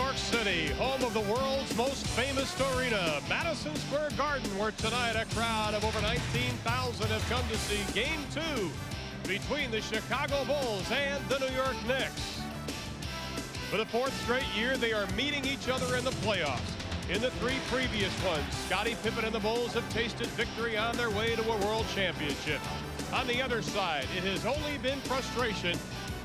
York City, home of the world's most famous arena, Madison Square Garden, where tonight a crowd of over 19,000 have come to see Game 2 between the Chicago Bulls and the New York Knicks. For the fourth straight year, they are meeting each other in the playoffs. In the three previous ones, Scottie Pippen and the Bulls have tasted victory on their way to a world championship. On the other side, it has only been frustration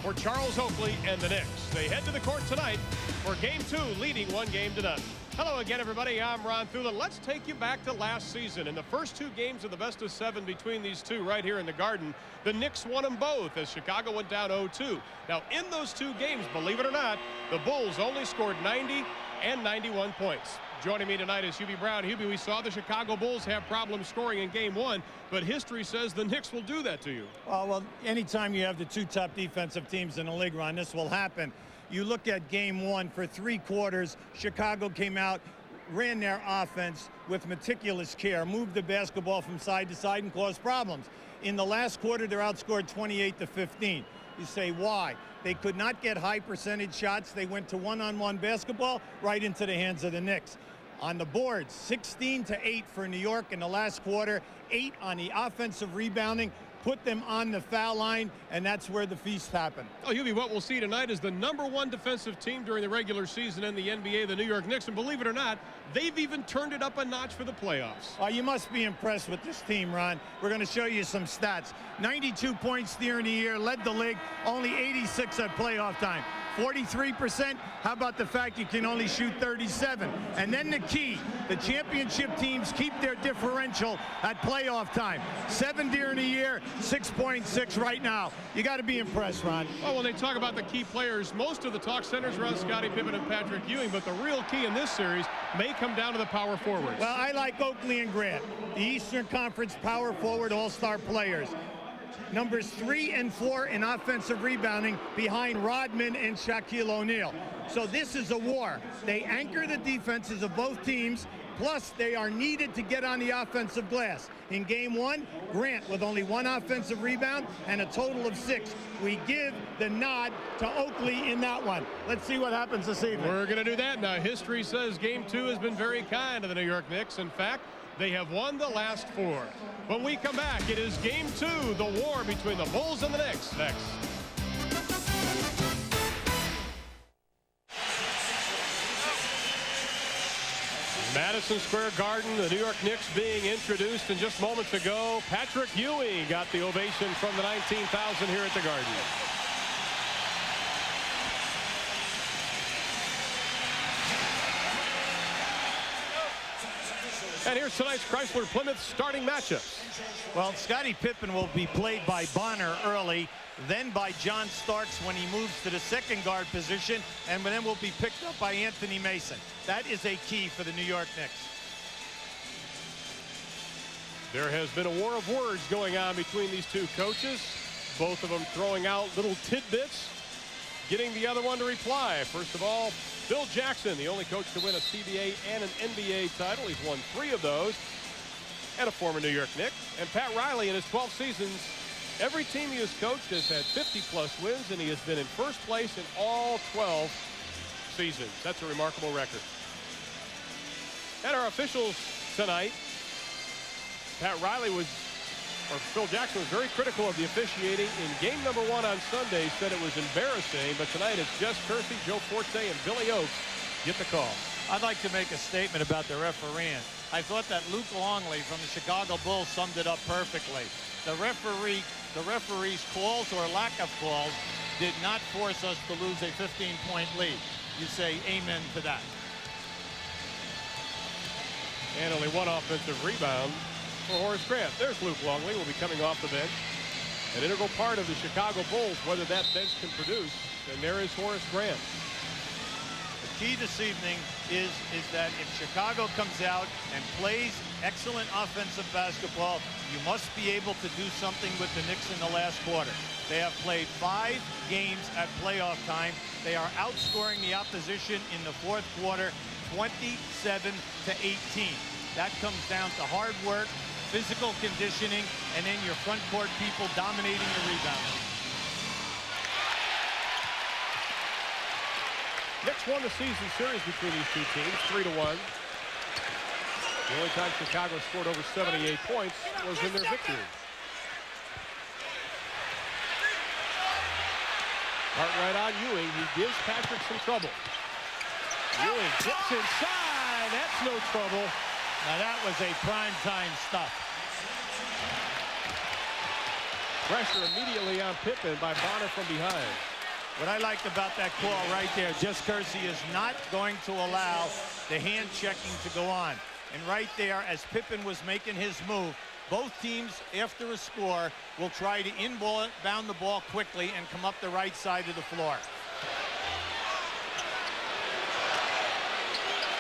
for Charles Oakley and the Knicks. They head to the court tonight for Game 2, leading 1-0. Hello again, everybody. I'm Ron Thulin. Let's take you back to last season. In the first two games of the best-of-7 between these two right here in the Garden, the Knicks won them both as Chicago went down 0-2. Now, in those two games, believe it or not, the Bulls only scored 90 and 91 points. Joining me tonight is Hubie Brown. Hubie, we saw the Chicago Bulls have problems scoring in Game 1, but history says the Knicks will do that to you. Well, anytime you have the two top defensive teams in the league, Ron, this will happen. You look at Game 1 for 3 quarters. Chicago came out, ran their offense with meticulous care, moved the basketball from side to side and caused problems. In the last quarter, they're outscored 28-15. You say, why? They could not get high percentage shots. They went to one-on-one basketball right into the hands of the Knicks. On the board, 16-8 for New York in the last quarter, 8 on the offensive rebounding, put them on the foul line, and that's where the feast happened. Oh, Hubie, what we'll see tonight is the #1 defensive team during the regular season in the NBA, the New York Knicks, and believe it or not, they've even turned it up a notch for the playoffs. You must be impressed with this team, Ron. We're going to show you some stats. 92 points during the year, led the league, only 86 at playoff time. 43%. How about the fact you can only shoot 37? And then the key, the championship teams keep their differential at playoff time. 7 during the year, 6.6 right now. You got to be impressed, Ron. Well, when they talk about the key players, most of the talk centers around Scottie Pippen and Patrick Ewing, but the real key in this series may come down to the power forwards. Well, I like Oakley and Grant, the Eastern Conference power forward all-star players. Numbers 3 and 4 in offensive rebounding behind Rodman and Shaquille O'Neal. So this is a war. They anchor the defenses of both teams, plus they are needed to get on the offensive glass. In Game 1, Grant with only 1 offensive rebound and a total of 6. We give the nod to Oakley in that one. Let's see what happens this evening. We're going to do that. Now, history says Game 2 has been very kind to the New York Knicks. In fact, they have won the last 4. When we come back, it is Game 2, the war between the Bulls and the Knicks, next. Madison Square Garden, the New York Knicks being introduced, and just moments ago, Patrick Ewing got the ovation from the 19,000 here at the Garden. And here's tonight's Chrysler Plymouth starting matchups. Well, Scottie Pippen will be played by Bonner early, then by John Starks when he moves to the second guard position, and then will be picked up by Anthony Mason. That is a key for the New York Knicks. There has been a war of words going on between these two coaches, both of them throwing out little tidbits, getting the other one to reply. First of all, Phil Jackson, the only coach to win a CBA and an NBA title. He's won 3 of those, and a former New York Knick. And Pat Riley, in his 12 seasons, every team he has coached has had 50-plus wins, and he has been in first place in all 12 seasons. That's a remarkable record. And our officials tonight, Phil Jackson was very critical of the officiating in Game #1 on Sunday, said it was embarrassing, but tonight it's Jess Kersey, Joe Forte, and Billy Oakes get the call. I'd like to make a statement about the refereeing. I thought that Luke Longley from the Chicago Bulls summed it up perfectly. The referee's calls or lack of calls did not force us to lose a 15-point lead. You say amen to that. And only 1 offensive rebound for Horace Grant. There's Luke Longley, will be coming off the bench. An integral part of the Chicago Bulls, whether that bench can produce. And there is Horace Grant. The key this evening is that if Chicago comes out and plays excellent offensive basketball, you must be able to do something with the Knicks in the last quarter. They have played 5 games at playoff time. They are outscoring the opposition in the 4th quarter, 27-18. That comes down to hard work, physical conditioning, and then your front court people dominating the rebound. Knicks won the season series between these two teams, 3-1. The only time Chicago scored over 78 points was in their victory. Cartwright on Ewing. He gives Patrick some trouble. Ewing gets inside. That's no trouble. Now that was a prime-time stuff. Pressure immediately on Pippen by Bonner from behind. What I liked about that call right there, Jess Kersey is not going to allow the hand checking to go on. And right there, as Pippen was making his move, both teams, after a score, will try to inbound the ball quickly and come up the right side of the floor.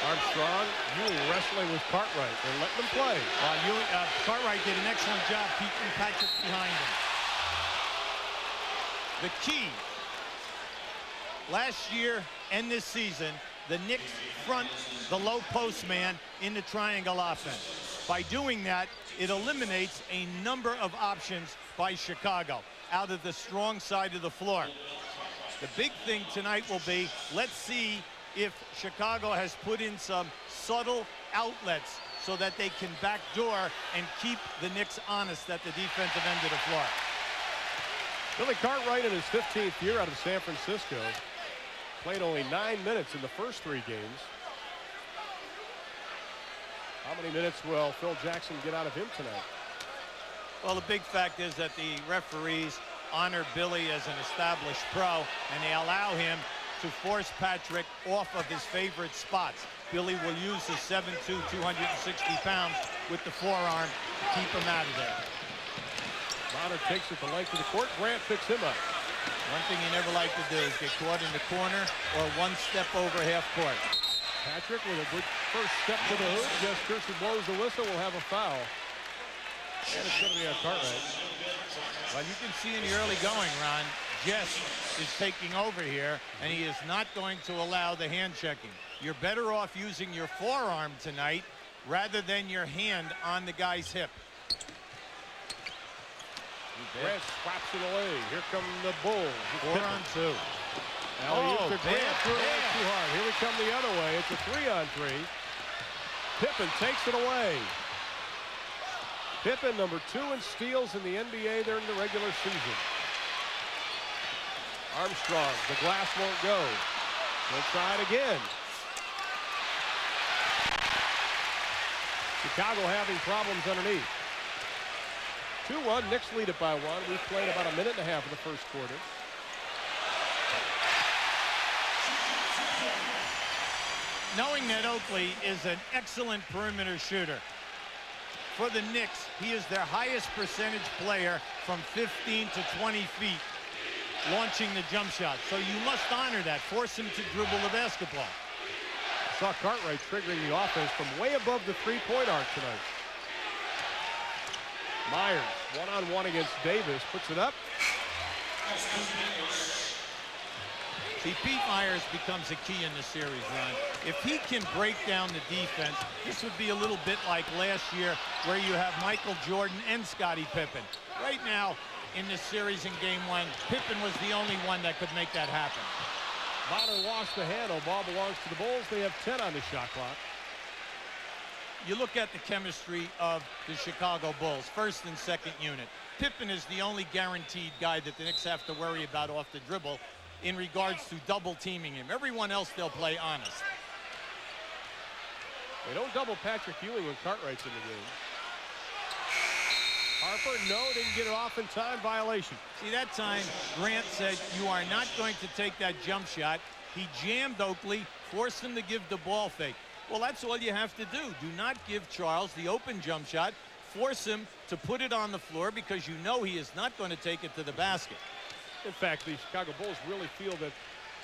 Armstrong, Ewing wrestling with Cartwright. They're letting them play. Cartwright did an excellent job keeping Patrick behind him. The key, last year and this season, the Knicks front the low post man in the triangle offense. By doing that, it eliminates a number of options by Chicago out of the strong side of the floor. The big thing tonight will be, let's see if Chicago has put in some subtle outlets so that they can backdoor and keep the Knicks honest at the defensive end of the floor. Billy Cartwright in his 15th year out of San Francisco. Played only 9 minutes in the first 3 games. How many minutes will Phil Jackson get out of him tonight? Well, the big fact is that the referees honor Billy as an established pro, and they allow him to force Patrick off of his favorite spots. Billy will use his 7'2", 260 pounds with the forearm to keep him out of there. Bonner takes it the length of the court. Grant picks him up. One thing you never like to do is get caught in the corner or one step over half court. Patrick with a good first step to the hoop. Jess Kersey blows the whistle. Will have a foul. And it's going to be on Cartwright. Well, you can see in the early going, Ron, Jess is taking over here, and he is not going to allow the hand checking. You're better off using your forearm tonight rather than your hand on the guy's hip. Grant slaps it away. Here come the Bulls. 4-on-2. Grant threw it too hard. Here we come the other way. It's a 3-on-3. Pippen takes it away. Pippen, number 2 in steals in the NBA during the regular season. Armstrong, the glass won't go. Inside again. Chicago having problems underneath. 2-1, Knicks lead it by 1. We've played about a minute and a half in the first quarter. Knowing that Oakley is an excellent perimeter shooter, for the Knicks, he is their highest percentage player from 15 to 20 feet, launching the jump shot. So you must honor that. Force him to dribble the basketball. Saw Cartwright triggering the offense from way above the three-point arc tonight. Myers, one-on-one against Davis, puts it up. See, Pete Myers becomes a key in the series, Ron. If he can break down the defense, this would be a little bit like last year where you have Michael Jordan and Scottie Pippen. Right now, in this series in Game 1, Pippen was the only one that could make that happen. Bonner lost the handle. Ball belongs to the Bulls. They have 10 on the shot clock. You look at the chemistry of the Chicago Bulls, first and second unit. Pippen is the only guaranteed guy that the Knicks have to worry about off the dribble in regards to double teaming him. Everyone else, they'll play honest. They don't double Patrick Ewing when Cartwright's in the game. Harper, no, didn't get it off in time. Violation. See, that time, Grant said, you are not going to take that jump shot. He jammed Oakley, forced him to give the ball fake. Well, that's all you have to do. Do not give Charles the open jump shot. Force him to put it on the floor because you know he is not going to take it to the basket. In fact, the Chicago Bulls really feel that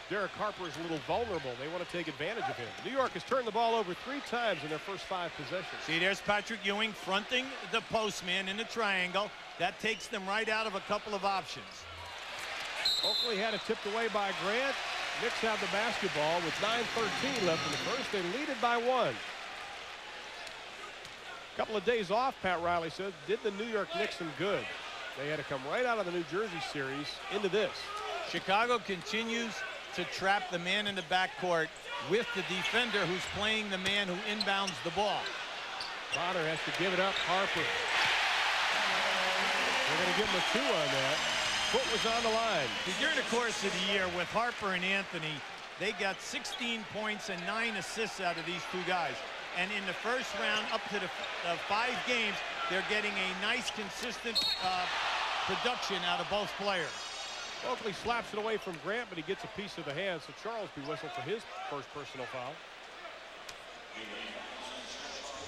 Derek Harper is a little vulnerable. They want to take advantage of him. New York has turned the ball over 3 times in their first 5 possessions. See, there's Patrick Ewing fronting the postman in the triangle. That takes them right out of a couple of options. Oakley had it tipped away by Grant. Knicks have the basketball with 9:13 left in the first. They lead it by 1. A couple of days off, Pat Riley said, did the New York Knicks some good. They had to come right out of the New Jersey series into this. Chicago continues to trap the man in the backcourt with the defender who's playing the man who inbounds the ball. Bonner has to give it up. Harper. They're going to give him a 2 on that. Foot was on the line. During the course of the year with Harper and Anthony, they got 16 points and 9 assists out of these two guys. And in the first round, up to the 5 games, they're getting a nice, consistent production out of both players. Oakley slaps it away from Grant, but he gets a piece of the hand, so Charles be whistled for his first personal foul.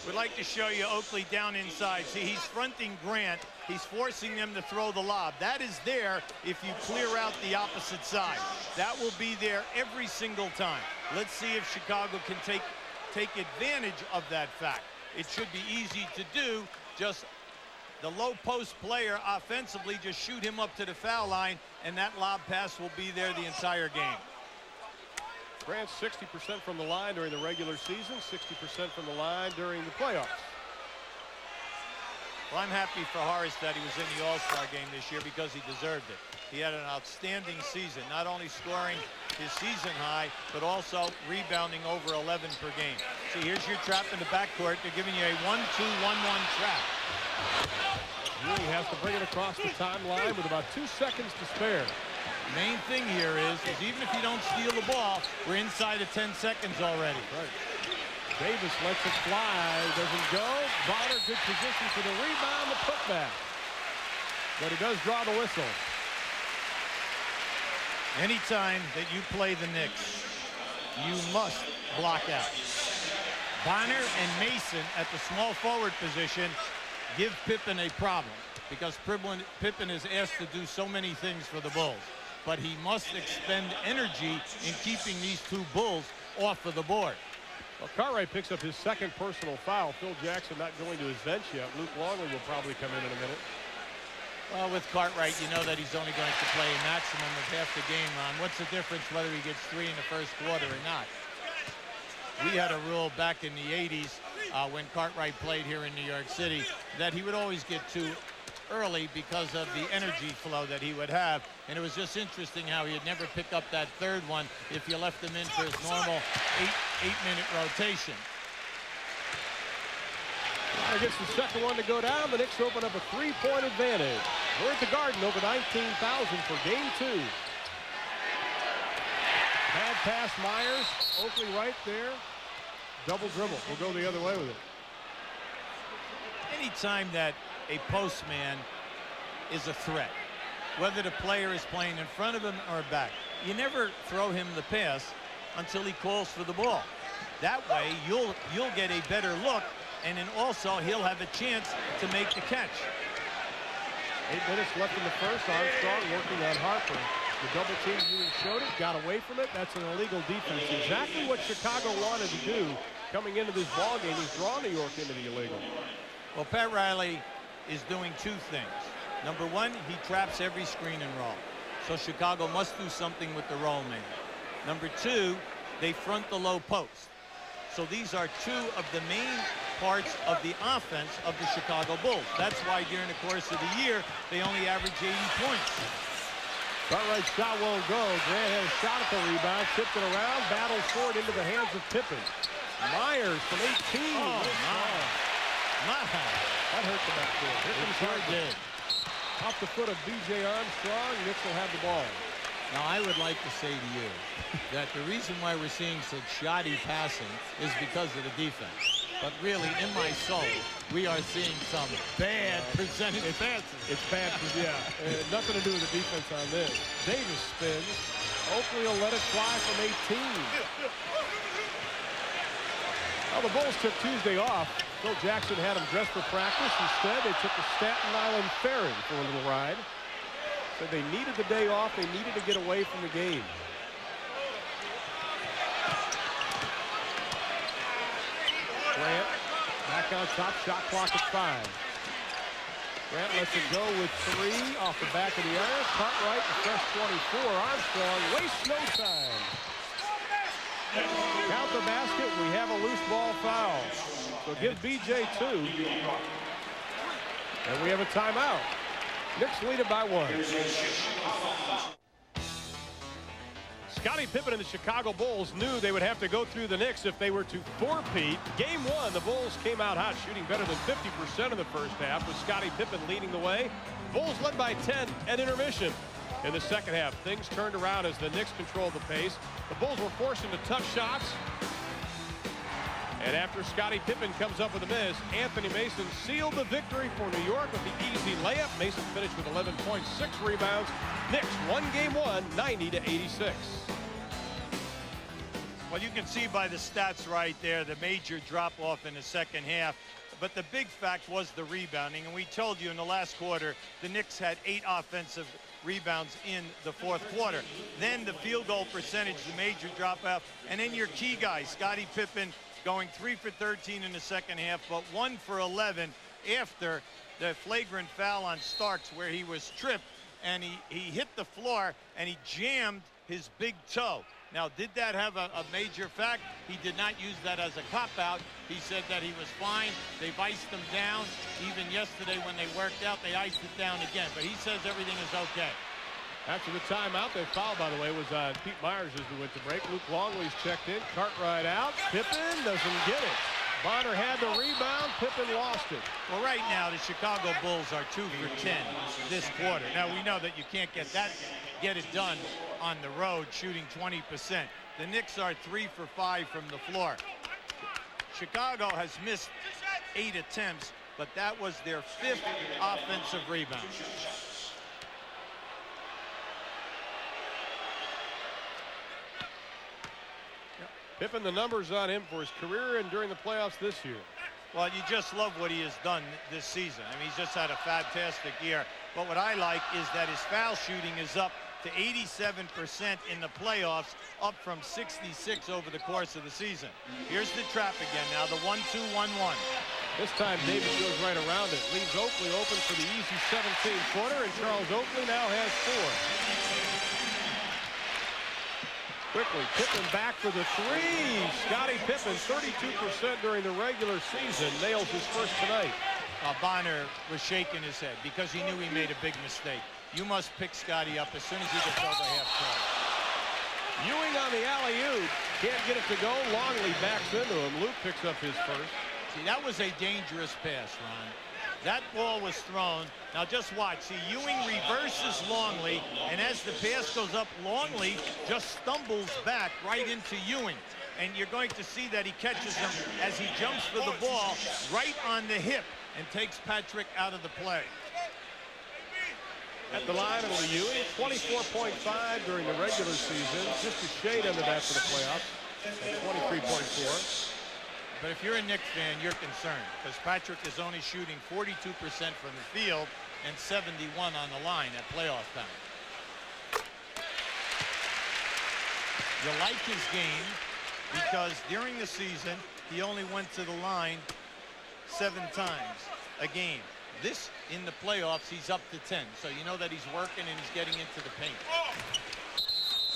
We'd like to show you Oakley down inside. See, he's fronting Grant. He's forcing them to throw the lob. That is there if you clear out the opposite side. That will be there every single time. Let's see if Chicago can take advantage of that fact. It should be easy to do. Just the low post player offensively, just shoot him up to the foul line, and that lob pass will be there the entire game. Grant 60% from the line during the regular season, 60% from the line during the playoffs. Well, I'm happy for Horace that he was in the All-Star game this year because he deserved it. He had an outstanding season, not only scoring his season high, but also rebounding over 11 per game. See, here's your trap in the backcourt. They're giving you a 1-2-1-1 trap. Ewing has to bring it across the timeline with about 2 seconds to spare. Main thing here is even if you don't steal the ball, we're inside of 10 seconds already. Right. Davis lets it fly, doesn't go. Bonner, good position for the rebound, the putback. But he does draw the whistle. Anytime that you play the Knicks, you must block out. Bonner and Mason at the small forward position give Pippen a problem because Pippen is asked to do so many things for the Bulls. But he must expend energy in keeping these two Bulls off of the board. Well, Cartwright picks up his second personal foul. Phil Jackson not going to his bench yet. Luke Longley will probably come in a minute. Well, with Cartwright, you know that he's only going to play a maximum of half the game on. What's the difference whether he gets 3 in the first quarter or not? We had a rule back in the 80s when Cartwright played here in New York City that he would always get 2 early because of the energy flow that he would have. And it was just interesting how he'd never pick up that third one if you left him in for his normal 8-minute rotation. He gets the second one to go down. The Knicks open up a 3-point advantage. We're at the Garden, over 19,000 for game 2. Bad pass, Myers. Oakley right there. Double dribble. We'll go the other way with it. Anytime that a postman is a threat, whether the player is playing in front of him or back, you never throw him the pass until he calls for the ball. That way you'll get a better look, and then also he'll have a chance to make the catch. 8 minutes left in the first. Armstrong working on Harper. The double team, Ewing showed it, got away from it. That's an illegal defense. Exactly what Chicago wanted to do coming into this ball game. He's drawn New York into the illegal. Well, Pat Riley is doing 2 things. Number 1, he traps every screen and roll. So Chicago must do something with the roll man. Number 2, they front the low post. So these are 2 of the main parts of the offense of the Chicago Bulls. That's why during the course of the year, they only average 80 points. Cartwright shot won't go. Grant had a shot at the rebound, tipped it around, battles for it into the hands of Pippen. Myers from 18. Oh, my. That hurt the backboard. It sure did. Off the foot of B.J. Armstrong, Knicks will have the ball. Now, I would like to say to you that the reason why we're seeing such shoddy passing is because of the defense. But really, in my soul, we are seeing some bad percentage passes. It's bad, yeah. Nothing to do with the defense on this. Davis spins. Oakley will let it fly from 18. Well, the Bulls took Tuesday off. Phil Jackson had them dressed for practice. Instead, they took the Staten Island Ferry for a little ride. Said they needed the day off. They needed to get away from the game. Grant back on top. Shot clock at 5. Grant lets it go with 3 off the back of the iron. Cartwright, the fresh 24. Armstrong wastes no time. Count the basket. We have a loose ball foul. So give B.J. 2. And we have a timeout. Knicks lead it by 1. Scottie Pippen and the Chicago Bulls knew they would have to go through the Knicks if they were to four-peat. Game one, the Bulls came out hot, shooting better than 50% in the first half, with Scottie Pippen leading the way. Bulls led by 10 at intermission. In the second half, things turned around as the Knicks controlled the pace. The Bulls were forced into tough shots. And after Scottie Pippen comes up with a miss, Anthony Mason sealed the victory for New York with the easy layup. Mason finished with 11 points, 6 rebounds. Knicks won game one, 90-86. Well, you can see by the stats right there, the major drop-off in the second half. But the big fact was the rebounding. And we told you in the last quarter, the Knicks had 8 offensive rebounds in the fourth quarter. Then the field goal percentage, the major drop-off. And then your key guys, Scottie Pippen, going 3 for 13 in the second half, but 1 for 11 after the flagrant foul on Starks, where he was tripped and he hit the floor and he jammed his big toe. Now, did that have a major fact? He did not use that as a cop-out. He said that he was fine. They've iced him down. Even yesterday when they worked out, they iced it down again. But he says everything is okay. After the timeout, they foul, by the way, was Pete Myers as we went to break. Luke Longley's checked in. Cartwright out. Pippen doesn't get it. Bonner had the rebound. Pippen lost it. Well, right now, the Chicago Bulls are 2 for 10 this quarter. Now, we know that you can't get it done on the road, shooting 20%. The Knicks are 3 for 5 from the floor. Chicago has missed 8 attempts, but that was their 5th offensive rebound. Pippen, the numbers on him for his career and during the playoffs this year. Well, you just love what he has done this season. I mean, he's just had a fantastic year. But what I like is that his foul shooting is up to 87% in the playoffs, up from 66 over the course of the season. Here's the trap again now, the 1-2-1-1. This time Davis goes right around it. Leaves Oakley open for the easy 17-footer, and Charles Oakley now has 4. Quickly, Pippen back for the 3. Scottie Pippen, 32% during the regular season, nails his first tonight. Bonner was shaking his head because he knew he made a big mistake. You must pick Scottie up as soon as he gets over half court. Ewing on the alley-oop. Can't get it to go. Longley backs into him. Luke picks up his first. See, that was a dangerous pass, Ron. That ball was thrown. Now just watch. See, Ewing reverses Longley, and as the pass goes up, Longley just stumbles back right into Ewing. And you're going to see that he catches him as he jumps for the ball right on the hip and takes Patrick out of the play. At the line of Ewing, 24.5 during the regular season. Just a shade under that for the playoffs. At 23.4. But if you're a Knicks fan, you're concerned because Patrick is only shooting 42% from the field and 71 on the line at playoff time. You like his game because during the season, he only went to the line 7 times a game. This, in the playoffs, he's up to 10. So you know that he's working and he's getting into the paint.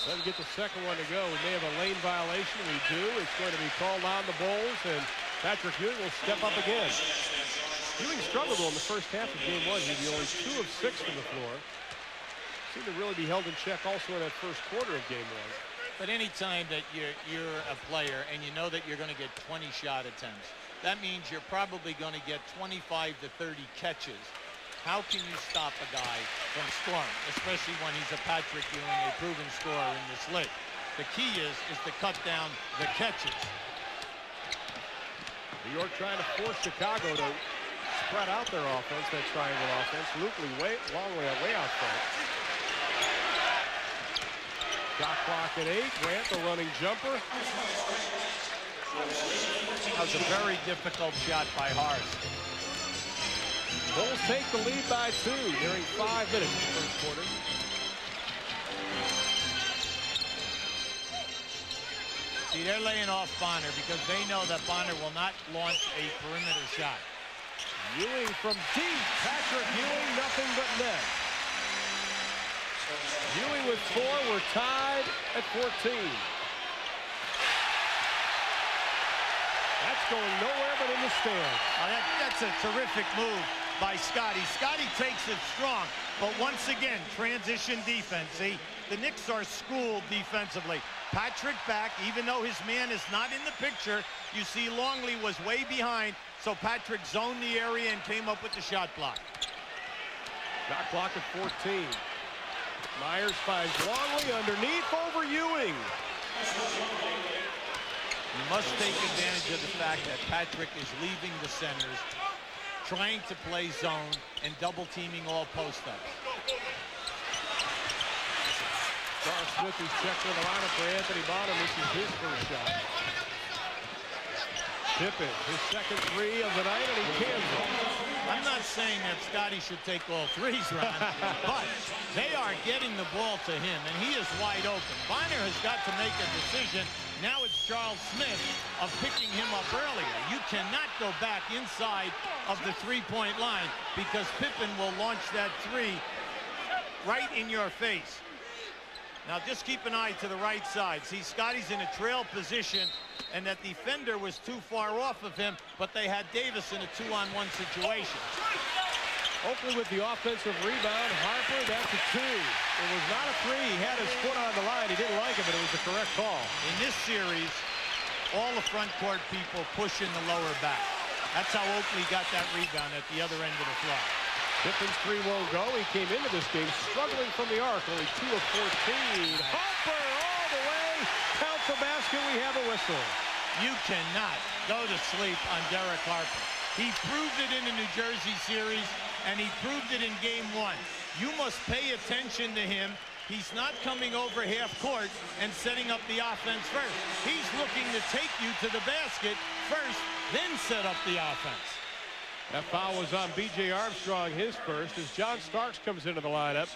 Doesn't get the second one to go. We may have a lane violation. We do. It's going to be called on the Bulls, and Patrick Ewing will step up again. Ewing struggled in the first half of game one. He'd be only 2 of 6 from the floor. Seemed to really be held in check also in that first quarter of game one. But anytime that you're a player and you know that you're going to get 20 shot attempts, that means you're probably going to get 25 to 30 catches. How can you stop a guy from scoring, especially when he's a Patrick Ewing, a proven scorer in this league? The key is to cut down the catches. New York trying to force Chicago to spread out their offense, that triangle offense. Longley way out front. Shot clock at 8. Grant, the running jumper. That was a very difficult shot by Horace. Bulls take the lead by 2, nearing 5 minutes in the first quarter. See, they're laying off Bonner because they know that Bonner will not launch a perimeter shot. Ewing from deep. Patrick Ewing, nothing but net. Ewing with 4. We're tied at 14. That's going nowhere but in the stand. That's a terrific move by Scottie. Scottie takes it strong, but once again, transition defense. See, the Knicks are schooled defensively. Patrick back, even though his man is not in the picture. You see Longley was way behind, so Patrick zoned the area and came up with the shot block. Shot clock at 14. Myers finds Longley underneath over Ewing. You must take advantage of the fact that Patrick is leaving the centers, trying to play zone and double teaming all post-ups. Charles Smith is checked in the lineup for Anthony Bonham. This is his first shot. Pippen, his second three of the night, and he cans it. I'm not saying that Scottie should take all threes, Ron, but they are getting the ball to him, and he is wide open. Bonner has got to make a decision. Now it's Charles Smith of picking him up earlier. You cannot go back inside of the three-point line because Pippen will launch that three right in your face. Now just keep an eye to the right side. See, Scottie's in a trail position, and that defender was too far off of him, but they had Davis in a two-on-one situation. Oakley with the offensive rebound. Harper, that's a two. It was not a three. He had his foot on the line. He didn't like it, but it was the correct call. In this series, all the front court people push in the lower back. That's how Oakley got that rebound at the other end of the floor. Pippen's three won't go. He came into this game struggling from the arc. Only 2 of 14. Harper all the way. Count the basket. We have a whistle. You cannot go to sleep on Derek Harper. He proved it in the New Jersey series, and he proved it in game 1. You must pay attention to him. He's not coming over half court and setting up the offense first. He's looking to take you to the basket first, then set up the offense. That foul was on B.J. Armstrong, his first, as John Starks comes into the lineup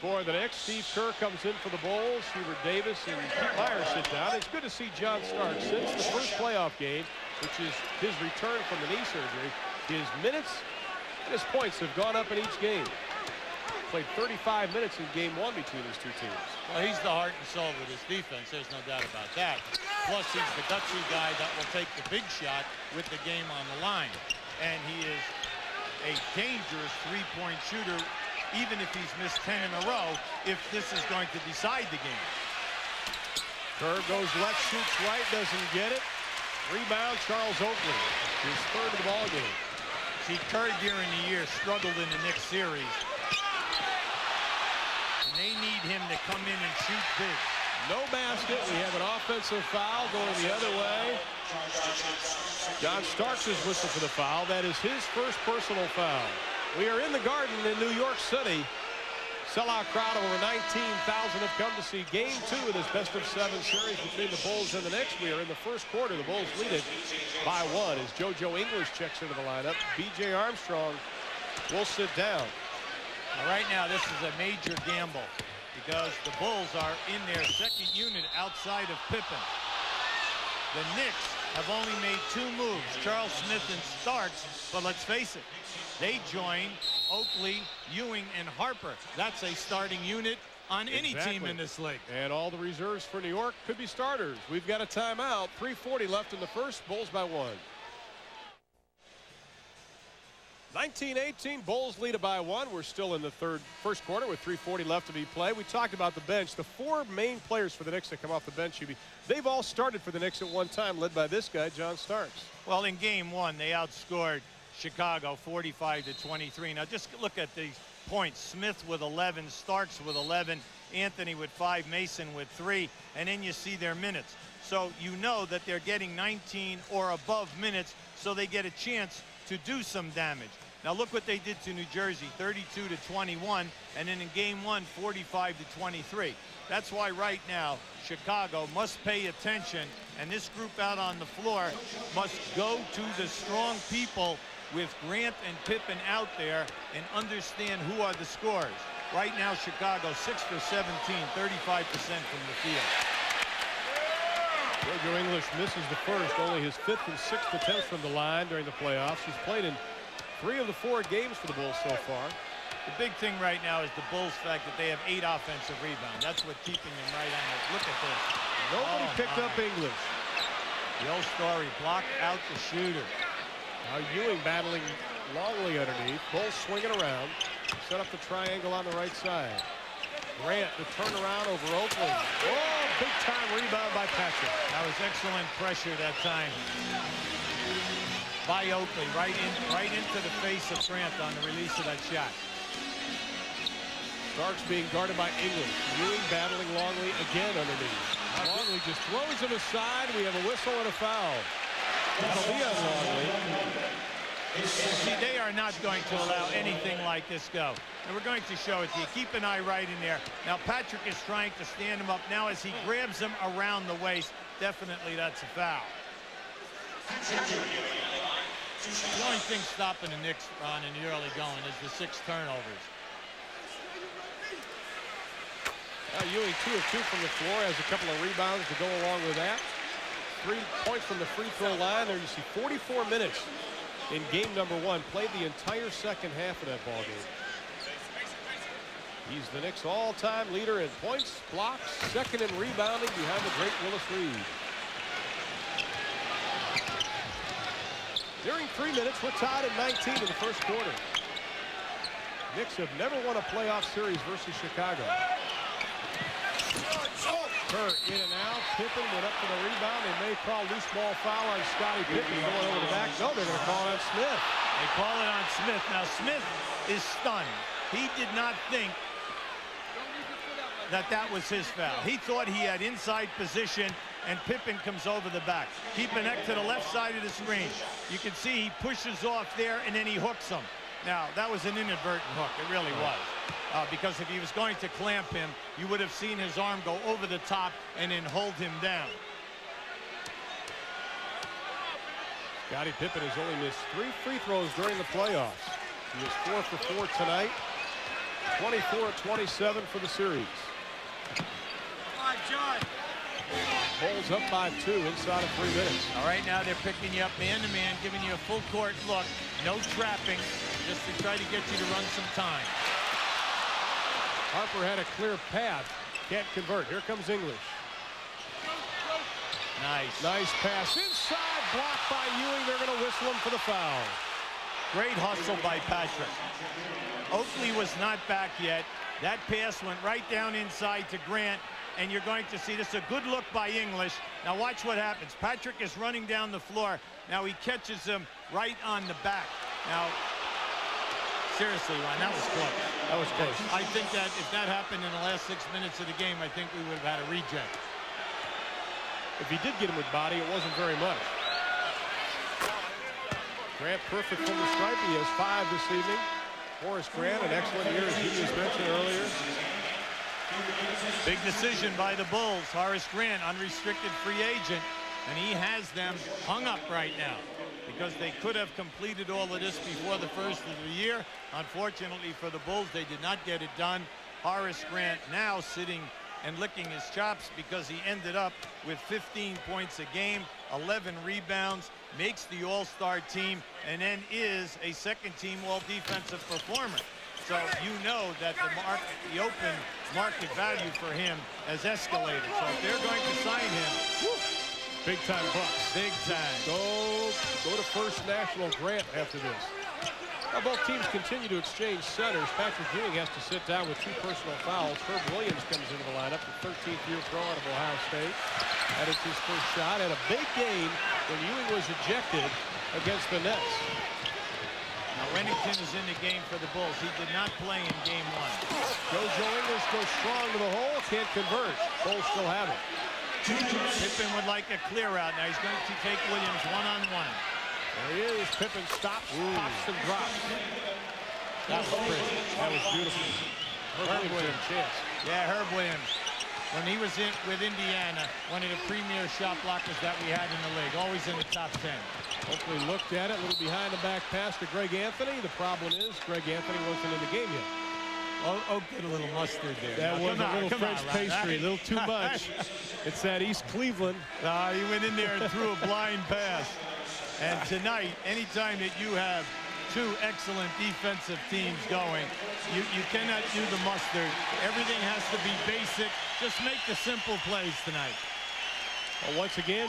for the Knicks. Steve Kerr comes in for the Bulls. Hubert Davis and Pete Myers sit down. It's good to see John Starks since the first playoff game, which is his return from the knee surgery. His minutes and his points have gone up in each game. Played 35 minutes in game 1 between these two teams. Well, he's the heart and soul of this defense. There's no doubt about that. Plus, he's the gutsy guy that will take the big shot with the game on the line. And he is a dangerous three-point shooter, even if he's missed 10 in a row, if this is going to decide the game. Kerr goes left, shoots right, doesn't get it. Rebound, Charles Oakley, his third of the ball game. See, Kerr during the year struggled in the Knicks series. And they need him to come in and shoot big. No basket. We have an offensive foul going the other way. John Starks is whistled for the foul. That is his first personal foul. We are in the Garden in New York City. Sellout crowd of over 19,000 have come to see game 2 of this best-of-7 series between the Bulls and the Knicks. We are in the first quarter. The Bulls lead it by 1 as JoJo English checks into the lineup. B.J. Armstrong will sit down. Now, right now, this is a major gamble because the Bulls are in their second unit outside of Pippen. The Knicks have only made 2 moves, Charles Smith and Starks, but let's face it, they join Oakley, Ewing, and Harper. That's a starting unit on any team in this league. And all the reserves for New York could be starters. We've got a timeout. 3:40 left in the first. Bulls by 1. 19-18, Bulls lead it by 1. We're still in the first quarter with 3:40 left to be played. We talked about the bench. The 4 main players for the Knicks that come off the bench, they've all started for the Knicks at one time, led by this guy, John Starks. Well, in game 1, they outscored Chicago 45-23. Now just look at these points. Smith with 11, Starks with 11, Anthony with 5, Mason with 3, and then you see their minutes. So you know that they're getting 19 or above minutes, so they get a chance to do some damage. Now look what they did to New Jersey, 32-21, and then in game 1, 45-23. That's why right now Chicago must pay attention, and this group out on the floor must go to the strong people with Grant and Pippen out there and understand who are the scorers. Right now Chicago 6 for 17, 35% from the field. JoJo English misses the first, only his 5th and 6th attempts from the line during the playoffs. He's played in 3 of the 4 games for the Bulls so far. The big thing right now is the Bulls' fact that they have 8 offensive rebounds. That's what's keeping them right on it. Look at this. Nobody picked up English. The old story, block out the shooter. Now Ewing battling Longley underneath. Bulls swinging around. Set up the triangle on the right side. Grant, the turnaround over Oakland. Oh, big-time rebound by Patrick. That was excellent pressure that time by Oakley, right into the face of Grant on the release of that shot. Starks being guarded by English. Ewing battling Longley again underneath. Longley just throws him aside. We have a whistle and a foul. That'll be on Longley. See, they are not going to allow anything like this go. And we're going to show it to you. Keep an eye right in there. Now, Patrick is trying to stand him up. Now, as he grabs him around the waist, definitely that's a foul. The only thing stopping the Knicks, Ron, in the early going is the 6 turnovers. Ewing 2 of 2 from the floor, has a couple of rebounds to go along with that. 3 points from the free throw line. There you see 44 minutes in game number 1. Played the entire second half of that ball game. He's the Knicks all-time leader in points, blocks, second in rebounding behind the great Willis Reed. During 3 minutes, we're tied at 19 in the first quarter. Knicks have never won a playoff series versus Chicago. Kerr in and out. Pippen went up for the rebound. They may call loose ball foul on Scottie Pippen going over the back. No, they're going to call it on Smith. They call it on Smith. Now, Smith is stunned. He did not think that was his foul. He thought he had inside position, and Pippen comes over the back. Keep an neck to the left side of the screen. You can see he pushes off there, and then he hooks him. Now, that was an inadvertent hook. It really was. Because if he was going to clamp him, you would have seen his arm go over the top and then hold him down. Scottie Pippen has only missed 3 free throws during the playoffs. He is 4 for 4 tonight. 24-27 for the series. Bulls up by 2 inside of 3 minutes. All right, now they're picking you up man-to-man, giving you a full court look. No trapping, just to try to get you to run some time. Harper had a clear path. Can't convert. Here comes English. Nice pass inside, blocked by Ewing. They're going to whistle him for the foul. Great hustle by Patrick. Oakley was not back yet. That pass went right down inside to Grant, and you're going to see this is a good look by English. Now watch what happens. Patrick is running down the floor. Now he catches him right on the back. Now, seriously, Ron, that was close. That was close. I think that if that happened in the last 6 minutes of the game, I think we would have had a reject. If he did get him with body, it wasn't very much. Grant perfect from the stripe. He has 5 this evening. Horace Grant, an excellent year, as he was mentioned earlier. Big decision by the Bulls. Horace Grant, unrestricted free agent, and he has them hung up right now because they could have completed all of this before the first of the year. Unfortunately for the Bulls, they did not get it done. Horace Grant now sitting and licking his chops because he ended up with 15 points a game, 11 rebounds, makes the all-star team, and then is a second-team all-defensive performer. So you know that the open market value for him has escalated. So if they're going to sign him, big-time Bucks. Big time. Go to First National Grant after this. Now, both teams continue to exchange centers. Patrick Ewing has to sit down with 2 personal fouls. Herb Williams comes into the lineup, the 13th year pro out of Ohio State. That is his first shot. Had a big game when Ewing was ejected against the Nets. Now, Remington is in the game for the Bulls. He did not play in game 1. Joe English goes strong to the hole. Can't convert. Bulls still have it. Pippen would like a clear out. Now he's going to take Williams one-on-one. There he is. Pippen stops, pops, and drops. That was pretty. That was beautiful. Herb Williams, chance. Yeah, Herb Williams. When he was with Indiana, one of the premier shot blockers that we had in the league. Always in the top 10. Hopefully looked at it. A little behind the back pass to Greg Anthony. The problem is Greg Anthony wasn't in the game yet. Oh, get a little mustard there. That was a little French pastry, a little too much. It's that East Cleveland. He went in there and threw a blind pass. And tonight, anytime that you have 2 excellent defensive teams going, you cannot do the mustard. Everything has to be basic. Just make the simple plays tonight. Well, once again,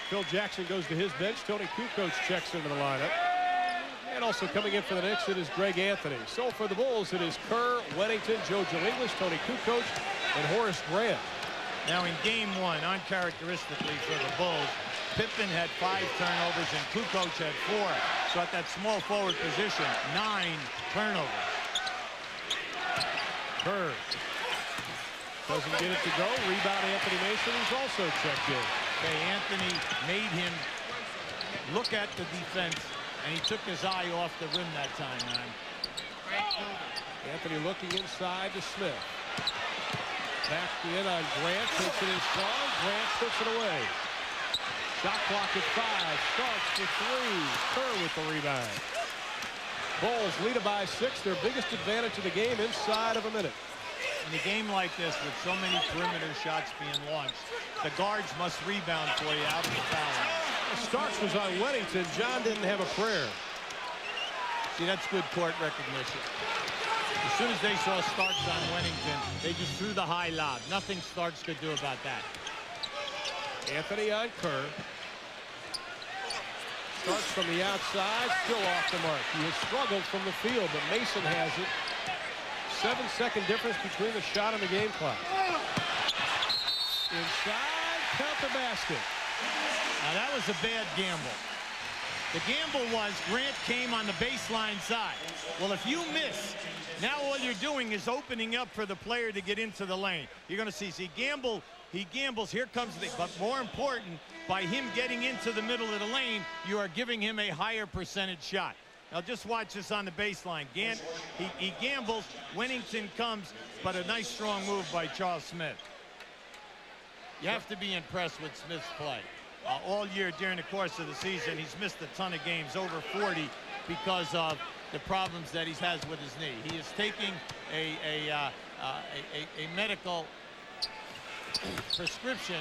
Phil Jackson goes to his bench. Tony Kukoc checks into the lineup. And And also coming in for the Knicks, it is Greg Anthony. So for the Bulls, it is Kerr, Wennington, JoJo English, Tony Kukoc, and Horace Grant. Now in game one, uncharacteristically for the Bulls, Pippen had 5 turnovers and Kukoc had 4. So at that small forward position, 9 turnovers. Kerr doesn't get it to go. Rebound Anthony Mason, who's also checked in. Okay, Anthony made him look at the defense, and he took his eye off the rim that time, man. Anthony looking inside to Smith. Back in on Grant, takes it in strong. Grant puts it away. Shot clock at 5. Starks for 3. Kerr with the rebound. Bulls lead it by 6. Their biggest advantage of the game inside of a minute. In a game like this, with so many perimeter shots being launched, the guards must rebound for you out of the foul line. Starks was on Wennington. John didn't have a prayer. See, that's good court recognition. As soon as they saw Starks on Wennington, they just threw the high lob. Nothing Starks could do about that. Anthony on Kerr. Starks from the outside, still off the mark. He has struggled from the field, but Mason has it. 7-second difference between the shot and the game clock. Inside, count the basket. Now that was a bad gamble. The gamble was Grant came on the baseline side. Well, if you miss, now all you're doing is opening up for the player to get into the lane. You're going to see, he gambles, here comes the, but more important, by him getting into the middle of the lane, you are giving him a higher percentage shot. Now just watch this on the baseline. He gambles, Wennington comes, but a nice strong move by Charles Smith. You have to be impressed with Smith's play. All year during the course of the season, he's missed a ton of games, over 40, because of the problems that he has with his knee. He is taking a medical prescription,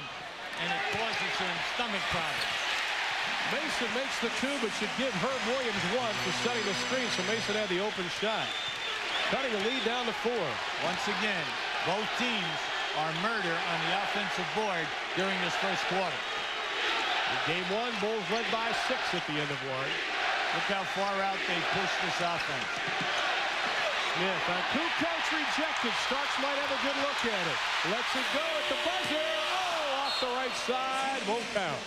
and it causes him stomach problems. Mason makes the 2, but should give Herb Williams 1 for setting the screen, so Mason had the open shot. Cutting the lead down to 4. Once again, both teams are murder on the offensive board during this first quarter. In game 1, Bulls led by 6 at the end of 1. Look how far out they pushed this offense. Smith on Kukoc rejected. Starks might have a good look at it. Lets it go at the buzzer. Oh, off the right side. Won't count.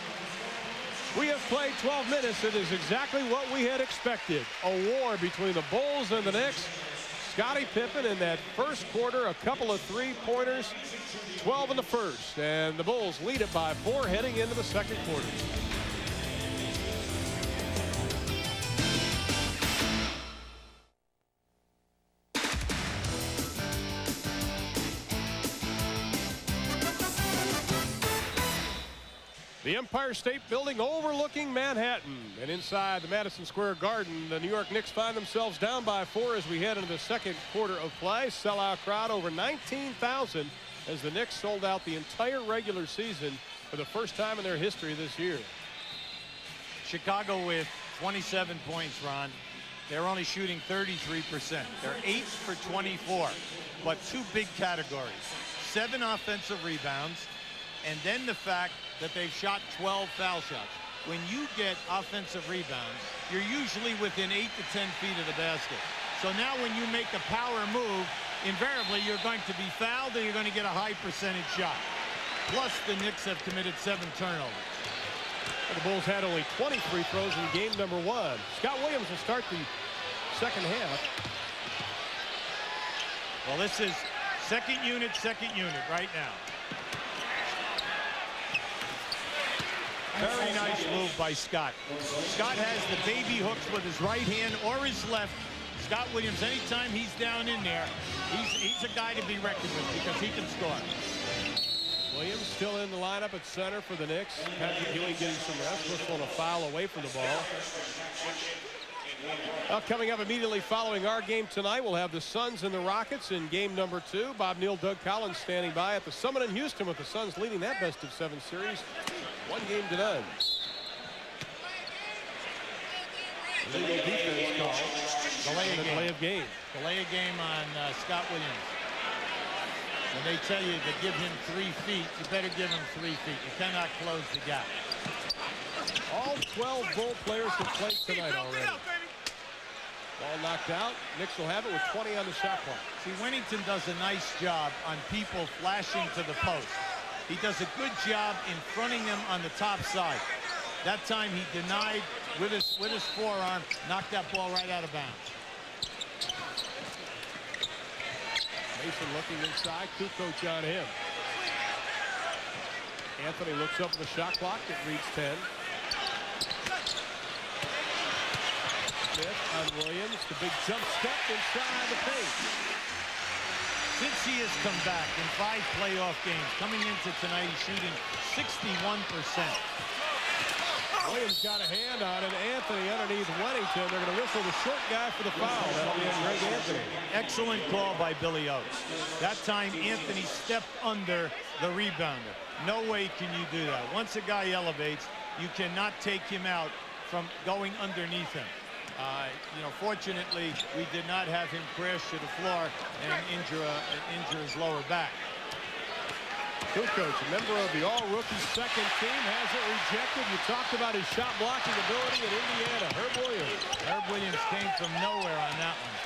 We have played 12 minutes. It is exactly what we had expected. A war between the Bulls and the Knicks. Scottie Pippen in that first quarter, a couple of 3-pointers, 12 in the first. And the Bulls lead it by 4 heading into the second quarter. The Empire State Building overlooking Manhattan. And inside the Madison Square Garden, the New York Knicks find themselves down by 4 as we head into the second quarter of play. Sellout crowd over 19,000 as the Knicks sold out the entire regular season for the first time in their history this year. Chicago with 27 points, Ron. They're only shooting 33%. They're 8 for 24, but 2 big categories. 7 offensive rebounds, and then the fact that they've shot 12 foul shots. When you get offensive rebounds, you're usually within 8 to 10 feet of the basket. So now when you make a power move, invariably you're going to be fouled and you're going to get a high percentage shot. Plus the Knicks have committed 7 turnovers. The Bulls had only 20 free throws in game number 1. Scott Williams will start the second half. Well, this is second unit right now. Very nice move by Scott. Scott has the baby hooks with his right hand or his left. Scott Williams, anytime he's down in there, he's a guy to be reckoned with because he can score. Williams still in the lineup at center for the Knicks. Patrick Ewing getting some rest. Whistle and a foul away from the ball. Well, coming up immediately following our game tonight, we'll have the Suns and the Rockets in game number 2. Bob Neal, Doug Collins standing by at the Summit in Houston with the Suns leading that best-of-7 series 1 game to none. Illegal defense call. Delay of game. Delay of game on Scott Williams. When they tell you to give him 3 feet, you better give him 3 feet. You cannot close the gap. All 12 Bull players have played tonight already. Ball knocked out. Knicks will have it with 20 on the shot clock. See, Wennington does a nice job on people flashing to the post. He does a good job in fronting them on the top side. That time he denied with his forearm, knocked that ball right out of bounds. Mason looking inside. Kukoc on him. Anthony looks up at the shot clock. It reads 10. Smith on Williams. The big jump step inside the paint. Since he has come back in 5 playoff games, coming into tonight, he's shooting 61%. Williams got a hand on it. Anthony underneath Wennington. They're going to whistle the short guy for the foul. That'll be on Greg Anthony. Excellent call by Billy Oates. That time, Anthony stepped under the rebounder. No way can you do that. Once a guy elevates, you cannot take him out from going underneath him. Fortunately, we did not have him crash to the floor and injure his lower back. Kukoc, a member of the all-rookie second team, has it rejected. You talked about his shot blocking ability in Indiana. Herb Williams. Herb Williams came from nowhere on that one.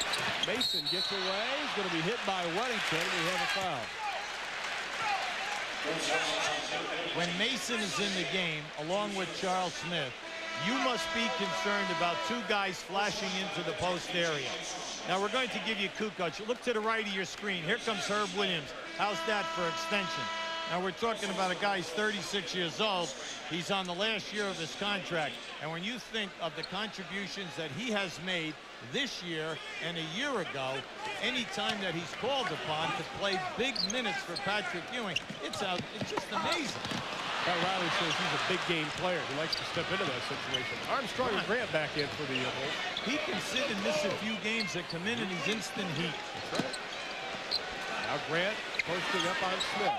Mason gets away. He's going to be hit by Wennington. We have a foul. When Mason is in the game, along with Charles Smith, you must be concerned about 2 guys flashing into the post area. Now we're going to give you Kukoc. Look to the right of your screen. Here comes Herb Williams. How's that for extension? Now we're talking about a guy who's 36 years old. He's on the last year of his contract. And when you think of the contributions that he has made this year and a year ago, any time that he's called upon to play big minutes for Patrick Ewing, it's just amazing. Pat Riley says he's a big game player. He likes to step into that situation. Armstrong and Grant back in for the Bulls. He can sit and miss a few games that come in and he's instant heat. That's right. Now Grant posting up on Smith.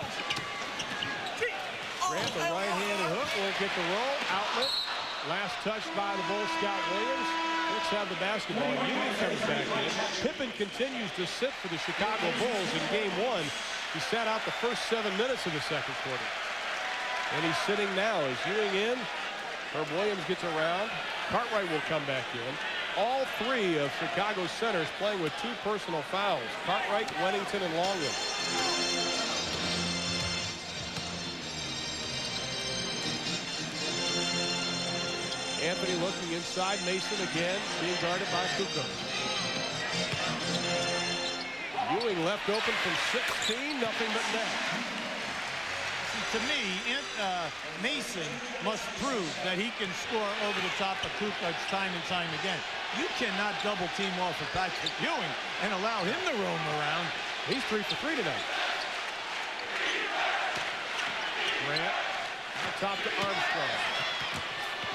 Grant, the right-handed hook, won't get the roll. Outlet. Last touch by the Bull scout Williams. Knicks have the basketball. Ewing comes back in. Pippen continues to sit for the Chicago Bulls in game 1. He sat out the first 7 minutes of the second quarter. And he's sitting now as Ewing in. Herb Williams gets around. Cartwright will come back in. All 3 of Chicago's centers playing with 2 personal fouls. Cartwright, Wennington, and Longwood. Anthony looking inside. Mason again being guarded by Kukoc. Ewing left open from 16. Nothing but net. To me, Mason must prove that he can score over the top of Kukoc time and time again. You cannot double team off of Patrick Ewing and allow him to roam around. He's 3 for 3 tonight. Grant on top to Armstrong.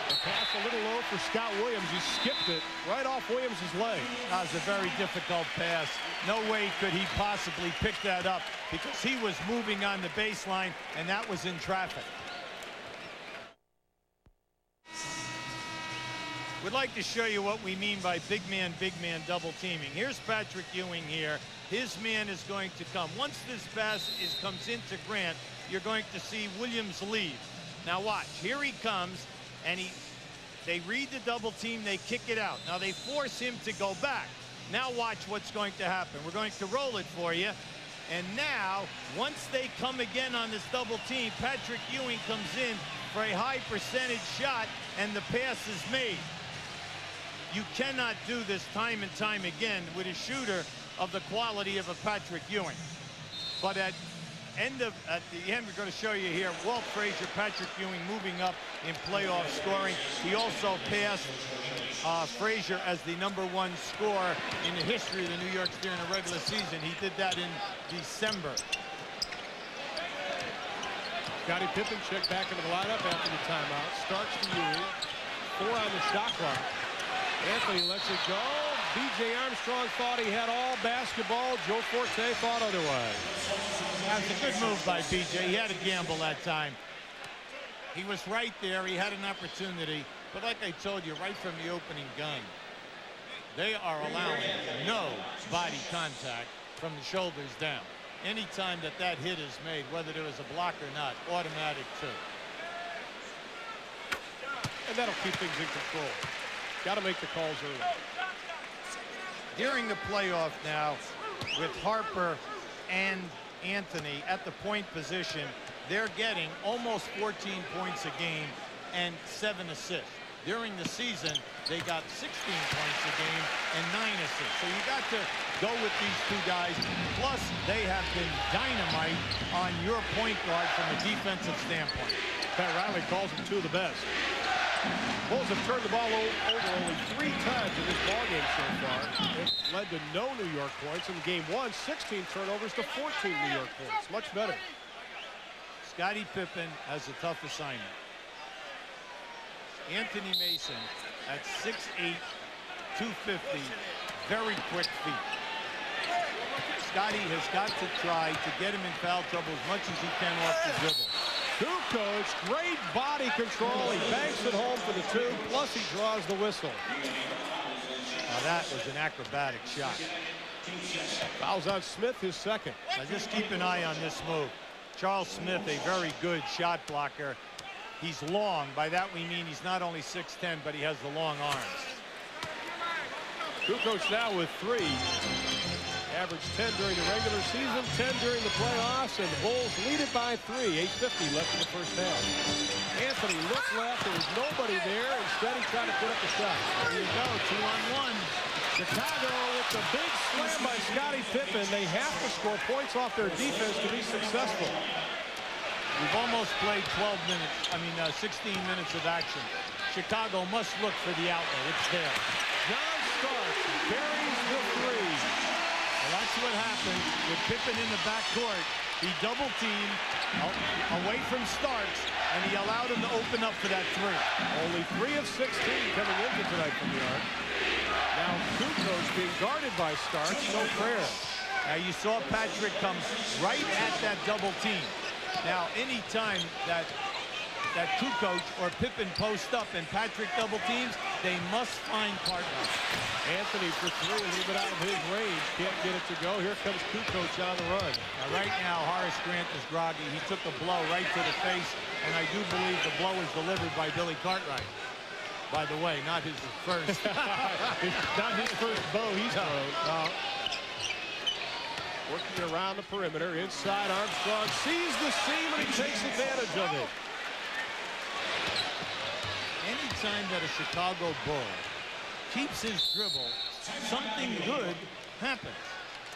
The pass a little low for Scott Williams. He skipped it right off Williams' leg. That was a very difficult pass. No way could he possibly pick that up because he was moving on the baseline and that was in traffic. We'd like to show you what we mean by big man double teaming. Here's Patrick Ewing here. His man is going to come. Once this pass comes into Grant, you're going to see Williams leave. Now watch, here he comes, and they read the double team, they kick it out. Now they force him to go back. Now watch what's going to happen. We're going to roll it for you. And now, once they come again on this double team, Patrick Ewing comes in for a high percentage shot, and the pass is made. You cannot do this time and time again with a shooter of the quality of a Patrick Ewing. But at the end, we're going to show you here Walt Frazier, Patrick Ewing moving up in playoff scoring. He also passed Frazier as the #1 scorer in the history of the New York during the regular season. He did that in December. Scottie Pippen checked back into the lineup after the timeout. Starts to Ewing. 4 on the shot clock. Anthony lets it go. B.J. Armstrong thought he had all basketball. Joe Forte thought otherwise. That was a good move by B.J. He had a gamble that time. He was right there. He had an opportunity. But like I told you, right from the opening gun, they are allowing no body contact from the shoulders down. Anytime that hit is made, whether there was a block or not, automatic too. And that'll keep things in control. Got to make the calls early. during the playoff now, with Harper and Anthony at the point position, they're getting almost 14 points a game and 7 assists. During the season, they got 16 points a game and 9 assists. So you got to go with these two guys. Plus, they have been dynamite on your point guard from a defensive standpoint. Pat Riley calls them two of the best. Bulls have turned the ball over only 3 times in this ballgame so far. It led to no New York points. In game 1, 16 turnovers to 14 New York points. Much better. Scottie Pippen has a tough assignment. Anthony Mason at 6'8", 250, very quick feet. Scottie has got to try to get him in foul trouble as much as he can off the dribble. Kukoc, great body control. He banks it home for the 2, plus he draws the whistle. Now that was an acrobatic shot. Fouls on Smith, his second. Now just keep an eye on this move. Charles Smith, a very good shot blocker. He's long. By that we mean he's not only 6'10", but he has the long arms. Kukoc now with 3. Averaged 10 during the regular season, 10 during the playoffs, and the Bulls lead it by 3. 8:50 left in the first half. Anthony looked left. There was nobody there. Instead, he tried to put up the shot. There you go, 2-on-1. Chicago with the big slam by Scottie Pippen. They have to score points off their defense to be successful. We've almost played 16 minutes of action. Chicago must look for the outlet. It's there. John Starks buries the 3. Well, that's what happened with Pippen in the backcourt. He double-teamed away from Starks, and he allowed him to open up for that 3. Only 3 of 16 coming into tonight from the arc. Now Kukoc being guarded by Starks. No prayer. Now you saw Patrick come right at that double team. Now any time that Kukoc or Pippen post up and Patrick double teams, they must find partners. Anthony for 3, a little bit out of his range. Can't get it to go. Here comes Kukoc on the run. Now right now Horace Grant is groggy. He took a blow right to the face, and I do believe the blow is delivered by Billy Cartwright. By the way, not his first. Not his first bow he's thrown. Working around the perimeter. Inside, Armstrong sees the seam, and he takes advantage of it. Anytime that a Chicago Bull keeps his dribble, something good happens.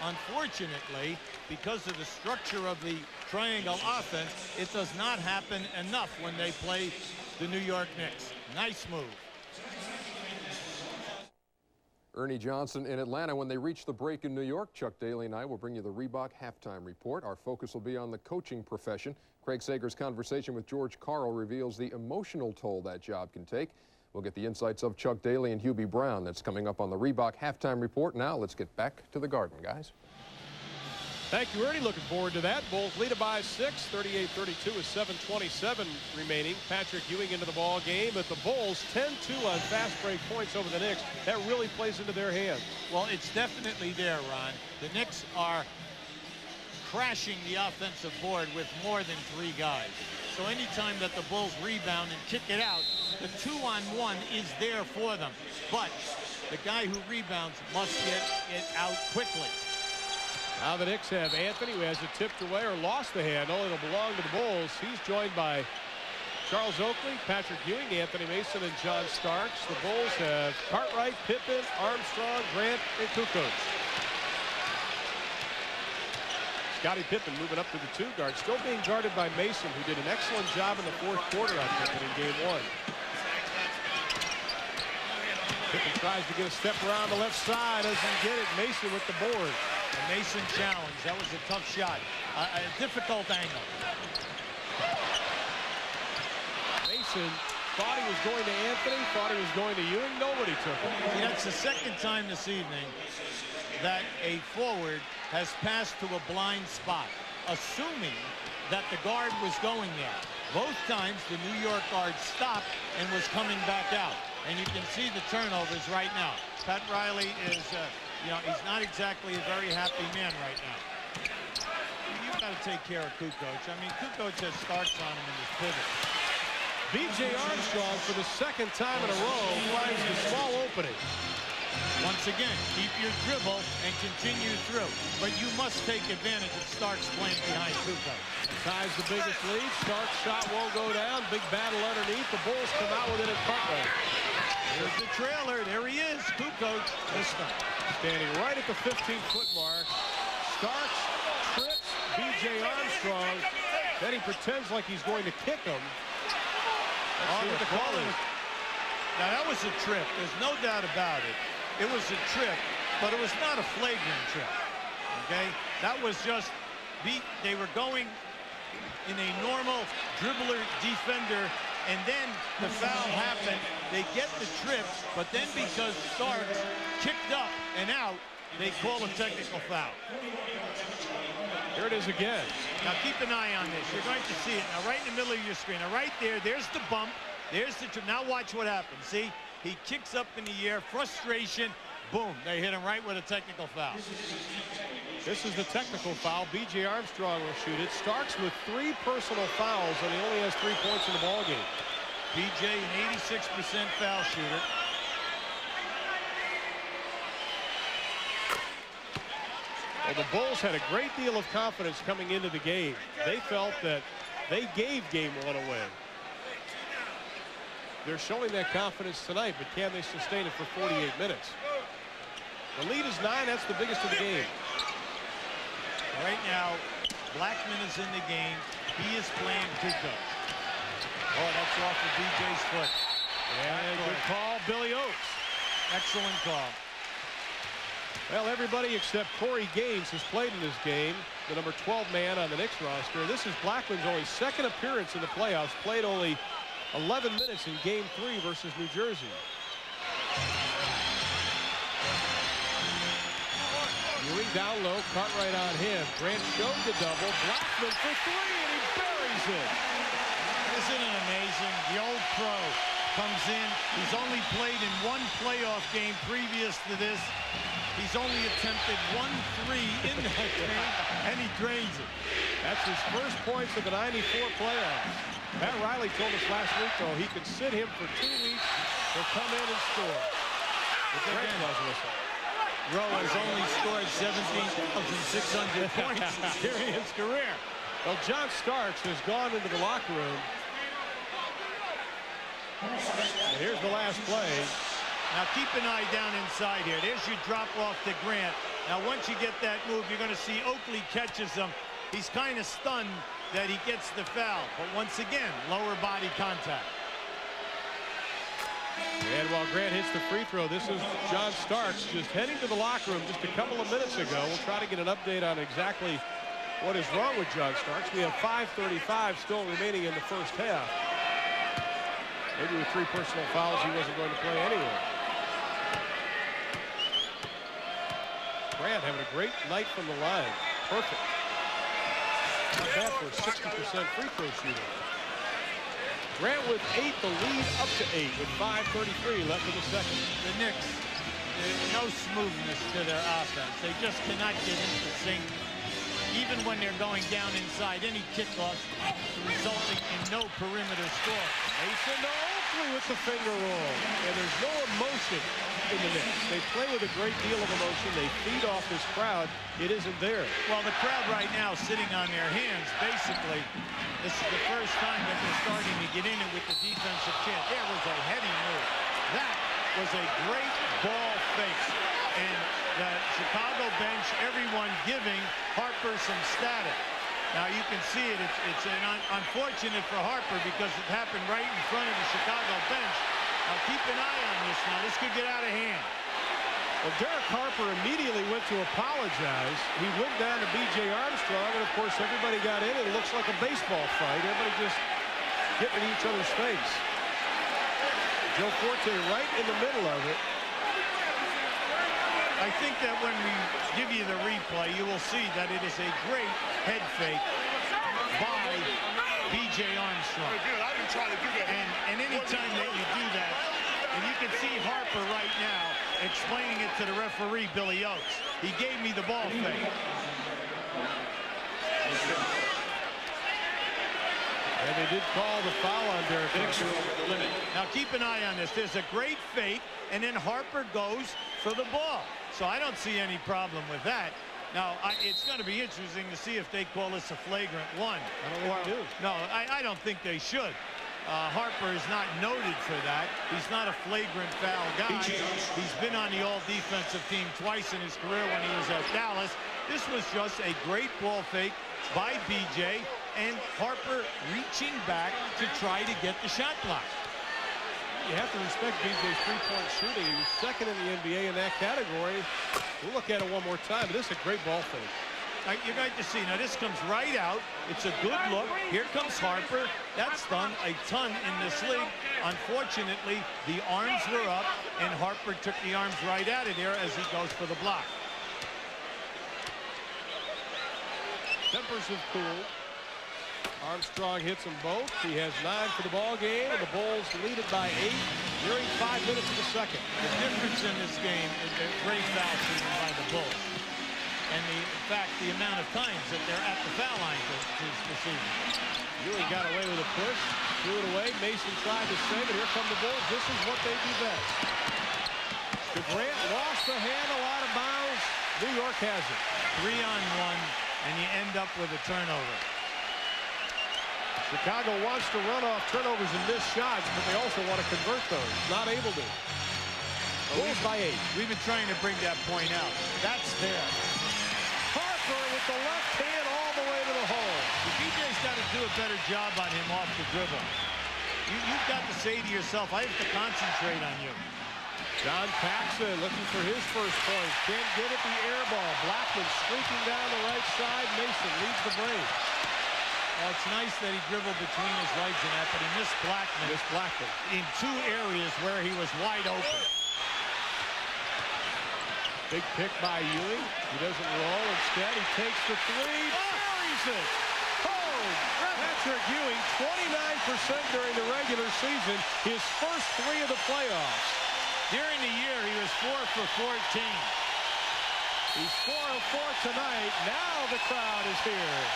Unfortunately, because of the structure of the triangle offense, it does not happen enough when they play the New York Knicks. Nice move. Ernie Johnson in Atlanta. When they reach the break in New York, Chuck Daly and I will bring you the Reebok halftime report. Our focus will be on the coaching profession. Craig Sager's conversation with George Karl reveals the emotional toll that job can take. We'll get the insights of Chuck Daly and Hubie Brown. That's coming up on the Reebok halftime report. Now let's get back to the Garden, guys. Thank you, Ernie. Looking forward to that. Bulls lead it by 6, 38-32 with 7:27 remaining. Patrick Ewing into the ball game, but the Bulls 10-2 on fast break points over the Knicks. That really plays into their hands. Well, it's definitely there, Ron. The Knicks are crashing the offensive board with more than 3 guys. So anytime that the Bulls rebound and kick it out, the 2-on-1 is there for them. But the guy who rebounds must get it out quickly. Now the Knicks have Anthony, who has it tipped away or lost the handle. It'll belong to the Bulls. He's joined by Charles Oakley, Patrick Ewing, Anthony Mason, and John Starks. The Bulls have Cartwright, Pippen, Armstrong, Grant, and Kukoc. Scottie Pippen moving up to the 2 guard, still being guarded by Mason, who did an excellent job in the 4th quarter on Pippen in game 1. Pippen tries to get a step around the left side, doesn't get it. Mason with the board. The Mason challenge. That was a tough shot. A difficult angle. Mason thought he was going to Anthony, thought he was going to Ewing. Nobody took it. See, that's the second time this evening that a forward has passed to a blind spot, assuming that the guard was going there. Both times the New York guard stopped and was coming back out. And you can see the turnovers right now. Pat Riley is, he's not exactly a very happy man right now. You've got to take care of Kukoc. I mean, Kukoc has Starks on him in his pivot. B.J. Armstrong, for the 2nd time in a row, finds the small opening. Once again, keep your dribble and continue through. But you must take advantage of Starks playing behind Kukoc. Ties the biggest lead. Stark's shot won't go down. Big battle underneath. The Bulls come out with it in front range. Here's the trailer. There he is, Kukoc. This time. Standing right at the 15-foot mark. Starks trips B.J. Armstrong. Then he pretends like he's going to kick him. Oh, the call is. Now, that was a trip. There's no doubt about it. It was a trip, but it was not a flagrant trip. Okay? That was just, they were going in a normal dribbler defender, and then the foul happened. They get the trip, but then because Starks kicked up and out, they call a technical foul. Here it is again. Now keep an eye on this. You're going to see it now right in the middle of your screen. Now right there, there's the bump. There's the trip. Now watch what happens. See? He kicks up in the air, frustration, boom, they hit him right with a technical foul. This is the technical foul. B.J. Armstrong will shoot it. Starks with 3 personal fouls, and he only has 3 points in the ballgame. B.J. an 86% foul shooter. Well, the Bulls had a great deal of confidence coming into the game. They felt that they gave game 1 away. They're showing that confidence tonight, but can they sustain it for 48 minutes? The lead is 9. That's the biggest of the game. Right now, Blackman is in the game. He is playing Kukoc. Oh, that's off of B.J.'s foot. And good call, Billy Oates. Excellent call. Well, everybody except Corey Gaines has played in this game, the number 12 man on the Knicks roster. This is Blackman's only 2nd appearance in the playoffs, played only 11 minutes in Game 3 versus New Jersey. Ewing down low, Cartwright on him. Grant showed the double. Blackman for 3, and he buries it. Isn't it amazing? The old pro comes in. He's only played in 1 playoff game previous to this. He's only attempted 1 3 in that game, and he drains it. That's his first points of the 94 playoffs. Pat Riley told us last week, though, he could sit him for 2 weeks. He'll come in and score. Rowe has only scored 17,600 points during his career. Well, John Starks has gone into the locker room. And here's the last play. Now keep an eye down inside here. There's your drop off to Grant. Now once you get that move, you're going to see Oakley catches him. He's kind of stunned that he gets the foul. But once again, lower body contact. And while Grant hits the free throw, this is John Starks just heading to the locker room just a couple of minutes ago. We'll try to get an update on exactly what is wrong with John Starks. We have 5:35 still remaining in the first half. Maybe with 3 personal fouls, he wasn't going to play anyway. Grant having a great night from the line. Perfect. Not bad for a 60% free throw shooter. Grant with 8, the lead up to 8 with 5:33 left in the second. The Knicks, there's no smoothness to their offense. They just cannot get into sync. Even when they're going down inside, any kickoff resulting in no perimeter score. Mason to Oakley with the finger roll. And there's no emotion in the Knicks. They play with a great deal of emotion. They feed off this crowd. It isn't there. Well, the crowd right now sitting on their hands, basically. This is the first time that they're starting to get in it with the defensive chant. There was a heady move. That was a great ball fake. And the Chicago bench, everyone giving Harper some static. Now you can see it. It's unfortunate for Harper because it happened right in front of the Chicago bench. Now keep an eye on this now. This could get out of hand. Well, Derek Harper immediately went to apologize. He went down to B.J. Armstrong, and of course everybody got in. It looks like a baseball fight. Everybody just getting in each other's face. Joe Forte right in the middle of it. I think that when we give you the replay, you will see that it is a great head fake by B.J. Armstrong. I didn't try to do that. And any time that you do that, and you can see Harper right now explaining it to the referee, Billy Oates. He gave me the ball fake. And they did call the foul on Derek Harper. Now keep an eye on this. There's a great fake, and then Harper goes for the ball. So I don't see any problem with that. Now, it's going to be interesting to see if they call this a flagrant one. I don't think they do. No, I don't think they should. Harper is not noted for that. He's not a flagrant foul guy. He's been on the all-defensive team twice in his career when he was at Dallas. This was just a great ball fake by B.J. and Harper reaching back to try to get the shot block. You have to respect B.J.'s three-point shooting. He was second in the NBA in that category. We'll look at it one more time, but this is a great ball fake. You're going to see, now this comes right out. It's a good look. Here comes Harper. That's done a ton in this league. Unfortunately, the arms were up, and Harper took the arms right out of there as he goes for the block. Tempers have cooled. Armstrong hits them both. He has 9 for the ball game, and the Bulls lead it by 8 during 5 minutes of the second. The difference in this game is the great foul shooting by the Bulls. And in fact, the amount of times that they're at the foul line this evening. Ewing got away with a push, threw it away. Mason tried to save it. Here come the Bulls. This is what they do best. Grant lost the handle out of bounds. New York has it. 3-on-1, and you end up with a turnover. Chicago wants to run off turnovers and miss shots, but they also want to convert those. Not able to. Bulls by 8. We've been trying to bring that point out. That's there. Harper with the left hand all the way to the hole. BJ's got to do a better job on him off the dribble. You've got to say to yourself, I have to concentrate on you. John Paxson looking for his first point. Can't get it, the air ball. Blackman streaking down the right side. Mason leads the break. Well, it's nice that he dribbled between his legs in that, but he missed Blackman in 2 areas where he was wide open. Big pick by Ewing. He doesn't roll. Instead, he takes the 3. Buries it. Oh, Patrick Ewing, 29% during the regular season. His first 3 of the playoffs. During the year, he was 4 for 14. He's 4 of 4 tonight. Now the crowd is here.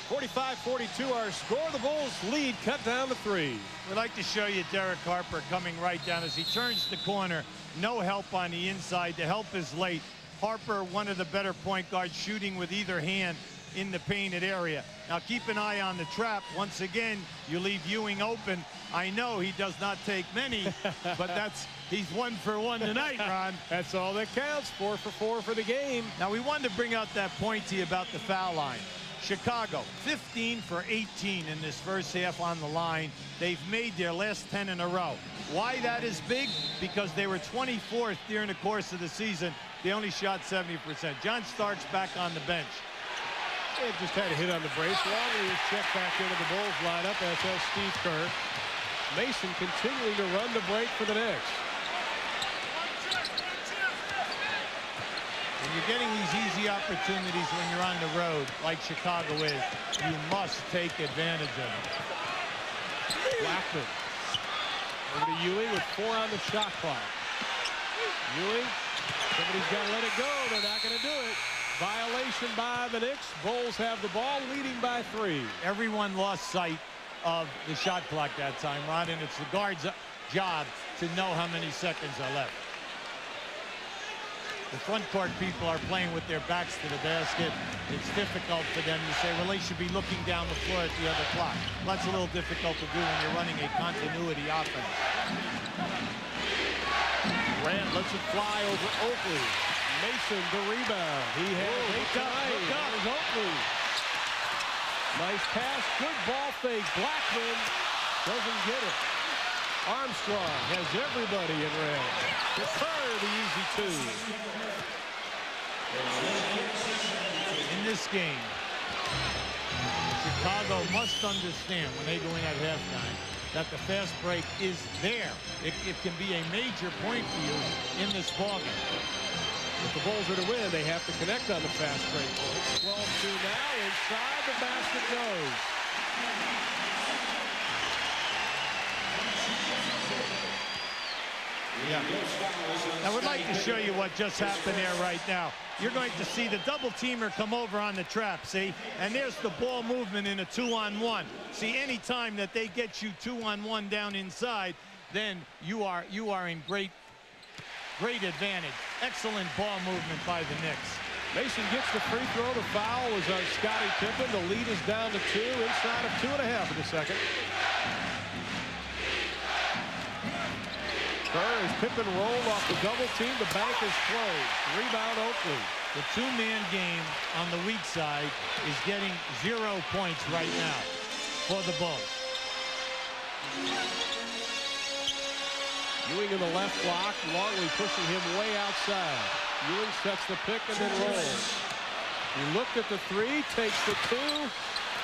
.45-42 our score. The Bulls lead cut down to 3. We'd like to show you Derek Harper coming right down as he turns the corner. No help on the inside. The help is late. Harper, one of the better point guards, shooting with either hand in the painted area. Now keep an eye on the trap. Once again, you leave Ewing open. I know he does not take many, but he's 1 for 1 tonight, Ron. That's all that counts. 4 for 4 for the game. Now we wanted to bring out that point to you about the foul line. Chicago, 15 for 18 in this first half on the line. They've made their last 10 in a row. Why that is big? Because they were 24th during the course of the season. They only shot 70%. John Stark's back on the bench. They just had a hit on the brace. Longley is checked back into the Bulls lineup, as has Steve Kerr. Mason continuing to run the break for the Knicks. When you're getting these easy opportunities when you're on the road, like Chicago is, you must take advantage of them. Blackman over to Ewing with 4 on the shot clock. Ewing, somebody's got to let it go. They're not going to do it. Violation by the Knicks. Bulls have the ball, leading by 3. Everyone lost sight of the shot clock that time, Ron, and it's the guard's job to know how many seconds are left. The front court people are playing with their backs to the basket. It's difficult for them to say, well, they should be looking down the floor at the other clock. That's a little difficult to do when you're running a continuity offense. Grant lets it fly over Oakley. Mason the rebound. He had Look up. is Oakley. Nice pass, good ball fake. Blackman doesn't get it. Armstrong has everybody in red. Defer the easy 2. In this game, Chicago must understand when they go in at halftime that the fast break is there. It can be a major point for you in this ballgame. If the Bulls are to win, they have to connect on the fast break points. 12-2 now. Inside the basket goes. Yeah. I would like to show you what just happened there right now. You're going to see the double teamer come over on the trap, see? And there's the ball movement in a 2-on-1. See, any time that they get you 2-on-1 down inside, then you are in great advantage. Excellent ball movement by the Knicks. Mason gets the free throw. The foul was on Scottie Pippen. The lead is down to 2 inside of 2.5 in the second. Kerr as Pippen rolled off the double team. The bank is closed. Rebound Oakley. The two-man game on the weak side is getting 0 points right now for the Bulls. Ewing in the left block. Longley pushing him way outside. Ewing sets the pick and then rolls. He looked at the 3, takes the 2,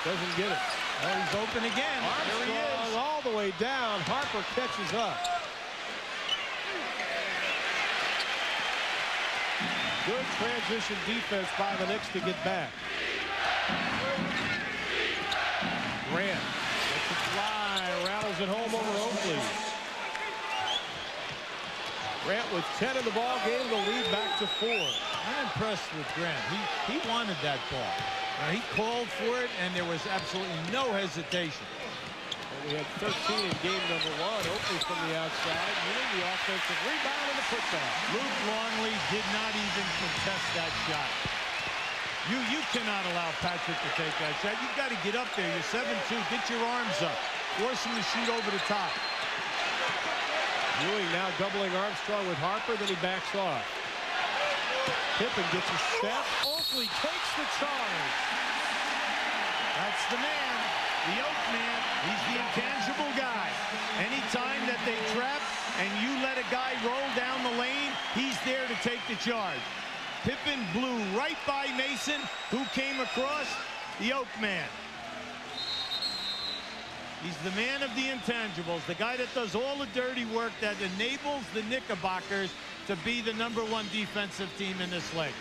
doesn't get it. Oh, he's open again. Armstrong There he is. all the way down. Harper catches up. Good transition defense by the Knicks to get back. Grant lets it fly, rattles it home over Oakley. Grant with 10 in the ball game, the lead back to 4. I'm impressed with Grant. He wanted that ball. Now, he called for it, and there was absolutely no hesitation. We had 13 in game number 1. Oakley from the outside. Ewing the offensive rebound and the putback. Luke Longley did not even contest that shot. You cannot allow Patrick to take that shot. You've got to get up there. You're 7'2". Get your arms up. Force him to shoot over the top. Ewing now doubling Armstrong with Harper, then he backs off. Pippen gets a step. Oakley takes the charge. That's the man. The Oak man. He's the intangible guy. Anytime that they trap and you let a guy roll down the lane, he's there to take the charge. Pippen blew right by Mason, who came across. The Oak man. He's the man of the intangibles, the guy that does all the dirty work that enables the Knickerbockers to be the #1 defensive team in this league.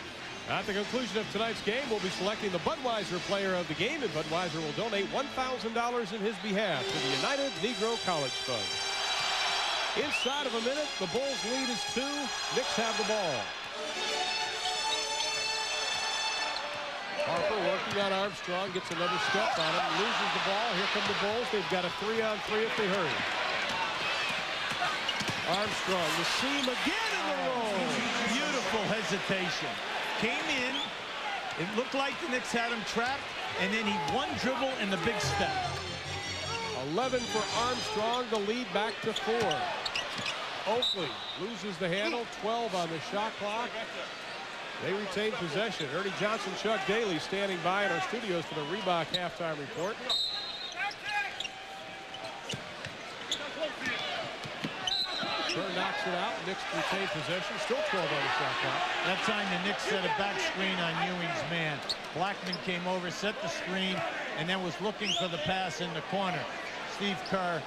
At the conclusion of tonight's game, we'll be selecting the Budweiser player of the game, and Budweiser will donate $1,000 in his behalf to the United Negro College Fund. Inside of a minute, the Bulls lead is 2. Knicks have the ball. Harper working on Armstrong, gets another step on him, loses the ball. Here come the Bulls. They've got a 3-on-3 if they hurry. Armstrong, the seam again in the roll. Beautiful hesitation. Came in. It looked like the Knicks had him trapped, and then he one dribble and the big step. 11 for Armstrong, the lead back to 4. Oakley loses the handle, 12 on the shot clock. They retain possession. Ernie Johnson, Chuck Daly standing by in our studios for the Reebok halftime report. Kerr knocks it out. Knicks retain possession. Still 12 on the shot clock. That time the Knicks set a back screen on Ewing's man. Blackman came over, set the screen, and then was looking for the pass in the corner. Steve Kerr.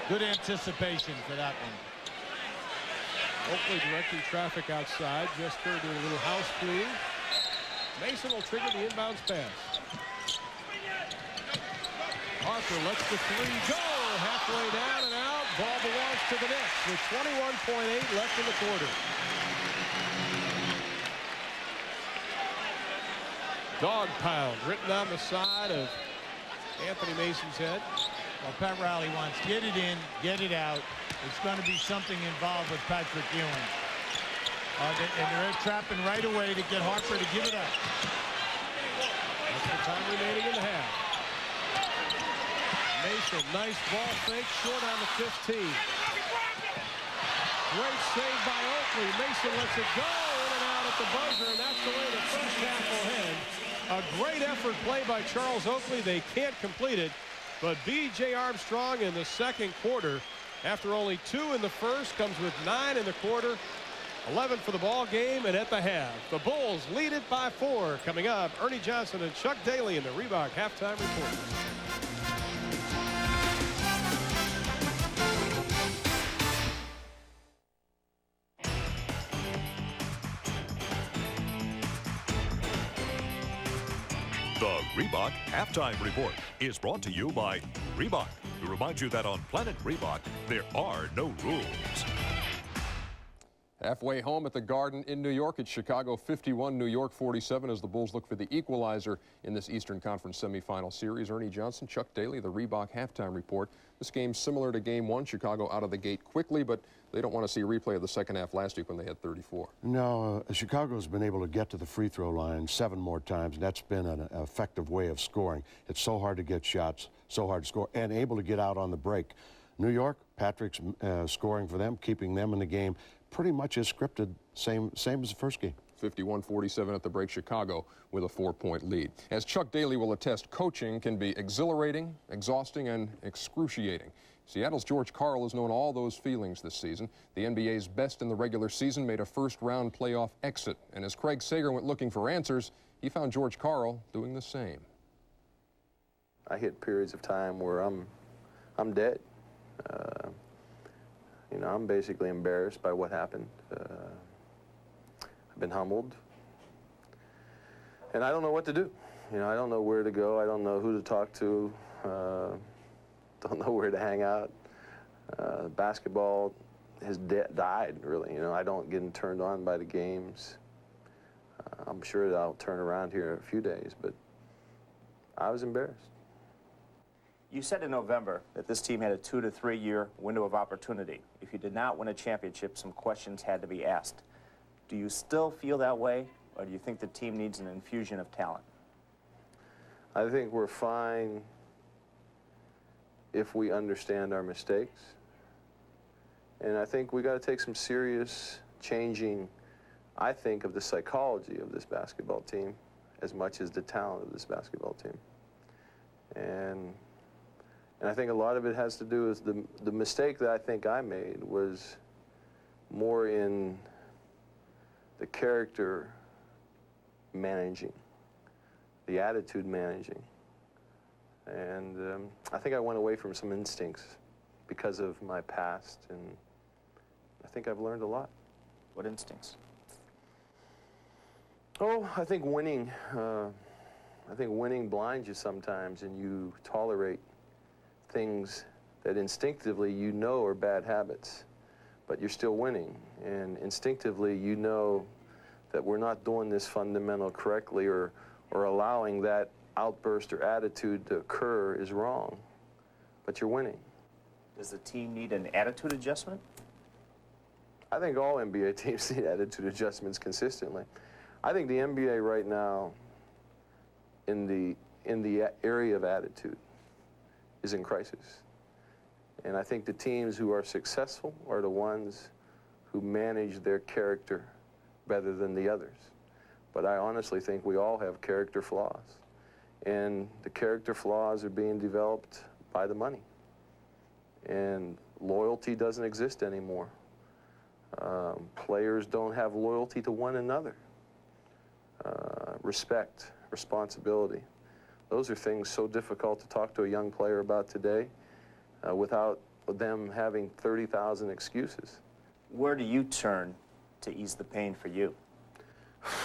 Good anticipation for that one. Oakley directing traffic outside. Just Kerr doing a little house cleaning. Mason will trigger the inbounds pass. Harper lets the 3 go. Halfway down and out. Ball belongs to the Knicks with 21.8 left in the quarter. Dog pound written on the side of Anthony Mason's head. Well, Pat Riley wants get it in, get it out. It's going to be something involved with Patrick Ewing. And they're trapping right away to get Harper to give it up. That's the time remaining in the half. Mason, nice ball fake, short on the 15. Great save by Oakley. Mason lets it go in and out at the buzzer, and that's the way the first half will end. A great effort play by Charles Oakley. They can't complete it, but B.J. Armstrong in the second quarter, after only 2 in the first, comes with 9 in the quarter, 11 for the ball game, and at the half, the Bulls lead it by 4. Coming up, Ernie Johnson and Chuck Daly in the Reebok halftime report. The Reebok Halftime Report is brought to you by Reebok. to remind you that on Planet Reebok, there are no rules. Halfway home at the Garden in New York, it's Chicago 51, New York 47 as the Bulls look for the equalizer in this Eastern Conference Semifinal series. Ernie Johnson, Chuck Daly, the Reebok halftime report. This game's similar to Game 1. Chicago out of the gate quickly, but they don't want to see a replay of the second half last week when they had 34. No, Chicago's been able to get to the free throw line 7 more times, and that's been an effective way of scoring. It's so hard to get shots, so hard to score, and able to get out on the break. New York, Patrick's scoring for them, keeping them in the game. Pretty much is scripted, same as the first game. 51-47 at the break, Chicago with a 4-point lead. As Chuck Daly will attest, coaching can be exhilarating, exhausting, and excruciating. Seattle's George Karl has known all those feelings this season. The NBA's best in the regular season made a first-round playoff exit. And as Craig Sager went looking for answers, he found George Karl doing the same. I hit periods of time where I'm dead. You know, I'm basically embarrassed by what happened. I've been humbled. And I don't know what to do. You know, I don't know where to go. I don't know who to talk to. Don't know where to hang out. Basketball has died, really. You know, I don't get turned on by the games. I'm sure that I'll turn around here in a few days, but I was embarrassed. You said in November that this team had a 2 to 3 year window of opportunity. If you did not win a championship, some questions had to be asked. Do you still feel that way, or do you think the team needs an infusion of talent? I think we're fine if we understand our mistakes. And I think we got to take some serious changing, I think, of the psychology of this basketball team as much as the talent of this basketball team. And I think a lot of it has to do with the mistake that I think I made was more in the character managing, the attitude managing. And I think I went away from some instincts because of my past, and I think I've learned a lot. What instincts? Oh, I think winning blinds you sometimes, and you tolerate things that instinctively you know are bad habits, but you're still winning. And instinctively you know that we're not doing this fundamental correctly, or allowing that outburst or attitude to occur is wrong, but you're winning. Does the team need an attitude adjustment? I think all NBA teams need attitude adjustments consistently. I think the NBA right now in the area of attitude is in crisis. And I think the teams who are successful are the ones who manage their character better than the others. But I honestly think we all have character flaws. And the character flaws are being developed by the money. And loyalty doesn't exist anymore. Players don't have loyalty to one another. Respect, responsibility. Those are things so difficult to talk to a young player about today without them having 30,000 excuses. Where do you turn to ease the pain for you?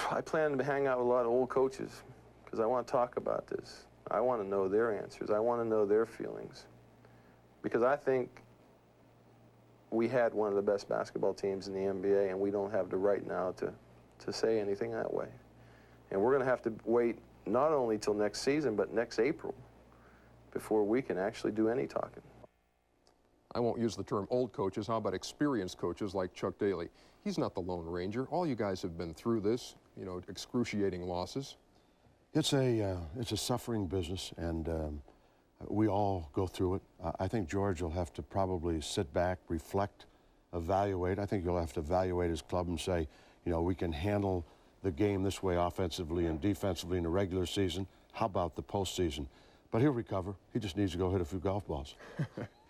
I plan to hang out with a lot of old coaches because I want to talk about this. I want to know their answers. I want to know their feelings. Because I think we had one of the best basketball teams in the NBA, and we don't have the right now to say anything that way. And we're going to have to wait not only till next season, but next April before we can actually do any talking. I won't use the term old coaches. How about experienced coaches like Chuck Daly? He's not the Lone Ranger. All you guys have been through this, you know, excruciating losses. It's a suffering business, and we all go through it. I think George will have to probably sit back, reflect, evaluate. I think he'll have to evaluate his club and say, you know, we can handle the game this way offensively and defensively in the regular season. How about the postseason? But he'll recover. He just needs to go hit a few golf balls.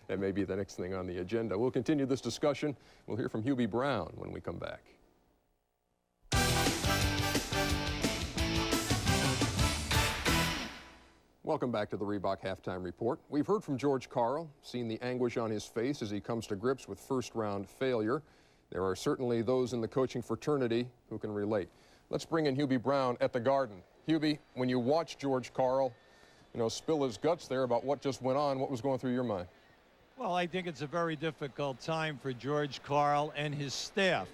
That may be the next thing on the agenda. We'll continue this discussion. We'll hear from Hubie Brown when we come back. Welcome back to the Reebok Halftime Report. We've heard from George Karl, seen the anguish on his face as he comes to grips with first-round failure. There are certainly those in the coaching fraternity who can relate. Let's bring in Hubie Brown at the Garden. Hubie, when you watch George Karl, spill his guts there about what just went on. What was going through your mind? Well, I think it's a very difficult time for George Karl and his staff.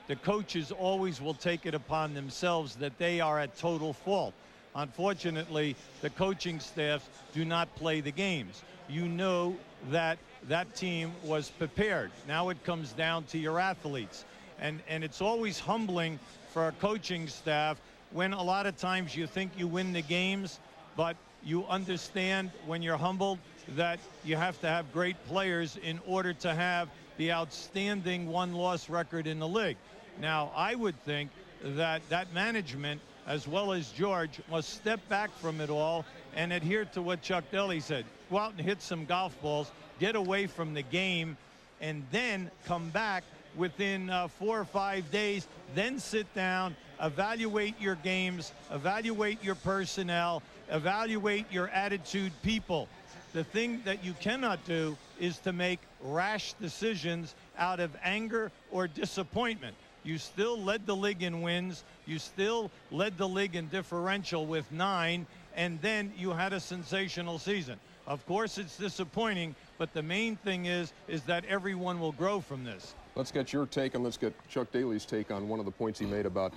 The coaches always will take it upon themselves that they are at total fault. Unfortunately, the coaching staff do not play the games. You know that that team was prepared. Now it comes down to your athletes. And it's always humbling for a coaching staff when a lot of times you think you win the games, but you understand when you're humbled that you have to have great players in order to have the outstanding one-loss record in the league. Now, I would think that that management, as well as George, must step back from it all and adhere to what Chuck Daly said. Go out and hit some golf balls, get away from the game, and then come back within 4 or 5 days, then sit down, evaluate your games, evaluate your personnel, evaluate your attitude people. The thing that you cannot do is to make rash decisions out of anger or disappointment. You still led the league in wins. You still led the league in differential with 9, and then you had a sensational season. Of course, it's disappointing, but the main thing is that everyone will grow from this. Let's get your take, and let's get Chuck Daly's take on one of the points he made about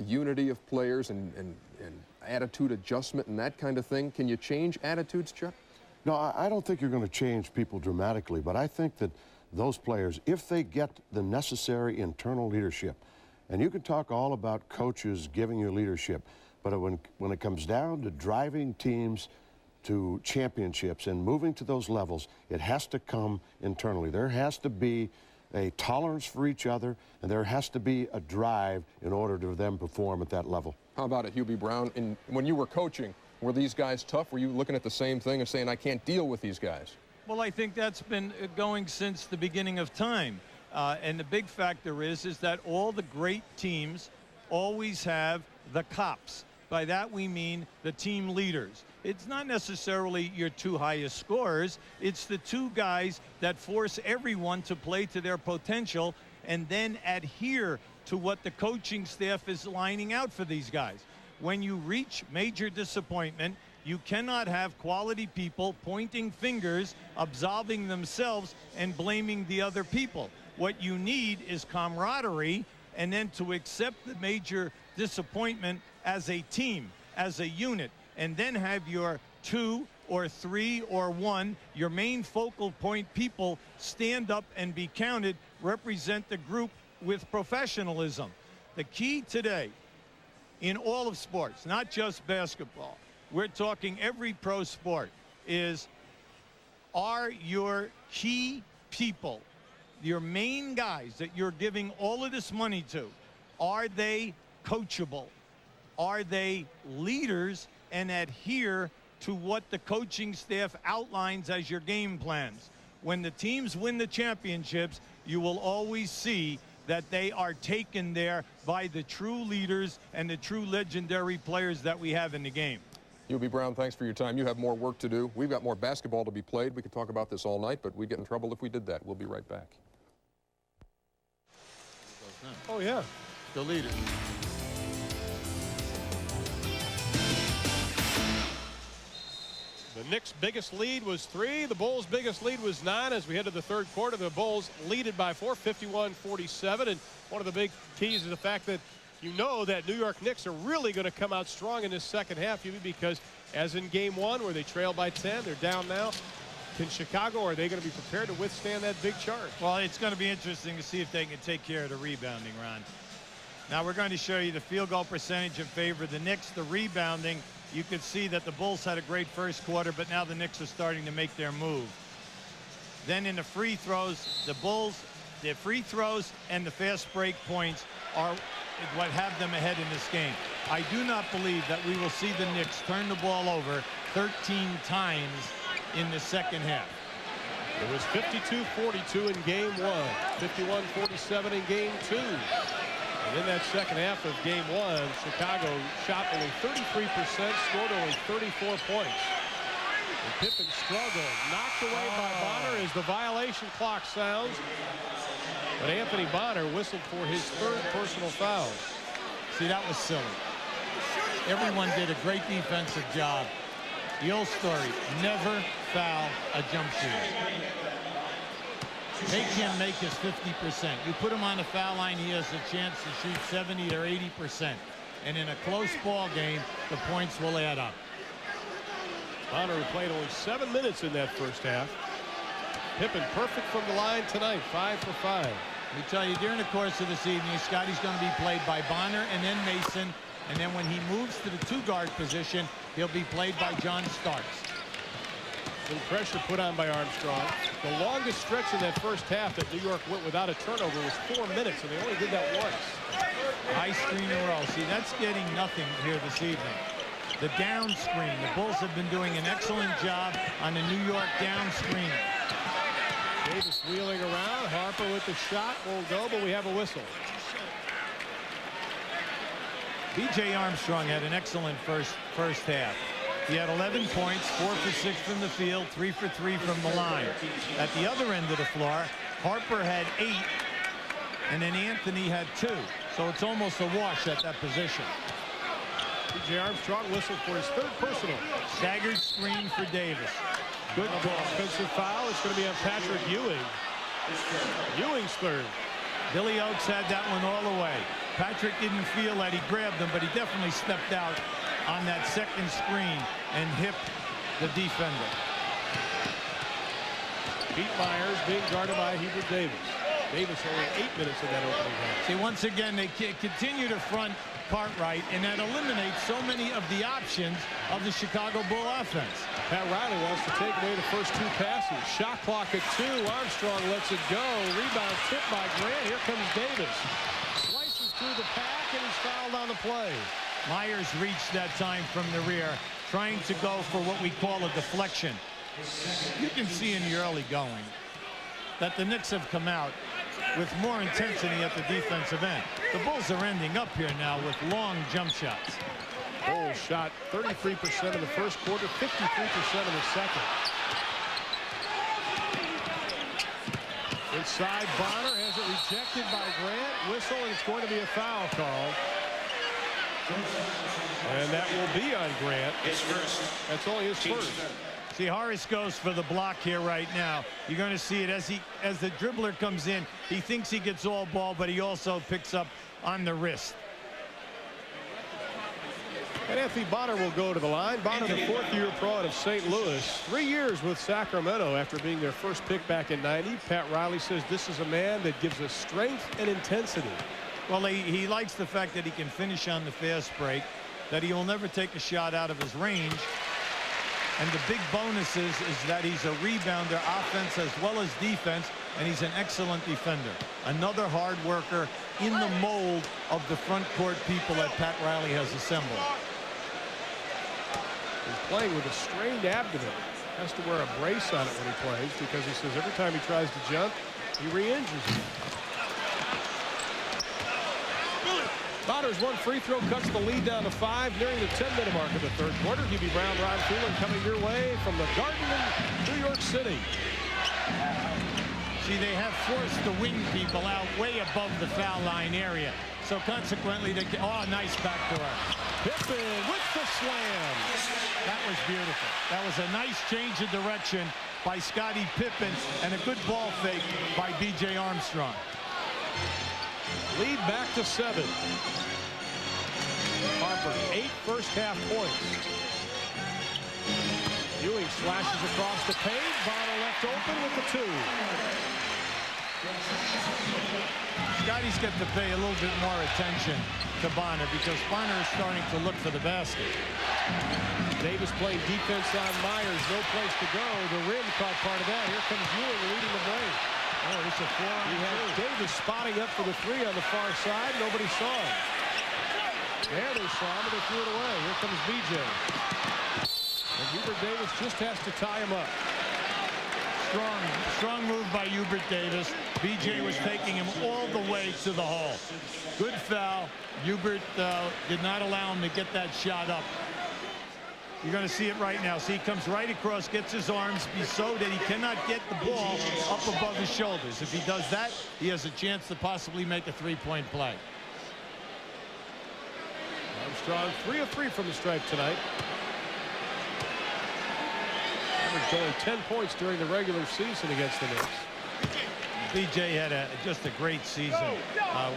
unity of players and attitude adjustment and that kind of thing. Can you change attitudes, Chuck? No, I don't think you're going to change people dramatically, but I think that those players, if they get the necessary internal leadership, and you can talk all about coaches giving you leadership, but when it comes down to driving teams to championships and moving to those levels, it has to come internally. There has to be a tolerance for each other, and there has to be a drive in order to them perform at that level. How about it, Hubie Brown? When you were coaching, were these guys tough? Were you looking at the same thing and saying, I can't deal with these guys? Well, I think that's been going since the beginning of time. And the big factor is that all the great teams always have the cops. By that we mean the team leaders. It's not necessarily your 2 highest scorers. It's the 2 guys that force everyone to play to their potential and then adhere to what the coaching staff is lining out for these guys. When you reach major disappointment, you cannot have quality people pointing fingers, absolving themselves, and blaming the other people. What you need is camaraderie, and then to accept the major disappointment as a team, as a unit, and then have your 2 or 3 or 1, your main focal point people stand up and be counted, represent the group with professionalism. The key today in all of sports, not just basketball, we're talking every pro sport, is are your key people, your main guys that you're giving all of this money to, are they coachable? Are they leaders and adhere to what the coaching staff outlines as your game plans? When the teams win the championships, you will always see that they are taken there by the true leaders and the true legendary players that we have in the game. Hubie Brown, thanks for your time. You have more work to do. We've got more basketball to be played. We could talk about this all night, but we'd get in trouble if we did that. We'll be right back. Oh, yeah. The leader. The Knicks' biggest lead was 3. The Bulls' biggest lead was 9 as we head to the third quarter. The Bulls leaded by 4, 51-47. And one of the big keys is the fact that you know that New York Knicks are really going to come out strong in this second half, because as in game 1 where they trailed by 10, they're down now. Can Chicago, are they going to be prepared to withstand that big charge? Well, it's going to be interesting to see if they can take care of the rebounding, Ron. Now we're going to show you the field goal percentage in favor of the Knicks, the rebounding. You could see that the Bulls had a great first quarter, but now the Knicks are starting to make their move. Then in the free throws, the Bulls, their free throws and the fast break points are what have them ahead in this game. I do not believe that we will see the Knicks turn the ball over 13 times in the second half. It was 52-42 in game 1, 51-47 in game 2. And in that second half of game 1, Chicago shot only 33%, scored only 34 points. And Pippen struggled, knocked away by Bonner as the violation clock sounds. But Anthony Bonner whistled for his 3rd personal foul. See, that was silly. Everyone did a great defensive job. The old story, never foul a jump shooter. Make him make his 50%. You put him on the foul line, he has a chance to shoot 70 or 80%. And in a close ball game, the points will add up. Bonner played only 7 minutes in that first half. Pippen perfect from the line tonight, 5 for 5. We tell you, during the course of this evening, Scotty's going to be played by Bonner and then Mason. And then when he moves to the 2-guard position, he'll be played by John Starks. Some pressure put on by Armstrong. The longest stretch in that first half that New York went without a turnover was 4 minutes, and they only did that once. High screen and roll. See, that's getting nothing here this evening. The down screen. The Bulls have been doing an excellent job on the New York down screen. Davis wheeling around. Harper with the shot. Won't go, but we have a whistle. B.J. Armstrong had an excellent first half. He had 11 points, 4 for 6 from the field, 3 for 3 from the line. At the other end of the floor, Harper had 8, and then Anthony had 2. So it's almost a wash at that position. B.J. Armstrong whistled for his 3rd personal. Staggered screen for Davis. Good ball. Offensive foul. It's going to be on Patrick Ewing. Ewing's 3rd. Billy Oakes had that one all the way. Patrick didn't feel that he grabbed him, but he definitely stepped out on that second screen and hipped the defender. Pete Myers being guarded by Hubert Davis. Davis only 8 minutes in that opening half. See, once again, they continue to front Cartwright, and that eliminates so many of the options of the Chicago Bull offense. Pat Riley wants to take away the first 2 passes. Shot clock at 2. Armstrong lets it go. Rebound tipped by Grant. Here comes Davis. Slices through the pack, and he's fouled on the play. Myers reached that time from the rear, trying to go for what we call a deflection. You can see in the early going that the Knicks have come out with more intensity at the defensive end. The Bulls are ending up here now with long jump shots. Bulls shot 33% in the first quarter, 53% in the second. Inside, Bonner has it rejected by Grant. Whistle, and it's going to be a foul call. And that will be on Grant. That's only his first. See, Horace goes for the block here right now. You're going to see it as the dribbler comes in. He thinks he gets all ball, but he also picks up on the wrist. And Anthony Bonner will go to the line. Bonner, the 4th-year pro out of St. Louis. 3 years with Sacramento after being their first pick back in '90. Pat Riley says this is a man that gives us strength and intensity. Well, he likes the fact that he can finish on the fast break, that he will never take a shot out of his range. And the big bonus is that he's a rebounder, offense as well as defense, and he's an excellent defender. Another hard worker in the mold of the front court people that Pat Riley has assembled. He's playing with a strained abdomen. Has to wear a brace on it when he plays because he says every time he tries to jump, he re-injures it. Bonner's 1 free throw cuts the lead down to 5 nearing the 10-minute mark of the 3rd quarter. Hubie Brown, Ron Phelan coming your way from the Garden in New York City. See, they have forced the wing people out way above the foul line area. So consequently, they can, oh, nice backdoor. Pippen with the slam. That was beautiful. That was a nice change of direction by Scottie Pippen and a good ball fake by B.J. Armstrong. Lead back to 7. Harper, 8 first-half points. Ewing slashes across the paint. Bonner left open with the 2. Scotty's got to pay a little bit more attention to Bonner because Bonner is starting to look for the basket. Davis playing defense on Myers. No place to go. The rim caught part of that. Here comes Ewing leading the break. Oh, it's a 4-on-2. We have Davis spotting up for the 3 on the far side. Nobody saw him. There they saw him, and they threw it away. Here comes B.J. And Hubert Davis just has to tie him up. Strong move by Hubert Davis. B.J. was taking him all the way to the hole. Good foul. Hubert did not allow him to get that shot up. You're going to see it right now. See, he comes right across, gets his arms so that he cannot get the ball up above his shoulders. If he does that, he has a chance to possibly make a 3-point play. Armstrong 3 of 3 from the stripe tonight. averaged only 10 points during the regular season against the Knicks. B.J. had just a great season.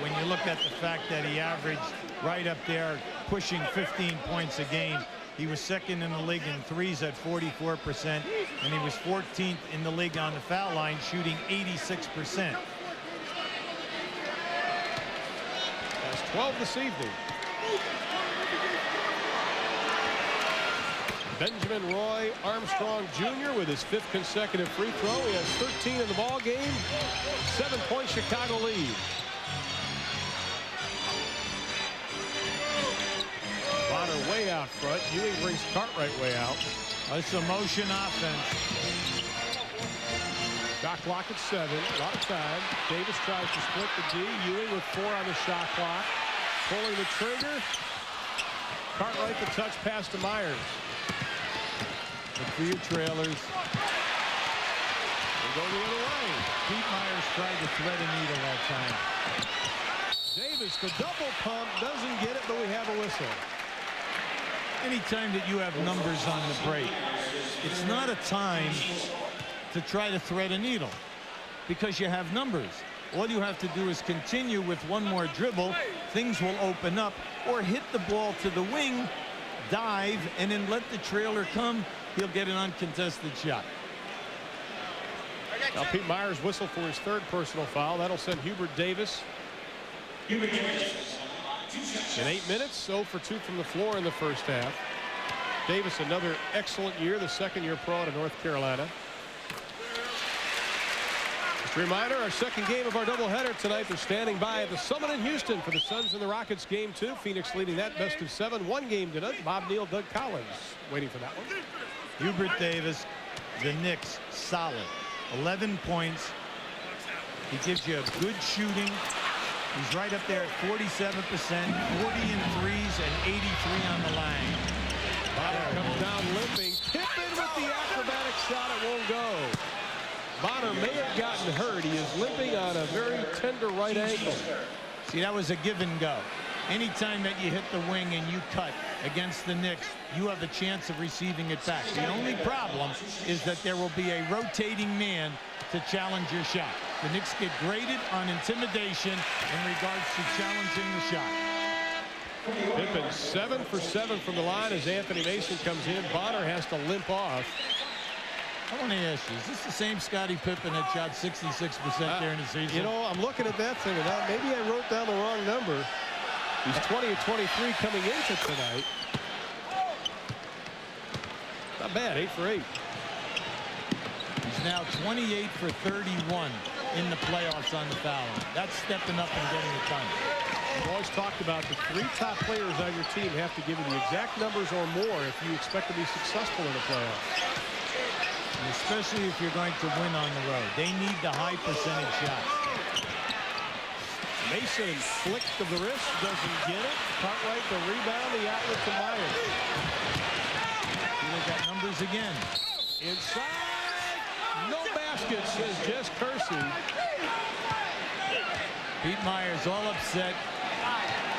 When you look at the fact that he averaged right up there pushing 15 points a game. He was second in the league in threes at 44%, and he was 14th in the league on the foul line, shooting 86%. That's 12 this evening. Benjamin Roy Armstrong Jr. with his 5th consecutive free throw. He has 13 in the ball game. 7-point Chicago lead. Bonner way out front. Ewing brings Cartwright way out. It's a motion offense. Shot clock at 7. A lot of time. Davis tries to split the D. Ewing with 4 on the shot clock. Pulling the trigger. Cartwright the touch pass to Myers. Look for your trailers. They go the other way. Pete Myers tried to thread a needle that time. Davis, the double pump, doesn't get it, but we have a whistle. Anytime that you have numbers on the break, it's not a time to try to thread a needle because you have numbers. All you have to do is continue with one more dribble. Things will open up, or hit the ball to the wing, dive, and then let the trailer come. He'll get an uncontested shot. Now Pete Myers whistled for his 3rd personal foul. That'll send Hubert Davis. In 8 minutes, 0 for 2 from the floor in the first half. Davis, another excellent year, the 2nd-year pro out of North Carolina. Just a reminder, our 2nd game of our doubleheader tonight. They're standing by at the Summit in Houston for the Suns and the Rockets game 2. Phoenix leading that best of 7. 1 game tonight. Bob Neal, Doug Collins waiting for that one. Hubert Davis, the Knicks, solid. 11 points. He gives you a good shooting. He's right up there at 47%, 40 in threes, and 83 on the line. Bonner comes down limping. Pippen with the acrobatic shot. It won't go. Bonner may have gotten hurt. He is limping on a very tender right ankle. See, that was a give and go. Anytime that you hit the wing and you cut against the Knicks, you have a chance of receiving it back. The only problem is that there will be a rotating man to challenge your shot. The Knicks get graded on intimidation in regards to challenging the shot. Pippen 7 for 7 from the line as Anthony Mason comes in. Bonner has to limp off. I want to ask you, is this the same Scottie Pippen that shot 66% during the season? You know, I'm looking at that thing, and maybe I wrote down the wrong number. He's 20 of 23 coming into tonight. Not bad, 8 for 8. He's now 28 for 31 in the playoffs on the foul line. That's stepping up and getting it done. We've always talked about the 3 top players on your team have to give you the exact numbers or more if you expect to be successful in the playoffs. And especially if you're going to win on the road. They need the high percentage shots. Mason flick of the wrist, doesn't get it. Cartwright the rebound, the outlet to Myers. They got numbers again. Inside, no basket, says Jess Kersey. Pete Myers all upset.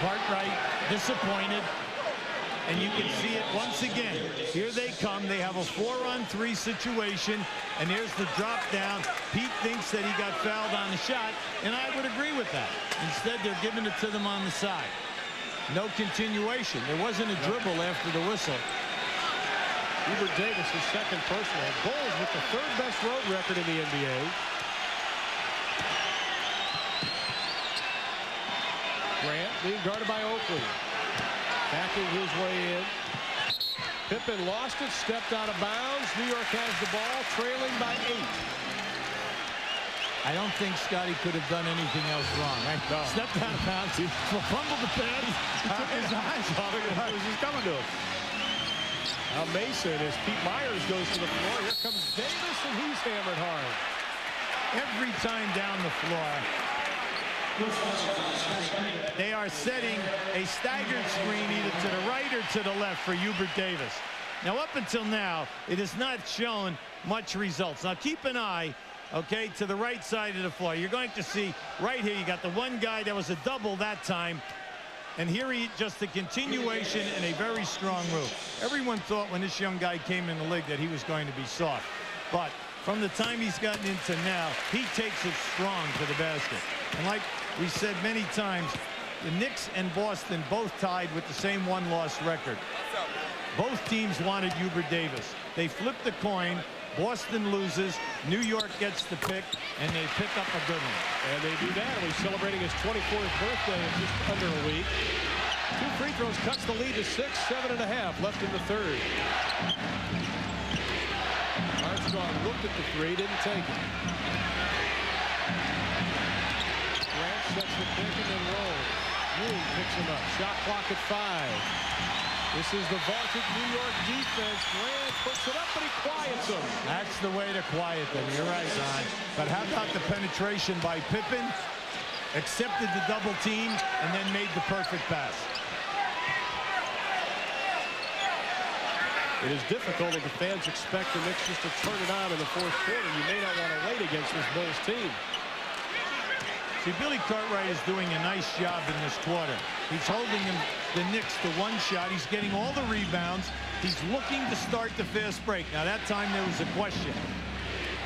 Cartwright disappointed. And you can see it once again. Here they come. They have a 4-on-3 situation. And there's the drop down. Pete thinks that he got fouled on the shot. And I would agree with that. Instead, they're giving it to them on the side. No continuation. There wasn't a dribble after the whistle. Hubert Davis, his 2nd personal. Bulls with the 3rd best road record in the NBA. Grant being guarded by Oakley. Backing his way in. Pippen lost it, stepped out of bounds. New York has the ball, trailing by 8. I don't think Scottie could have done anything else wrong. Right? No. Stepped out of bounds. He fumbled the pad. He took his eyes off it. It was just coming to him. Now Mason, as Pete Myers goes to the floor. Here comes Davis, and he's hammered hard. Every time down the floor, they are setting a staggered screen either to the right or to the left for Hubert Davis. Now, up until now, it has not shown much results. Now, keep an eye, okay, to the right side of the floor. You're going to see right here, you got the one guy that was a double that time. And here he just a continuation and a very strong move. Everyone thought when this young guy came in the league that he was going to be soft. But from the time he's gotten into now, he takes it strong to the basket. And like we said many times, the Knicks and Boston both tied with the same one-loss record. Both teams wanted Hubert Davis. They flipped the coin. Boston loses. New York gets the pick, and they pick up a good one. And they do that. He's celebrating his 24th birthday in just under a week. 2 free throws cuts the lead to 6, 7.5 left in the third. Armstrong looked at the three, didn't take it. Grant sets the pick and then rolls. Ewing picks him up. Shot clock at 5. This is the vaunted New York defense. Grant puts it up, but he quiets them. That's the way to quiet them. You're right, Ron. But how about the penetration by Pippen? Accepted the double team and then made the perfect pass. It is difficult if the fans expect the Knicks just to turn it on in the fourth quarter. You may not want to wait against this Bulls team. See, Billy Cartwright is doing a nice job in this quarter. He's holding the Knicks to 1 shot. He's getting all the rebounds. He's looking to start the fast break. Now, that time there was a question.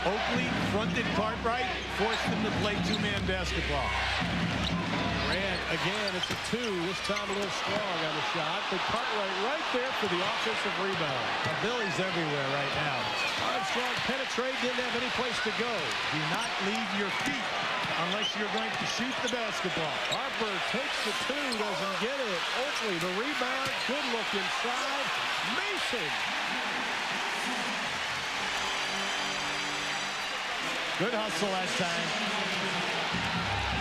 Oakley fronted Cartwright, forced him to play 2-man basketball. Grant, again, it's a 2. This time a little strong on the shot. But Cartwright right there for the offensive rebound. Now, Billy's everywhere right now. Armstrong penetrate, didn't have any place to go. Do not leave your feet unless you're going to shoot the basketball. Harper takes the 2, doesn't get it. Oakley, the rebound, good look inside. Mason. Good hustle that time.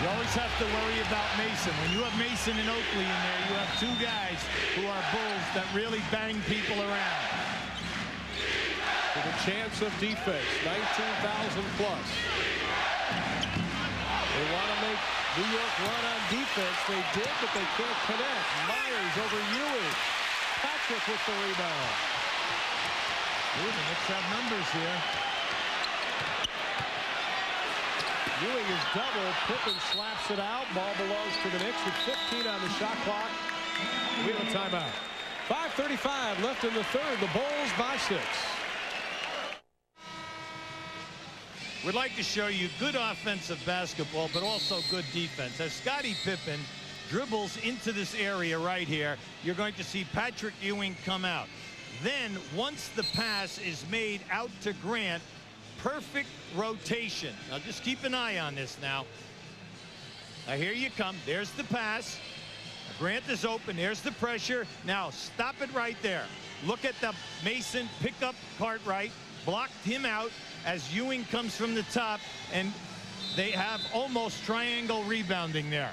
You always have to worry about Mason. When you have Mason and Oakley in there, you have 2 guys who are Bulls that really bang people around. With a chance of defense, 19,000 plus. They want to make New York run on defense. They did, but they can't connect. Myers over Ewing. Patrick with the rebound. Ooh, the Knicks have numbers here. Ewing is double. Pippen slaps it out. Ball belongs to the Knicks with 15 on the shot clock. We have a timeout. 5:35 left in the third. The Bulls by 6. We'd like to show you good offensive basketball, but also good defense. As Scottie Pippen dribbles into this area right here, you're going to see Patrick Ewing come out. Then, once the pass is made out to Grant, perfect rotation. Now, just keep an eye on this now. Now, here you come. There's the pass. Grant is open. There's the pressure. Now, stop it right there. Look at the Mason pick up Cartwright. Blocked him out as Ewing comes from the top, and they have almost triangle rebounding there.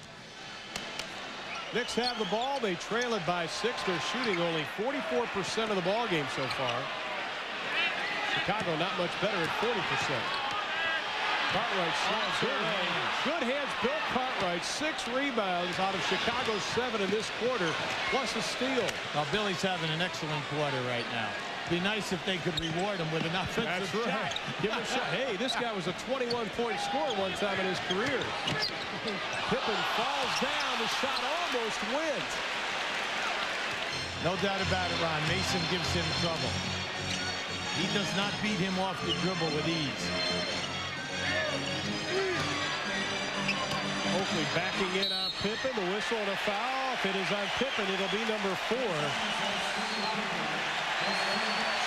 Knicks have the ball. They trail it by 6. They're shooting only 44% of the ball game so far. Chicago not much better at 40%. Cartwright slaps it in. Good hands, Bill Cartwright. 6 rebounds out of Chicago's 7 in this quarter, plus a steal. Well, Billy's having an excellent quarter right now. Be nice if they could reward him with an offensive shot. Give him a shot. Hey, this guy was a 21-point scorer one time in his career. Pippen falls down. The shot almost wins. No doubt about it, Ron. Mason gives him trouble. He does not beat him off the dribble with ease. Oakley backing in on Pippen. The whistle and a foul. If it is on Pippen, it'll be number 4.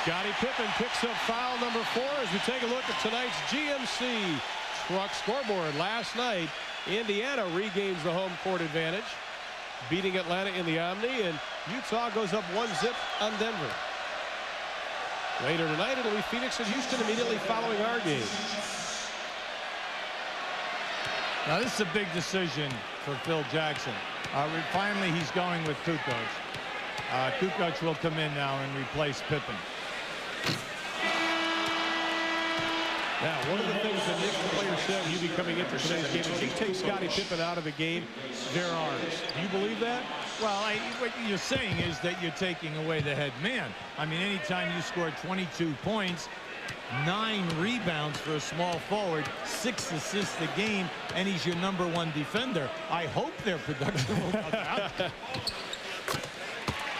Scottie Pippen picks up foul number 4 as we take a look at tonight's GMC Truck scoreboard. Last night, Indiana regains the home court advantage, beating Atlanta in the Omni, and Utah goes up 1-0 on Denver. Later tonight, it'll be Phoenix and Houston immediately following our game. Now, this is a big decision for Phil Jackson. Finally, he's going with Kukoc. Kukoc will come in now and replace Pippen. Now, one of the things the Knicks player said, he'd be coming into today's game, if he takes Scottie Pippen out of the game, they're ours. Do you believe that? Well, what you're saying is that you're taking away the head man. I mean, anytime you score 22 points, 9 rebounds for a small forward, 6 assists a game, and he's your #1 defender. I hope their production will come out.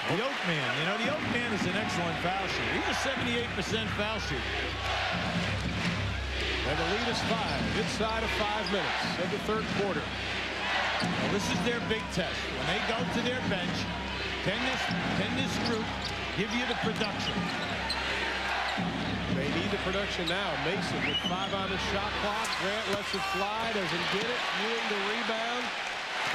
The Oak Man, you know, the Oak Man is an excellent foul shooter. He's a 78% foul shooter. And the lead is 5 inside of 5 minutes of the third quarter. Well, this is their big test. When they go to their bench, can this group give you the production? They need the production now. Mason with 5 on the shot clock. Grant lets it fly, doesn't get it. Ewing the rebound.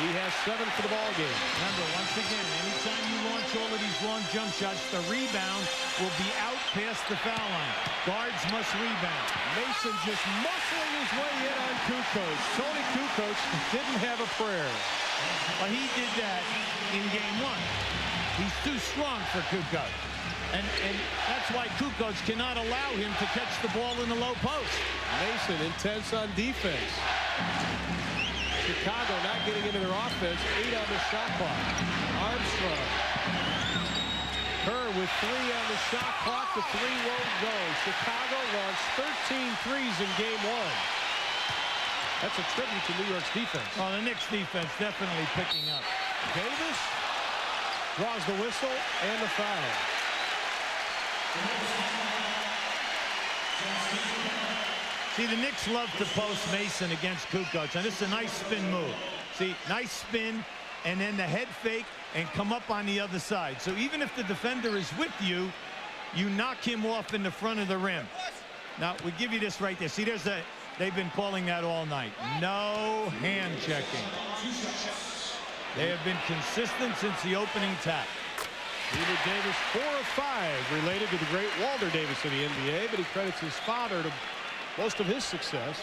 He has 7 for the ball game. Remember, once again, anytime you launch all of these long jump shots, the rebound will be out past the foul line. Guards must rebound. Mason just muscling his way in on Kukoc. Tony Kukoc didn't have a prayer. Well, he did that in game 1. He's too strong for Kukoc. And that's why Kukoc cannot allow him to catch the ball in the low post. Mason intense on defense. Chicago not getting into their offense. 8 on the shot clock. Armstrong. Kerr with 3 on the shot clock. The 3 won't go. Chicago launched 13 threes in game 1. That's a tribute to New York's defense. Oh, the Knicks defense definitely picking up. Davis draws the whistle and the foul. See, the Knicks love to post Mason against Kukoc, and it's a nice spin move. See, nice spin, and then the head fake, and come up on the other side. So even if the defender is with you, you knock him off in the front of the rim. Now, we give you this right there. See, there's a, they've been calling that all night. No hand checking. They have been consistent since the opening tap. Peter Davis 4 of 5 related to the great Walter Davis of the NBA, but he credits his father to most of his success.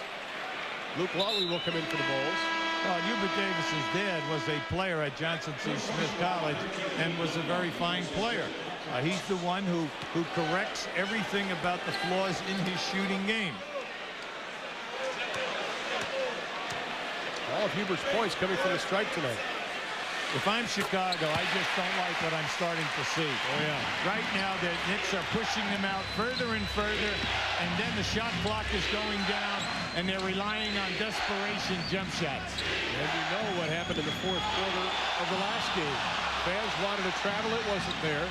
Luke Longley will come in for the Bulls. Oh, Hubert Davis's dad was a player at Johnson C. Smith College and was a very fine player. He's the one who corrects everything about the flaws in his shooting game. All of Hubert's points coming from the stripe tonight. If I'm Chicago, I just don't like what I'm starting to see. Oh, yeah. Right now, the Knicks are pushing them out further and further, and then the shot clock is going down, and they're relying on desperation jump shots. And you know what happened in the fourth quarter of the last game. Fans wanted to travel. It wasn't there.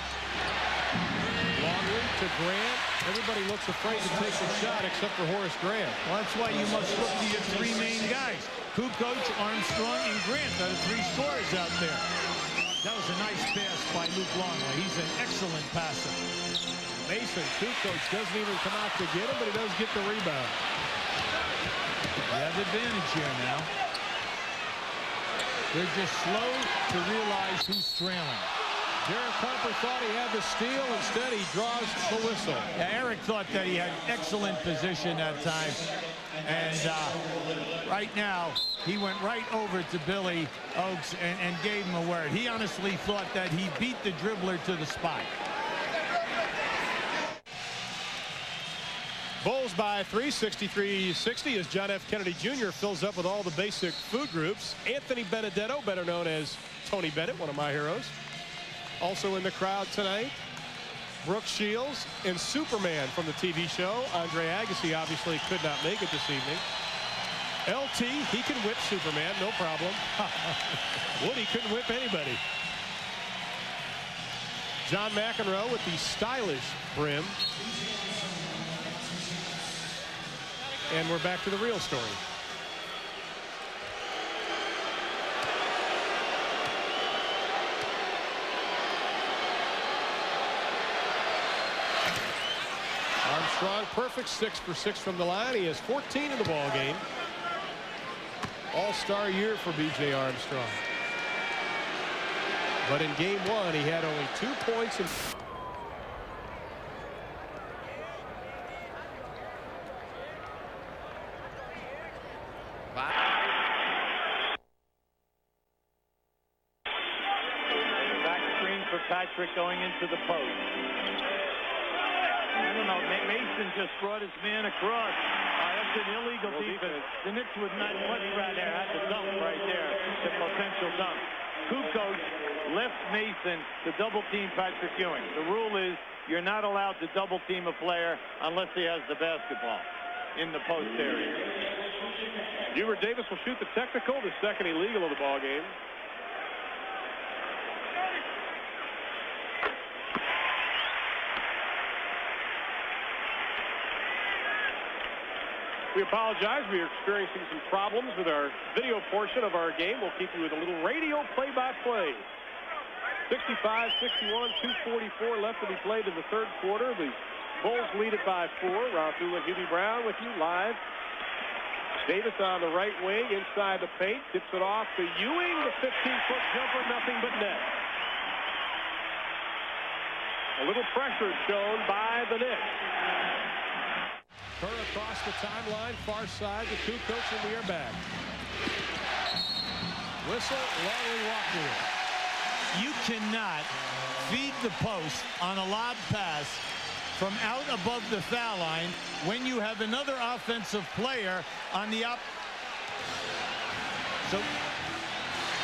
Longley to Grant. Everybody looks afraid to take the shot except for Horace Grant. Well, that's why you must look to your 3 main guys. Kukoc, Armstrong, and Grant are the 3 scorers out there. That was a nice pass by Luke Longley. He's an excellent passer. Mason, Kukoc doesn't even come out to get him, but he does get the rebound. They have the advantage here now. They're just slow to realize who's trailing. Derek Harper thought he had the steal. Instead, he draws the whistle. Yeah, Eric thought that he had excellent position that time. And right now, he went right over to Billy Oakes and gave him a word. He honestly thought that he beat the dribbler to the spot. Bulls by 3, 63-60 as John F. Kennedy Jr. fills up with all the basic food groups. Anthony Benedetto, better known as Tony Bennett, one of my heroes. Also in the crowd tonight, Brooke Shields and Superman from the TV show. Andre Agassi obviously could not make it this evening. LT, he can whip Superman, no problem. Woody couldn't whip anybody. John McEnroe with the stylish brim. And we're back to the real story. Armstrong, perfect 6 for 6 from the line. He has 14 in the ball game. All-star year for B.J. Armstrong. But in game 1, he had only 2 points. Back screen for Patrick going into the post. I don't know. Mason just brought his man across. That's an illegal defense. The Knicks would not much rather have the dunk right there, the potential dunk. Kukoc left Mason to double team Patrick Ewing. The rule is you're not allowed to double team a player unless he has the basketball in the post area. Hubert Davis will shoot the technical, the second illegal of the ball game. We apologize. We are experiencing some problems with our video portion of our game. We'll keep you with a little radio play-by-play. 65-61, 2:44 left to be played in the third quarter. The Bulls lead it by 4. Rafu and Hubie Brown with you live. Davis on the right wing inside the paint. Tips it off to Ewing. The 15-foot jumper, nothing but net. A little pressure shown by the Knicks. Kerr across the timeline, far side to Kukoc in the airbag. Whistle, Longley walking it. You cannot feed the post on a lob pass from out above the foul line when you have another offensive player on the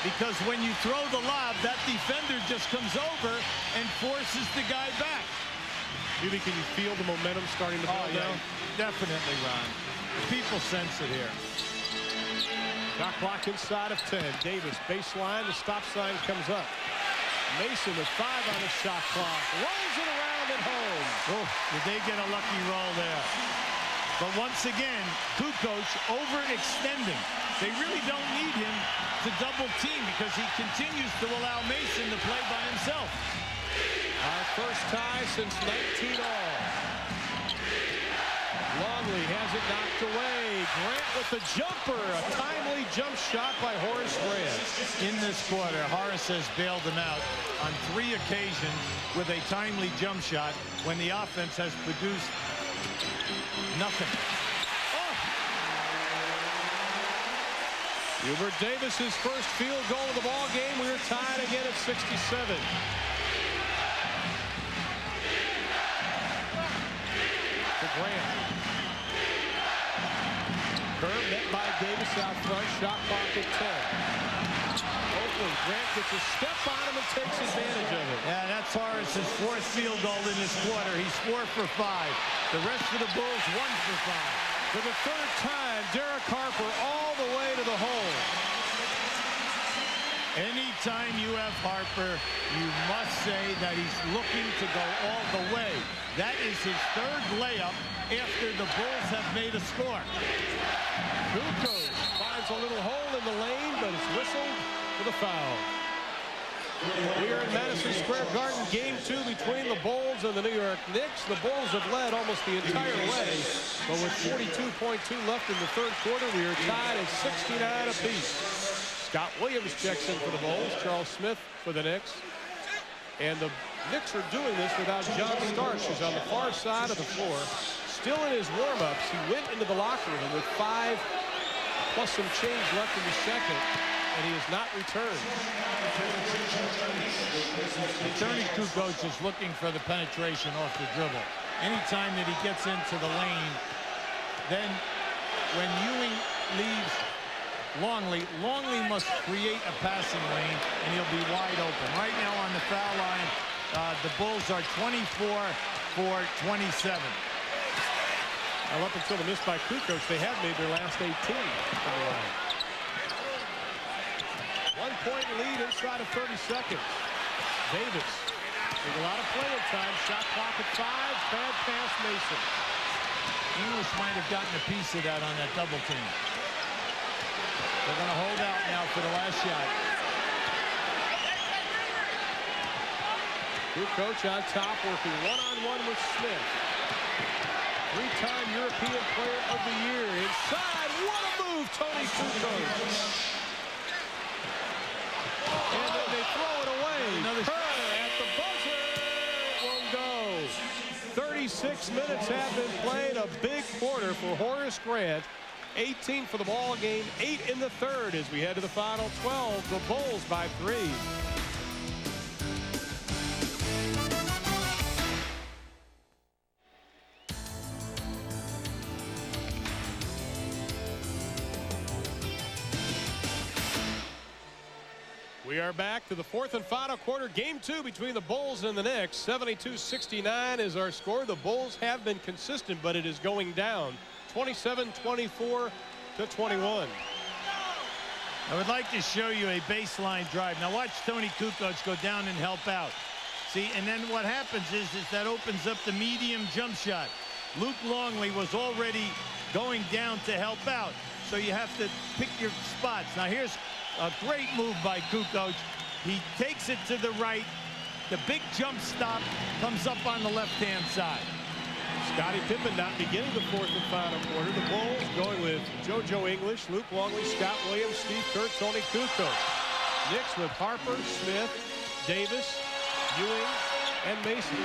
because when you throw the lob, that defender just comes over and forces the guy back. Hubie, can you feel the momentum starting to build now? Definitely, Ron. People sense it here. Shot clock inside of 10. Davis baseline. The stop sign comes up. Mason with 5 on the shot clock. Rolls it around at home. Oh, did they get a lucky roll there? But once again, Kukoc overextending. They really don't need him to double team because he continues to allow Mason to play by himself. Our first tie since 19-all. Longley has it knocked away. Grant with the jumper. A timely jump shot by Horace Grant. In this quarter, Horace has bailed him out on 3 occasions with a timely jump shot when the offense has produced nothing. Oh. Hubert Davis's first field goal of the ball game. We are tied again at 67. To Grant. Kerr met by Davis out front. Shot clock at 10. Oakland. Grant gets a step on him and takes advantage of it. Yeah, that's Horace's 4th field goal in this quarter. He's 4 for 5. The rest of the Bulls 1 for 5. For the 3rd time, Derek Harper all the way to the hole. Anytime you have Harper, you must say that he's looking to go all the way. That is his 3rd layup after the Bulls have made a score. Kukoc finds a little hole in the lane, but it's whistled for the foul. We are in Madison Square Garden, game 2 between the Bulls and the New York Knicks. The Bulls have led almost the entire way, but with 42.2 left in the 3rd quarter, we are tied at 69 apiece. Scott Williams checks in for the Bulls. Charles Smith for the Knicks. And the Knicks are doing this without John Starks, who's on the far side of the floor. Still in his warm-ups, he went into the locker room with 5 plus some change left in the second, and he has not returned. Attorney Kukoc is looking for the penetration off the dribble. Anytime that he gets into the lane, then when Ewing leaves Longley must create a passing lane, and he'll be wide open. Right now on the foul line, the Bulls are 24 for 27. Well, up until the miss by Kukoc, they have made their last 18 from the line. 1-point lead inside of 30 seconds. Davis with a lot of playing time. Shot clock at 5. Bad pass, Mason. English might have gotten a piece of that on that double team. They're going to hold out now for the last shot. Kukoc on top, working one-on-one with Smith. 3-time European Player of the Year. Inside, what a move, Tony Kukoc. And then they throw it away. Kerr at the buzzer. It won't go. 36 minutes have been played. A big quarter for Horace Grant. 18 for the ball game, 8 in the 3rd as we head to the final 12. The Bulls by 3. We are back to the fourth and final quarter. Game 2 between the Bulls and the Knicks. 72-69 is our score. The Bulls have been consistent, but it is going down. 27-24 to 21. I would like to show you a baseline drive. Now watch Tony Kukoc go down and help out. See, and then what happens is that opens up the medium jump shot. Luke Longley was already going down to help out. So you have to pick your spots. Now here's a great move by Kukoc. He takes it to the right. The big jump stop comes up on the left-hand side. Scottie Pippen not beginning the fourth and final quarter. The Bulls going with JoJo English, Luke Longley, Scott Williams, Steve Kerr, Tony Kukoc. Knicks with Harper, Smith, Davis, Ewing, and Mason.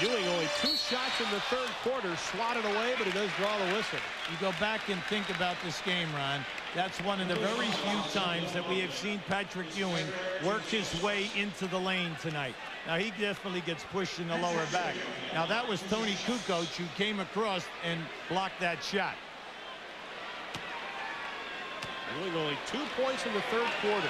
Ewing only 2 shots in the third quarter, swatted away, but he does draw the whistle. You go back and think about this game, Ron. That's one of the very few times that we have seen Patrick Ewing work his way into the lane tonight. Now, he definitely gets pushed in the lower back. Now, that was Tony Kukoc who came across and blocked that shot. Ewing only 2 points in the third quarter.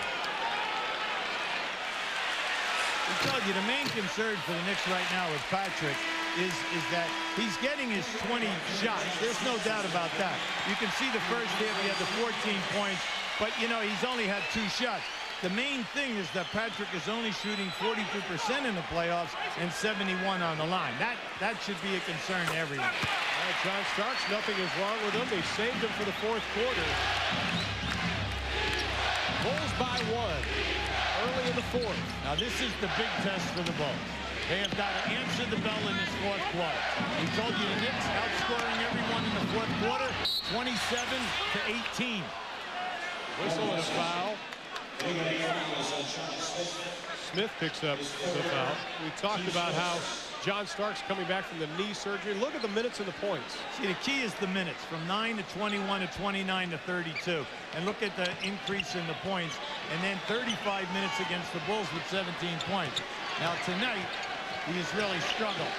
I told you the main concern for the Knicks right now with Patrick is that he's getting his 20 shots. There's no doubt about that. You can see the first half he had the 14 points, but you know he's only had 2 shots. The main thing is that Patrick is only shooting 42% in the playoffs and 71 on the line. That should be a concern to everyone. All right, John Starks, nothing is wrong with him. They saved him for the fourth quarter. Bulls by 1 early in the fourth. Now this is the big test for the Bulls. They have got to answer the bell in this fourth quarter. We told you the Knicks outscoring everyone in the fourth quarter, 27-18. Whistle and a foul. Smith picks up the foul. We talked about how John Starks coming back from the knee surgery. Look at the minutes and the points. See, the key is the minutes from 9 to 21 to 29 to 32. And look at the increase in the points. And then 35 minutes against the Bulls with 17 points. Now tonight, he has really struggled.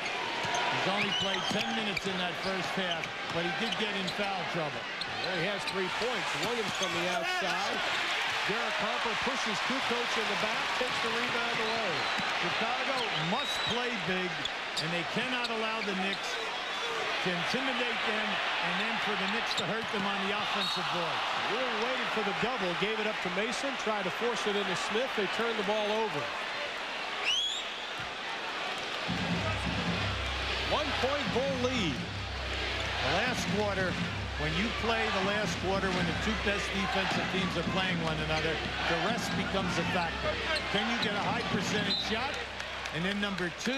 He's only played 10 minutes in that first half, but he did get in foul trouble. Well, he has 3 points. Williams from the outside. Derek Harper pushes Kukoc in the back, takes the rebound away. Chicago must play big, and they cannot allow the Knicks to intimidate them and then for the Knicks to hurt them on the offensive board. Ewing waited for the double, gave it up to Mason, tried to force it into Smith. They turned the ball over. 1-point Bull lead. The last quarter, when you play the last quarter when the 2 best defensive teams are playing one another, the rest becomes a factor. Can you get a high percentage shot? And then number 2,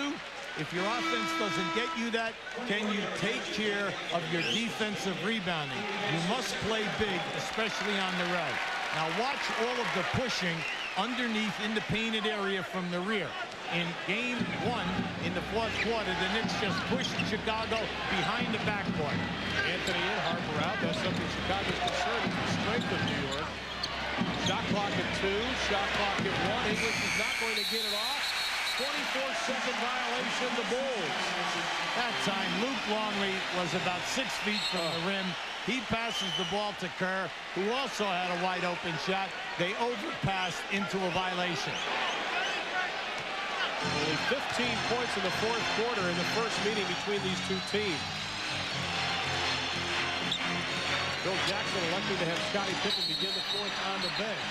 if your offense doesn't get you that, can you take care of your defensive rebounding? You must play big, especially on the road. Now watch all of the pushing underneath in the painted area from the rear. In game 1 in the fourth quarter, the Knicks just pushed Chicago behind the backboard. Anthony in, Harper out. That's something Chicago's concerned with, the strength of New York. Shot clock at 2, shot clock at 1. English is not going to get it off. 24-second violation, the Bulls. That time, Luke Longley was about 6 feet from the rim. He passes the ball to Kerr, who also had a wide open shot. They overpassed into a violation. Only 15 points in the fourth quarter in the first meeting between these 2 teams. Bill Jackson elected to have Scottie Pippen begin the fourth on the bench.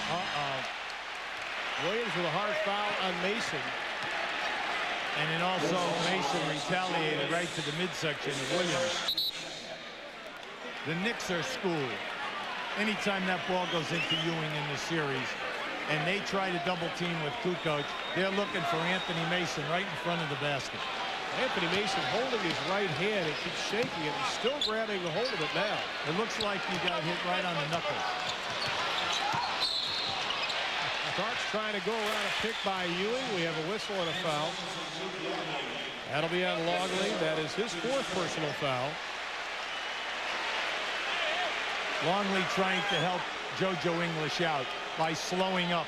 Williams with a hard foul on Mason. And then also Mason retaliated right to the midsection of Williams. The Knicks are schooled. Anytime that ball goes into Ewing in the series, and they try to double team with Kukoc, they're looking for Anthony Mason right in front of the basket. Anthony Mason holding his right hand and keeps shaking it. He's still grabbing a hold of it now. It looks like he got hit right on the knuckles. Starks trying to go around a pick by Ewing. We have a whistle and a foul. That'll be on Longley. That is his 4th personal foul. Longley trying to help JoJo English out by slowing up.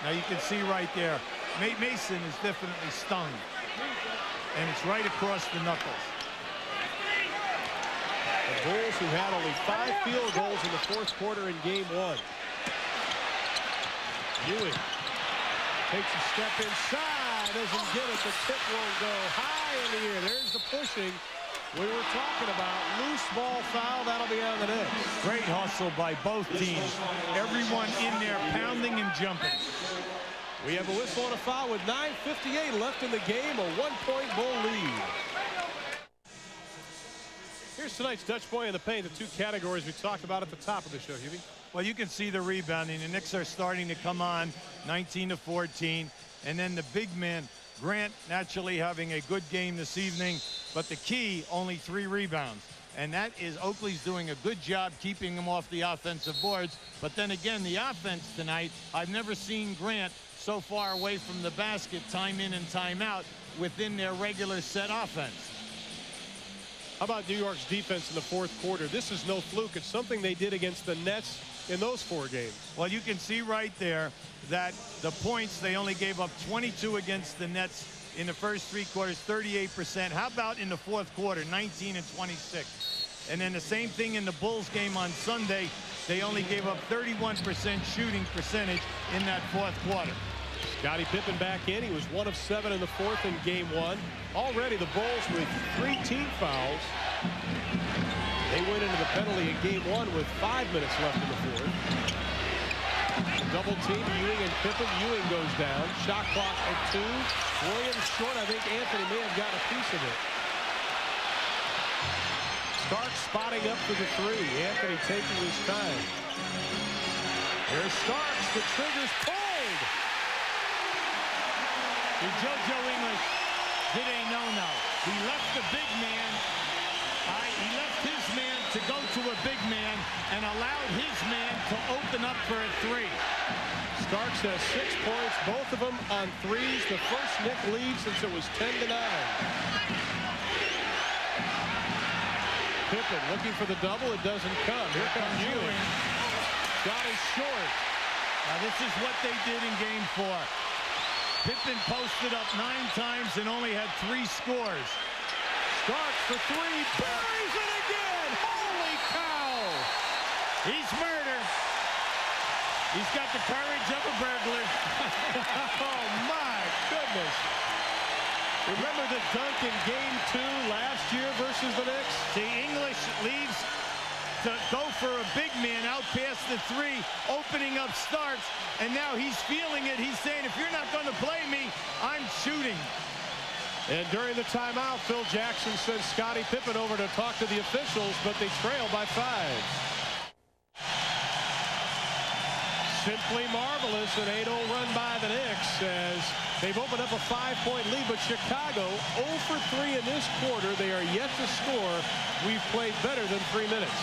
Now you can see right there, Mason is definitely stung. And it's right across the knuckles. The Bulls, who had only 5 field goals in the fourth quarter in game 1. Ewing takes a step inside, doesn't get it. The tip won't go high in the air. There's the pushing we were talking about. Loose ball foul. That'll be on the Knicks. Great hustle by both teams. Everyone in there pounding and jumping. We have a whistle and a foul with 9:58 left in the game. A 1-point Bull lead. Here's tonight's Dutch boy in the paint. The two categories we talked about at the top of the show, Hubie. Well, you can see the rebounding. The Knicks are starting to come on, 19-14. And then the big man, Grant, naturally having a good game this evening. But the key, only 3 rebounds. And that is Oakley's doing a good job keeping him off the offensive boards. But then again, the offense tonight, I've never seen Grant so far away from the basket, time in and time out, within their regular set offense. How about New York's defense in the fourth quarter? This is no fluke. It's something they did against the Nets in those 4 games. Well, you can see right there that the points, they only gave up 22 against the Nets in the first 3 quarters, 38%. How about in the fourth quarter, 19 and 26? And then the same thing in the Bulls game on Sunday. They only gave up 31% shooting percentage in that fourth quarter. Scottie Pippen back in. He was 1 of 7 in the fourth in game 1. Already the Bulls with 3 team fouls. They went into the penalty in game 1 with 5 minutes left in the fourth. Double team, Ewing and Pippen. Ewing goes down. Shot clock at 2. Williams short. I think Anthony may have gotten a piece of it. Starks spotting up for the 3. Anthony taking his time. Here's Starks. The trigger's pulled. JoJo English did a no-no. He left the big man. He left his man to go to a big man and allowed his man to open up for a 3. Starks has 6 points, both of them on 3s. The first Knick lead since it was 10-9. Pippen looking for the double. It doesn't come. Here comes Ewing. Shot is short. Now this is what they did in game 4. Pippen posted up 9 times and only had 3 scores. Starks for 3. Buries it again. Holy cow. He's murder. He's got the courage of a burglar. Oh, my goodness. Remember the dunk in game 2 last year versus the Knicks? The English leaves to go for a big man out past the 3, opening up Starks, and now he's feeling it. He's saying, if you're not going to play me, I'm shooting. And during the timeout, Phil Jackson sends Scottie Pippen over to talk to the officials, but they trail by 5. Simply marvelous, an 8-0 run by the Knicks as they've opened up a 5-point lead, but Chicago 0 for 3 in this quarter. They are yet to score. We've played better than 3 minutes.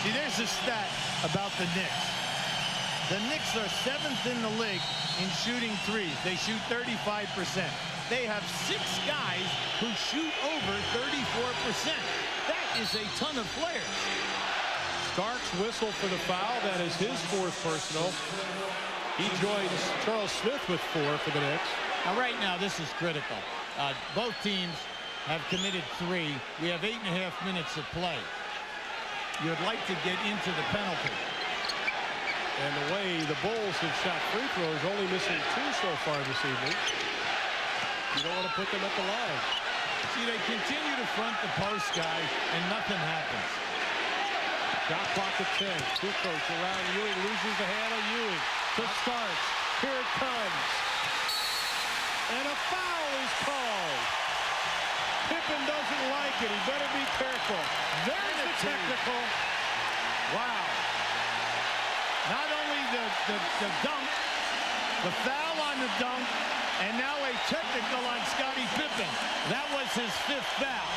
See, there's a stat about the Knicks. The Knicks are 7th in the league in shooting 3s. They shoot 35%. They have 6 guys who shoot over 34%. That is a ton of players. Starks whistle for the foul. That is his 4th personal. He joins Charles Smith with 4 for the Knicks. Now, right now, this is critical. Both teams have committed 3. We have 8.5 minutes of play. You'd like to get into the penalty. And the way the Bulls have shot free throws, only missing 2 so far this evening. You don't want to put them at the line. See, they continue to front the post guy, and nothing happens. Shot clock at 10. Kukoc around Ewing, loses the handle. Ewing to Starks. Here it comes. And a foul is called. Pippen doesn't like it. He better be careful. There's the technical. Wow. Not only the dunk, the foul on the dunk, and now a technical on Scottie Pippen. That was his 5th foul.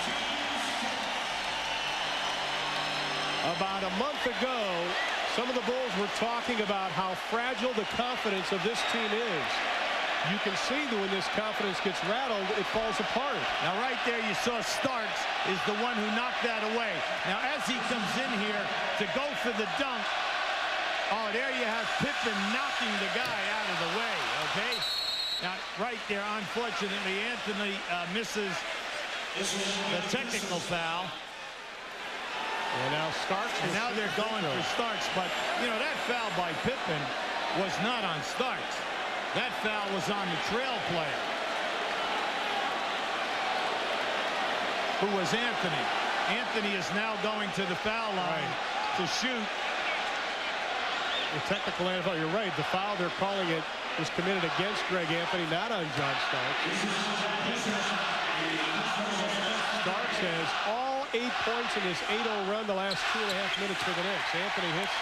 About a month ago, some of the Bulls were talking about how fragile the confidence of this team is. You can see that when this confidence gets rattled, it falls apart. Now, right there, you saw Starks is the one who knocked that away. Now, as he comes in here to go for the dunk, oh, there you have Pippen knocking the guy out of the way, okay? Now, right there, unfortunately, Anthony misses the technical foul. And now Starks. And now they're going for Starks. But, you know, that foul by Pippen was not on Starks. That foul was on the trail player, who was Anthony. Anthony is now going to the foul line to shoot. The technical NFL, you're right. The foul they're calling it was committed against Greg Anthony, not on John Starks. Starks has all 8 points in this 8-0 run the last 2.5 minutes for the Knicks. Anthony hits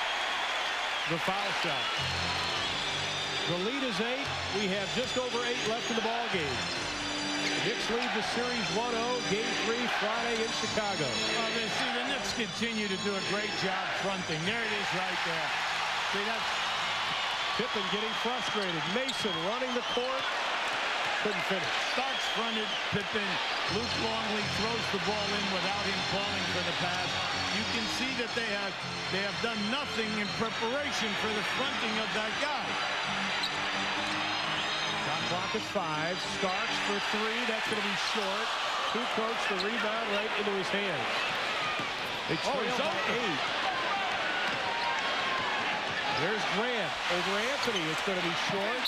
the foul shot. The lead is 8. We have just over 8 left in the ball game. Knicks lead the series 1-0. Game 3 Friday in Chicago. Well, see, the Knicks continue to do a great job fronting. There it is right there. See, that's Pippen getting frustrated. Mason running the court. Couldn't finish. Starks fronted Pippen. Luke Longley throws the ball in without him calling for the pass. You can see that they have done nothing in preparation for the fronting of that guy. Shot clock at 5. Starks for 3. That's going to be short. Kukoc the rebound right into his hands. They trail by 8. There's Grant over Anthony. It's going to be short.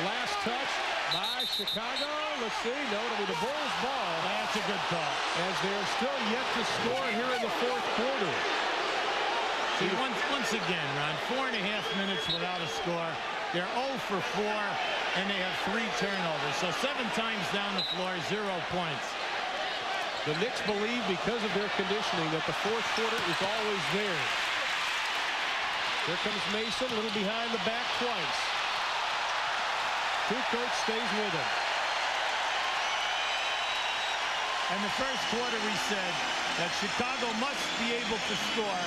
Last touch by Chicago. Let's see. No, it'll be the Bulls' ball. That's a good call. As they're still yet to score here in the fourth quarter. See, once again, Ron, 4.5 minutes without a score. They're 0 for 4, and they have 3 turnovers. So 7 times down the floor, 0 points. The Knicks believe, because of their conditioning, that the fourth quarter is always there. Here comes Mason, a little behind the back twice. Kukoc stays with him. And the first quarter, we said that Chicago must be able to score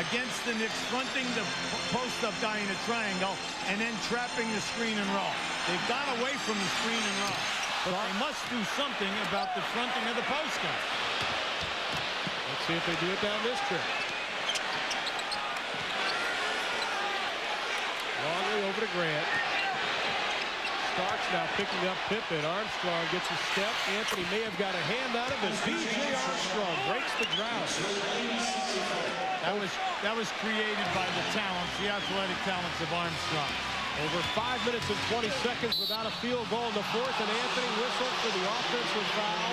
against the Knicks, fronting the post-up guy in a triangle and then trapping the screen and roll. They've got away from the screen and roll, but they must do something about the fronting of the post guy. Let's see if they do it down this trip. Longley over to Grant. Starks now picking up Pippen. Armstrong gets a step. Anthony may have got a hand on him, but B.J. Armstrong breaks the drought. That was created by the talents, the athletic talents of Armstrong. Over 5 minutes and 20 seconds without a field goal in the fourth, and Anthony whistled for the offensive foul.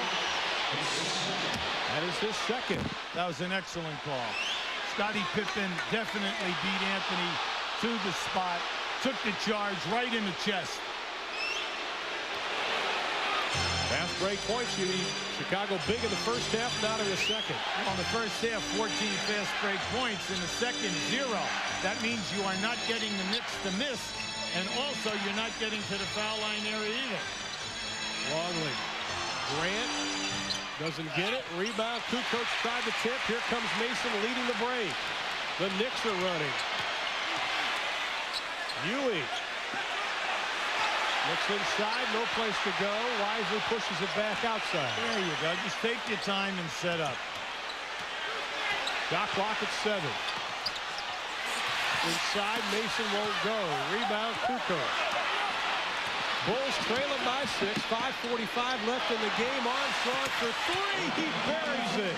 That is his second. That was an excellent call. Scottie Pippen definitely beat Anthony to the spot, took the charge right in the chest. Fast break points. You need Chicago big in the first half, not in the second. On the first half, 14 fast break points. In the second, 0. That means you are not getting the Knicks to miss, and also you're not getting to the foul line area either. Longley. Grant doesn't get it. Rebound. Kukoc tried the tip. Here comes Mason leading the break. The Knicks are running. Ewing looks inside, no place to go. Wisely pushes it back outside. There you go. Just take your time and set up. Shot clock at 7. Inside, Mason won't go. Rebound, Kukoc. Bulls trailing by 6. 5:45 left in the game. Armstrong for 3. He buries it.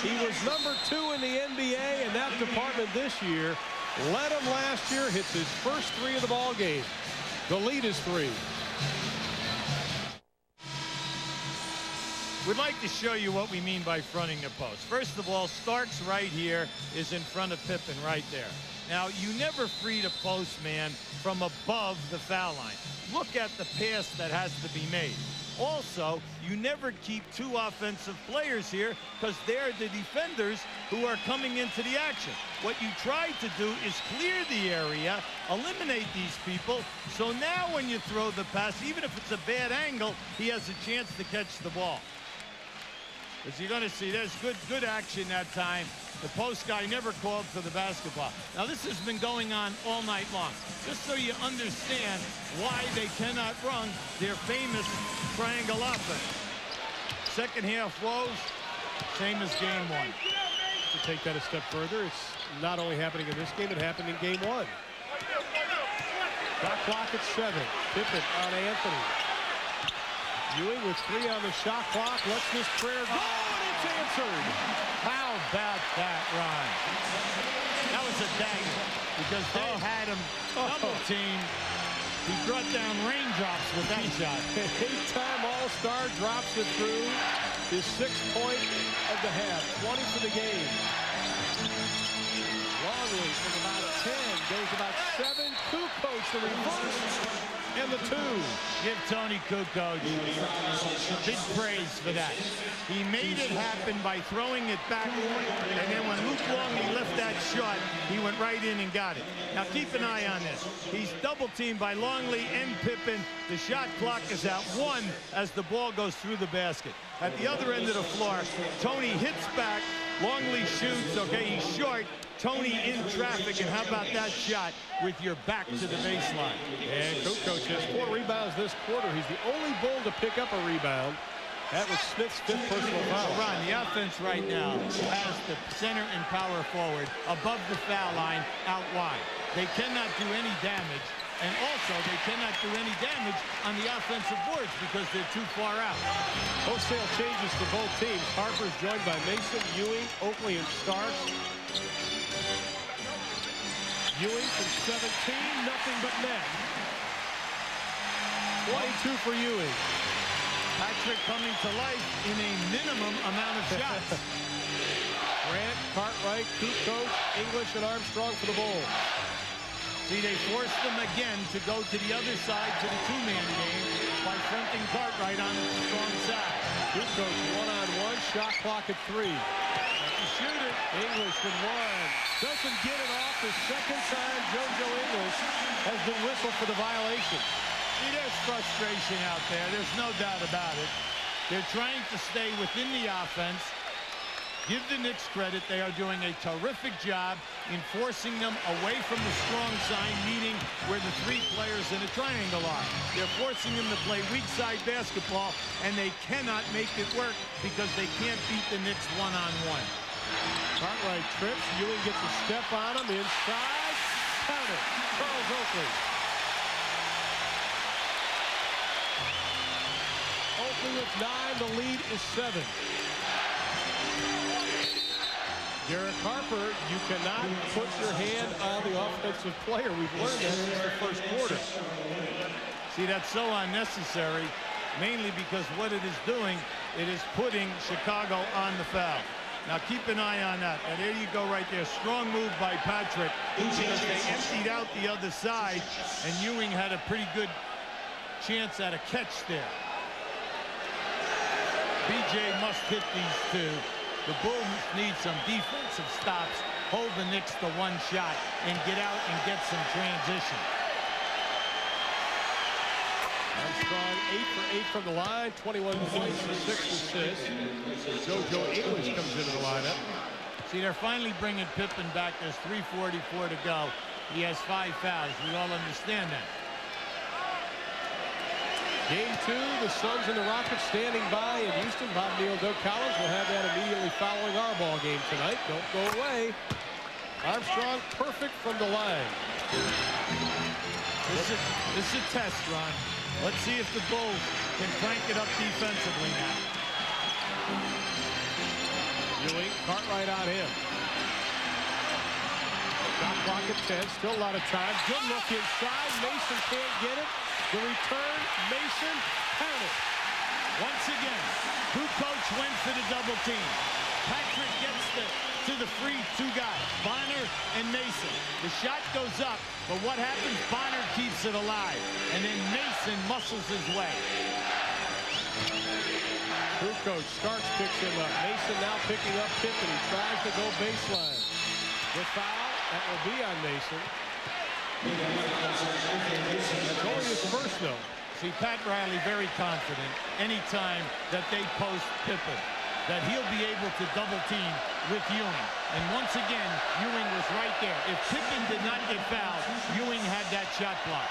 He was number 2 in the NBA in that department this year. Led him last year. Hits his first 3 of the ball game. The lead is 3. We'd like to show you what we mean by fronting the post. First of all, Starks right here is in front of Pippen right there. Now, you never free the post man from above the foul line. Look at the pass that has to be made. Also, you never keep 2 offensive players here because they're the defenders who are coming into the action. What you try to do is clear the area, eliminate these people, so now when you throw the pass, even if it's a bad angle, he has a chance to catch the ball. As you're going to see, there's good action that time. The post guy never called for the basketball. Now, this has been going on all night long, just so you understand why they cannot run their famous triangle offense. Second half woes, same as game 1. To take that a step further, it's not only happening in this game, it happened in game 1. Shot clock at 7. Pippen on Anthony. Ewing with 3 on the shot clock. Lets this prayer go, and it's answered. How about that, Ron? That was was a dagger because they had him double teamed. He brought down raindrops with that shot. 8-time All-Star drops it through his 6th point of the half. 20 for the game. Longley from about 10 goes about 7. Kukoc the reverse and the 2. Give Tony Kukoc big praise for that. He made it happen by throwing it back, and then when Luke Longley left that shot, he went right in and got it. Now keep an eye on this. He's double teamed by Longley and Pippen. The shot clock is at 1 as the ball goes through the basket. At the other end of the floor, Tony hits back. Longley shoots. Okay, he's short. Tony in traffic, and how about that shot with your back to the baseline? And Kukoc has 4 rebounds this quarter. He's the only Bull to pick up a rebound. That was Smith's 5th personal foul. Ron, the offense right now has the center and power forward above the foul line out wide. They cannot do any damage, and also they cannot do any damage on the offensive boards because they're too far out. Wholesale changes for both teams. Harper's joined by Mason, Ewing, Oakley, and Starks. Ewing from 17, nothing but net. 22 for Ewing. Patrick coming to life in a minimum amount of shots. Grant, Cartwright, Kukoc, English, and Armstrong for the Bulls. See, they forced them again to go to the other side to the 2-man game by fronting Cartwright on the strong side. Kukoc one-on-one, shot clock at 3. Shoot it. English with 1. Doesn't get it off. The second time JoJo English has been whistled for the violation. See, there's frustration out there. There's no doubt about it. They're trying to stay within the offense. Give the Knicks credit. They are doing a terrific job in forcing them away from the strong side, meaning where the 3 players in a triangle are. They're forcing them to play weak side basketball, and they cannot make it work because they can't beat the Knicks one-on-one. Cartwright trips. Ewing gets a step on him. Inside. Count it. Charles Oakley. Oakley with 9. The lead is 7. Derek Harper, you cannot put your hand on the offensive player. We've learned that since the first quarter. See, that's so unnecessary, mainly because what it is doing, it is putting Chicago on the foul. Now keep an eye on that. And there you go right there. Strong move by Patrick because they emptied out the other side, and Ewing had a pretty good chance at a catch there. B.J. must hit these 2. The Bulls need some defensive stops, hold the Knicks to 1 shot, and get out and get some transition. Armstrong 8 for 8 from the line, 21 points and 6 assists. JoJo English comes into the lineup. See, they're finally bringing Pippen back. There's 3:44 to go. He has 5 fouls. We all understand that. Game 2, the Suns and the Rockets standing by in Houston. Bob Neal, Doug Collins will have that immediately following our ball game tonight. Don't go away. Armstrong perfect from the line. This is a test, Ron. Let's see if the Bulls can crank it up defensively now. Ewing, Cartwright on him. Shot clock at 10, still a lot of time. Good look inside. Mason can't get it. The return, Mason, counted. Once again, Kukoc went for the double team. Patrick gets to the free 2 guys, Bonner and Mason. The shot goes up, but what happens? Bonner keeps it alive, and then Mason muscles his way. Kukoc, Starks picks him up. Mason now picking up Pippen. He tries to go baseline. The foul, that will be on Mason. It's only his first, though. See, Pat Riley very confident anytime that they post Pippen, that he'll be able to double team with Ewing. And once again, Ewing was right there. If Pippen did not get fouled, Ewing had that shot block.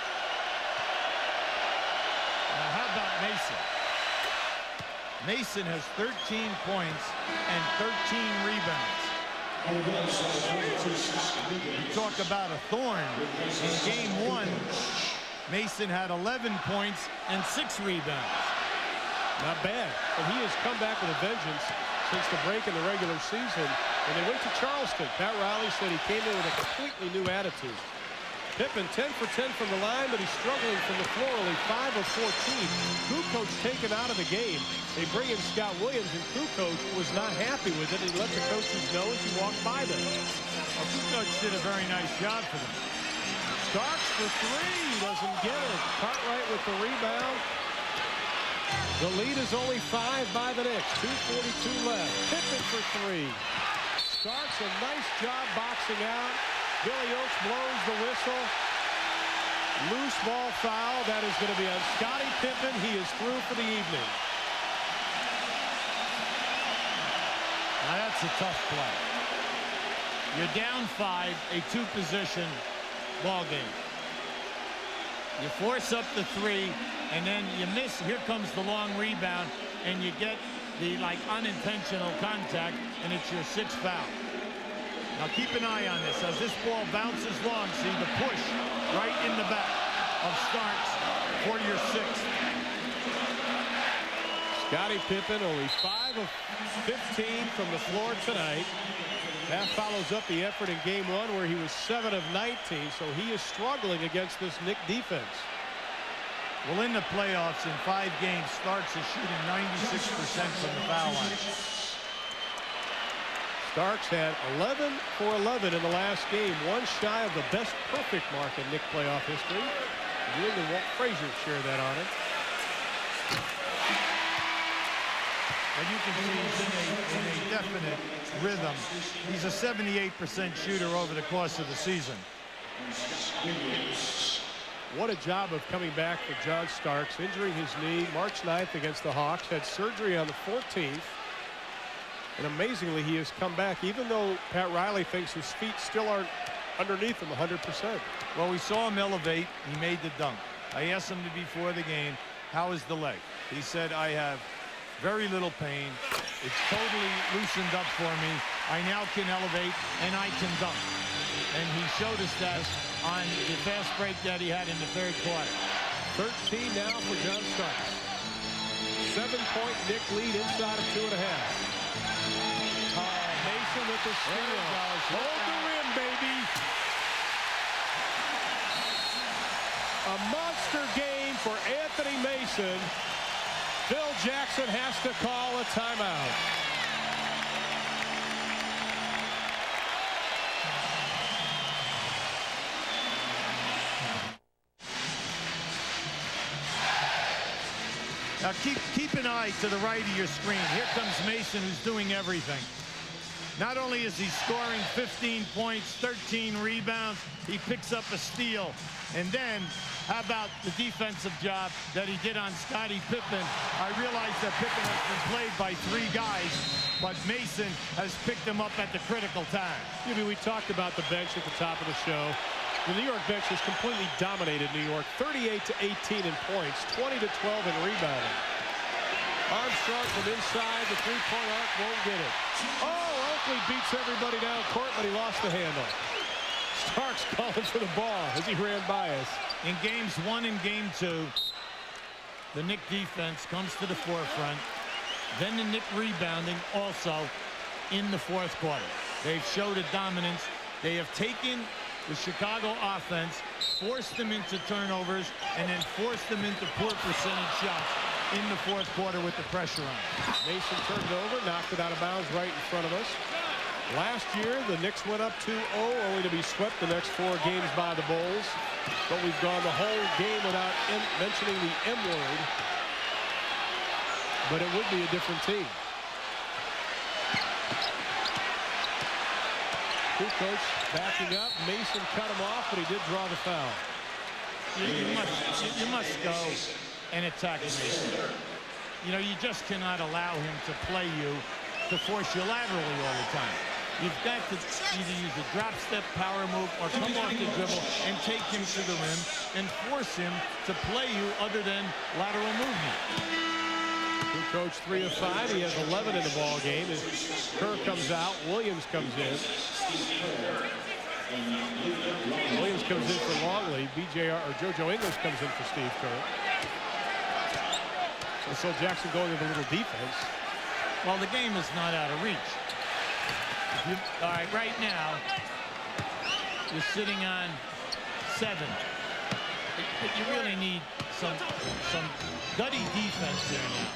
Now, how about Mason? Mason has 13 points and 13 rebounds. You talk about a thorn. In game 1, Mason had 11 points and 6 rebounds. Not bad. But he has come back with a vengeance since the break in the regular season. When they went to Charleston, Pat Riley said he came in with a completely new attitude. Pippen 10 for 10 from the line, but he's struggling from the floor, only 5 of 14. Kukoc taken out of the game. They bring in Scott Williams, and Kukoc was not happy with it. He let the coaches know as he walked by them. Well, Kukoc did a very nice job for them. Starks for three, doesn't get it. Cartwright with the rebound. The lead is only 5 by the Knicks. 2:42 left. Pippen for three. Starks a nice job boxing out. Billy Oakes blows the whistle. Loose ball foul. That is going to be on Scottie Pippen. He is through for the evening. Now that's a tough play. You're down 5, a 2-position ball game. You force up the 3, and then you miss. Here comes the long rebound, and you get the unintentional contact, and it's your 6th foul. Now keep an eye on this as this ball bounces long. See the push right in the back of Starks for your 6th. Scottie Pippen only 5 of 15 from the floor tonight. That follows up the effort in game 1 where he was 7 of 19. So he is struggling against this Knick defense. Well, in the playoffs in 5 games, Starks is shooting 96% from the foul line. Starks had 11 for 11 in the last game, one shy of the best perfect mark in Knick playoff history. Ewing and Walt Frazier share that honor. And you can see he's in a definite rhythm. He's a 78% shooter over the course of the season. What a job of coming back for John Starks, injuring his knee March 9th against the Hawks, had surgery on the 14th. And amazingly, he has come back, even though Pat Riley thinks his feet still aren't underneath him 100%. Well, we saw him elevate. He made the dunk. I asked him before the game, how is the leg? He said, I have very little pain. It's totally loosened up for me. I now can elevate, and I can dunk. And he showed us that on the fast break that he had in the 3rd quarter. 13 now for John Starks. 7-point Knick lead inside of 2.5. Mason with the steal. Hold the rim, baby. A monster game for Anthony Mason. Phil Jackson has to call a timeout. Now keep an eye to the right of your screen. Here comes Mason, who's doing everything. Not only is he scoring 15 points, 13 rebounds, he picks up a steal. And then, how about the defensive job that he did on Scottie Pippen? I realize that Pippen has been played by 3 guys, but Mason has picked him up at the critical time. We talked about the bench at the top of the show. The New York bench has completely dominated New York, 38-18 in points, 20-12 in rebounding. Armstrong from inside the 3-point arc won't get it. Oh, Oakley beats everybody down court, but he lost the handle. Starks calling for the ball as he ran by us. In games 1 and game 2, the Knick defense comes to the forefront. Then the Knick rebounding also in the 4th quarter. They've showed a dominance. They have taken the Chicago offense, forced them into turnovers, and then forced them into poor percentage shots in the 4th quarter with the pressure on. Mason turned it over, knocked it out of bounds right in front of us. Last year, the Knicks went up 2-0, only to be swept the next 4 games by the Bulls. But we've gone the whole game without mentioning the M word. But it would be a different team. Kukoc backing up. Mason cut him off, but he did draw the foul. You must go and attack Mason. You just cannot allow him to play you, to force you laterally all the time. You've got to either use a drop step power move or come off the dribble and take him to the rim and force him to play you other than lateral movement. Kukoc 3 of 5. He has 11 in the ball game. As Kerr comes out, Williams comes in. Williams comes in for Longley. B.J. or JoJo English comes in for Steve Kerr. So Jackson going with a little defense. Well, the game is not out of reach. If All right, right now, you're sitting on 7. But you really need some gutty defense there now.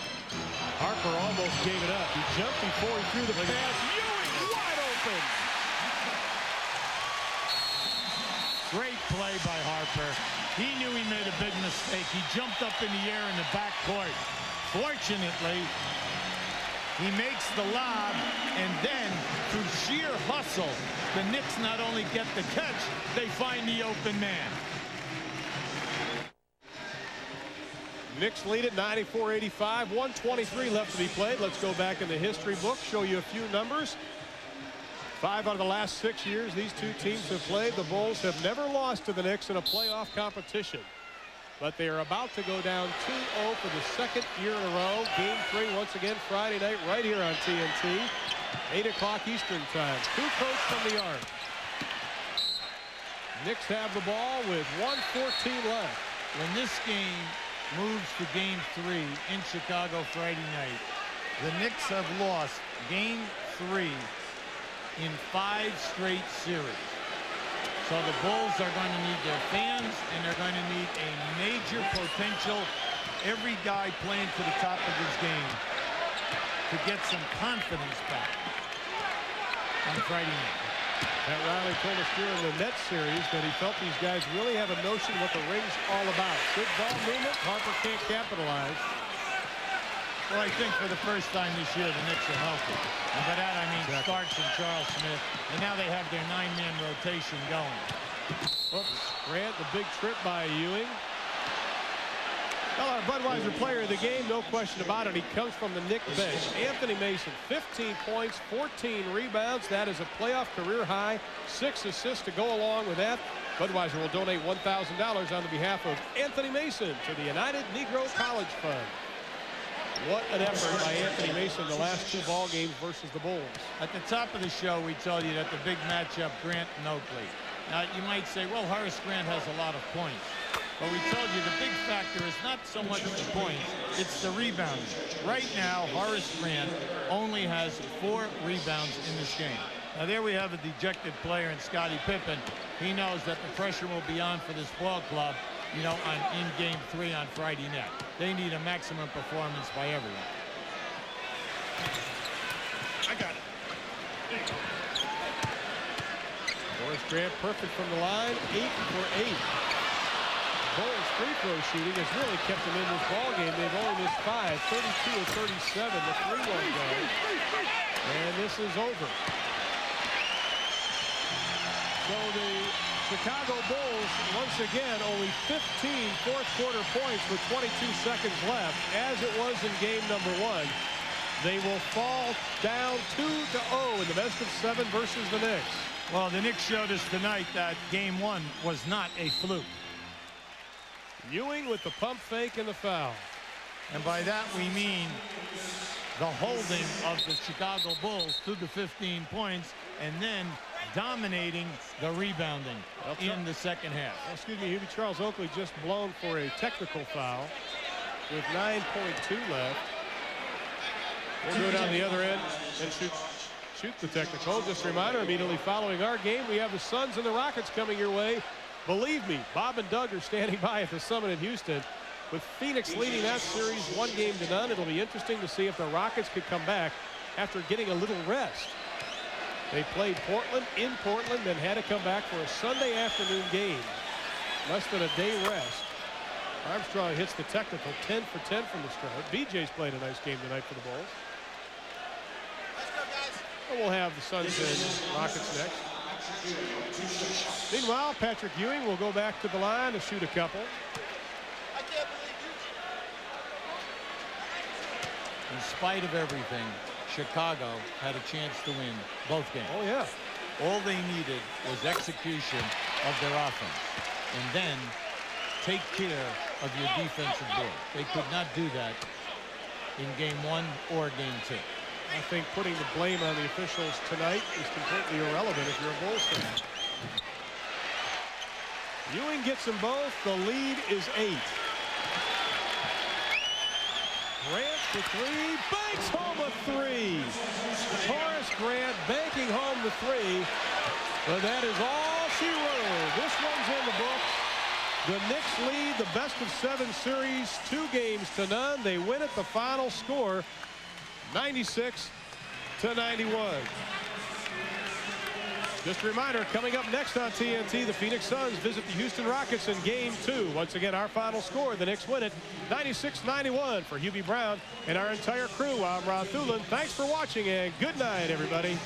Harper almost gave it up. He jumped before he threw the pass. Ewing wide open. Great play by Harper. He knew he made a big mistake. He jumped up in the air in the backcourt. Fortunately, he makes the lob, and then through sheer hustle, the Knicks not only get the catch, they find the open man. Knicks lead at 94-85. 1:23 left to be played. Let's go back in the history book, show you a few numbers. 5 out of the last 6 years these two teams have played. The Bulls have never lost to the Knicks in a playoff competition. But they are about to go down 2-0 for the second year in a row. Game 3 once again Friday night right here on TNT. 8 o'clock Eastern time. Kukoc from the arc. Knicks have the ball with 1:14 left. When this game moves to game 3 in Chicago Friday night, the Knicks have lost game 3 in 5 straight series. So the Bulls are going to need their fans, and they're going to need a major potential, every guy playing to the top of his game, to get some confidence back on Friday night. Pat Riley told us during the Nets series that he felt these guys really have a notion what the ring's all about. Good ball movement. Harper can't capitalize. Well, I think for the first time this year, the Knicks are healthy. And by that, I mean Starks and Charles Smith. And now they have their 9-man rotation going. Oops. Grant, the big trip by Ewing. Well, our Budweiser player of the game, no question about it. He comes from the Knicks bench. Anthony Mason, 15 points, 14 rebounds. That is a playoff career high. 6 assists to go along with that. Budweiser will donate $1,000 on behalf of Anthony Mason to the United Negro College Fund. What an effort by Anthony Mason the last 2 ball games versus the Bulls. At the top of the show, we told you that the big matchup, Grant and Oakley. Now, you might say, well, Horace Grant has a lot of points. But we told you the big factor is not so much the points, it's the rebounding. Right now, Horace Grant only has 4 rebounds in this game. Now, there we have a dejected player in Scottie Pippen. He knows that the pressure will be on for this ball club, you know, in game 3 on Friday night. They need a maximum performance by everyone. I got it. Horace Grant perfect from the line, 8 for 8. Bulls free throw shooting has really kept them in this ball game. They've only missed 5, 32 of 37. The 3-1 go. And this is over. So the Chicago Bulls, once again, only 15 fourth-quarter points with 22 seconds left, as it was in game number 1. They will fall down 2-0 in the best of 7 versus the Knicks. Well, the Knicks showed us tonight that game 1 was not a fluke. Ewing with the pump fake and the foul. And by that we mean the holding of the Chicago Bulls to the 15 points and then dominating the rebounding in the second half. Excuse me, Hubie Charles Oakley just blown for a technical foul with 9.2 left. We'll go down the other end and shoot the technical. Just a reminder, immediately following our game, we have the Suns and the Rockets coming your way. Believe me, Bob and Doug are standing by at the Summit in Houston. With Phoenix leading that series 1-0. It'll be interesting to see if the Rockets could come back after getting a little rest. They played Portland in Portland, then had to come back for a Sunday afternoon game. Less than a day rest. Armstrong hits the technical, 10 for 10 from the start. B.J.'s played a nice game tonight for the Bulls. And we'll have the Suns and Rockets next. Meanwhile, Patrick Ewing will go back to the line to shoot a couple. In spite of everything, Chicago had a chance to win both games. Oh, yeah. All they needed was execution of their offense. And then take care of your defensive board. They could not do that in game 1 or game 2. I think putting the blame on the officials tonight is completely irrelevant if you're a Bulls fan. Ewing gets them both. The lead is 8. Grant for 3, banks home a 3. Horace Grant banking poking home the three. But that is all she wrote. This one's in the books. The Knicks lead the best-of-7 series 2-0. They win at the final score, 96-91. Just a reminder, coming up next on TNT, the Phoenix Suns visit the Houston Rockets in Game 2. Once again, our final score, the Knicks win it 96-91. For Hubie Brown and our entire crew, I'm Ron Thulin. Thanks for watching, and good night, everybody.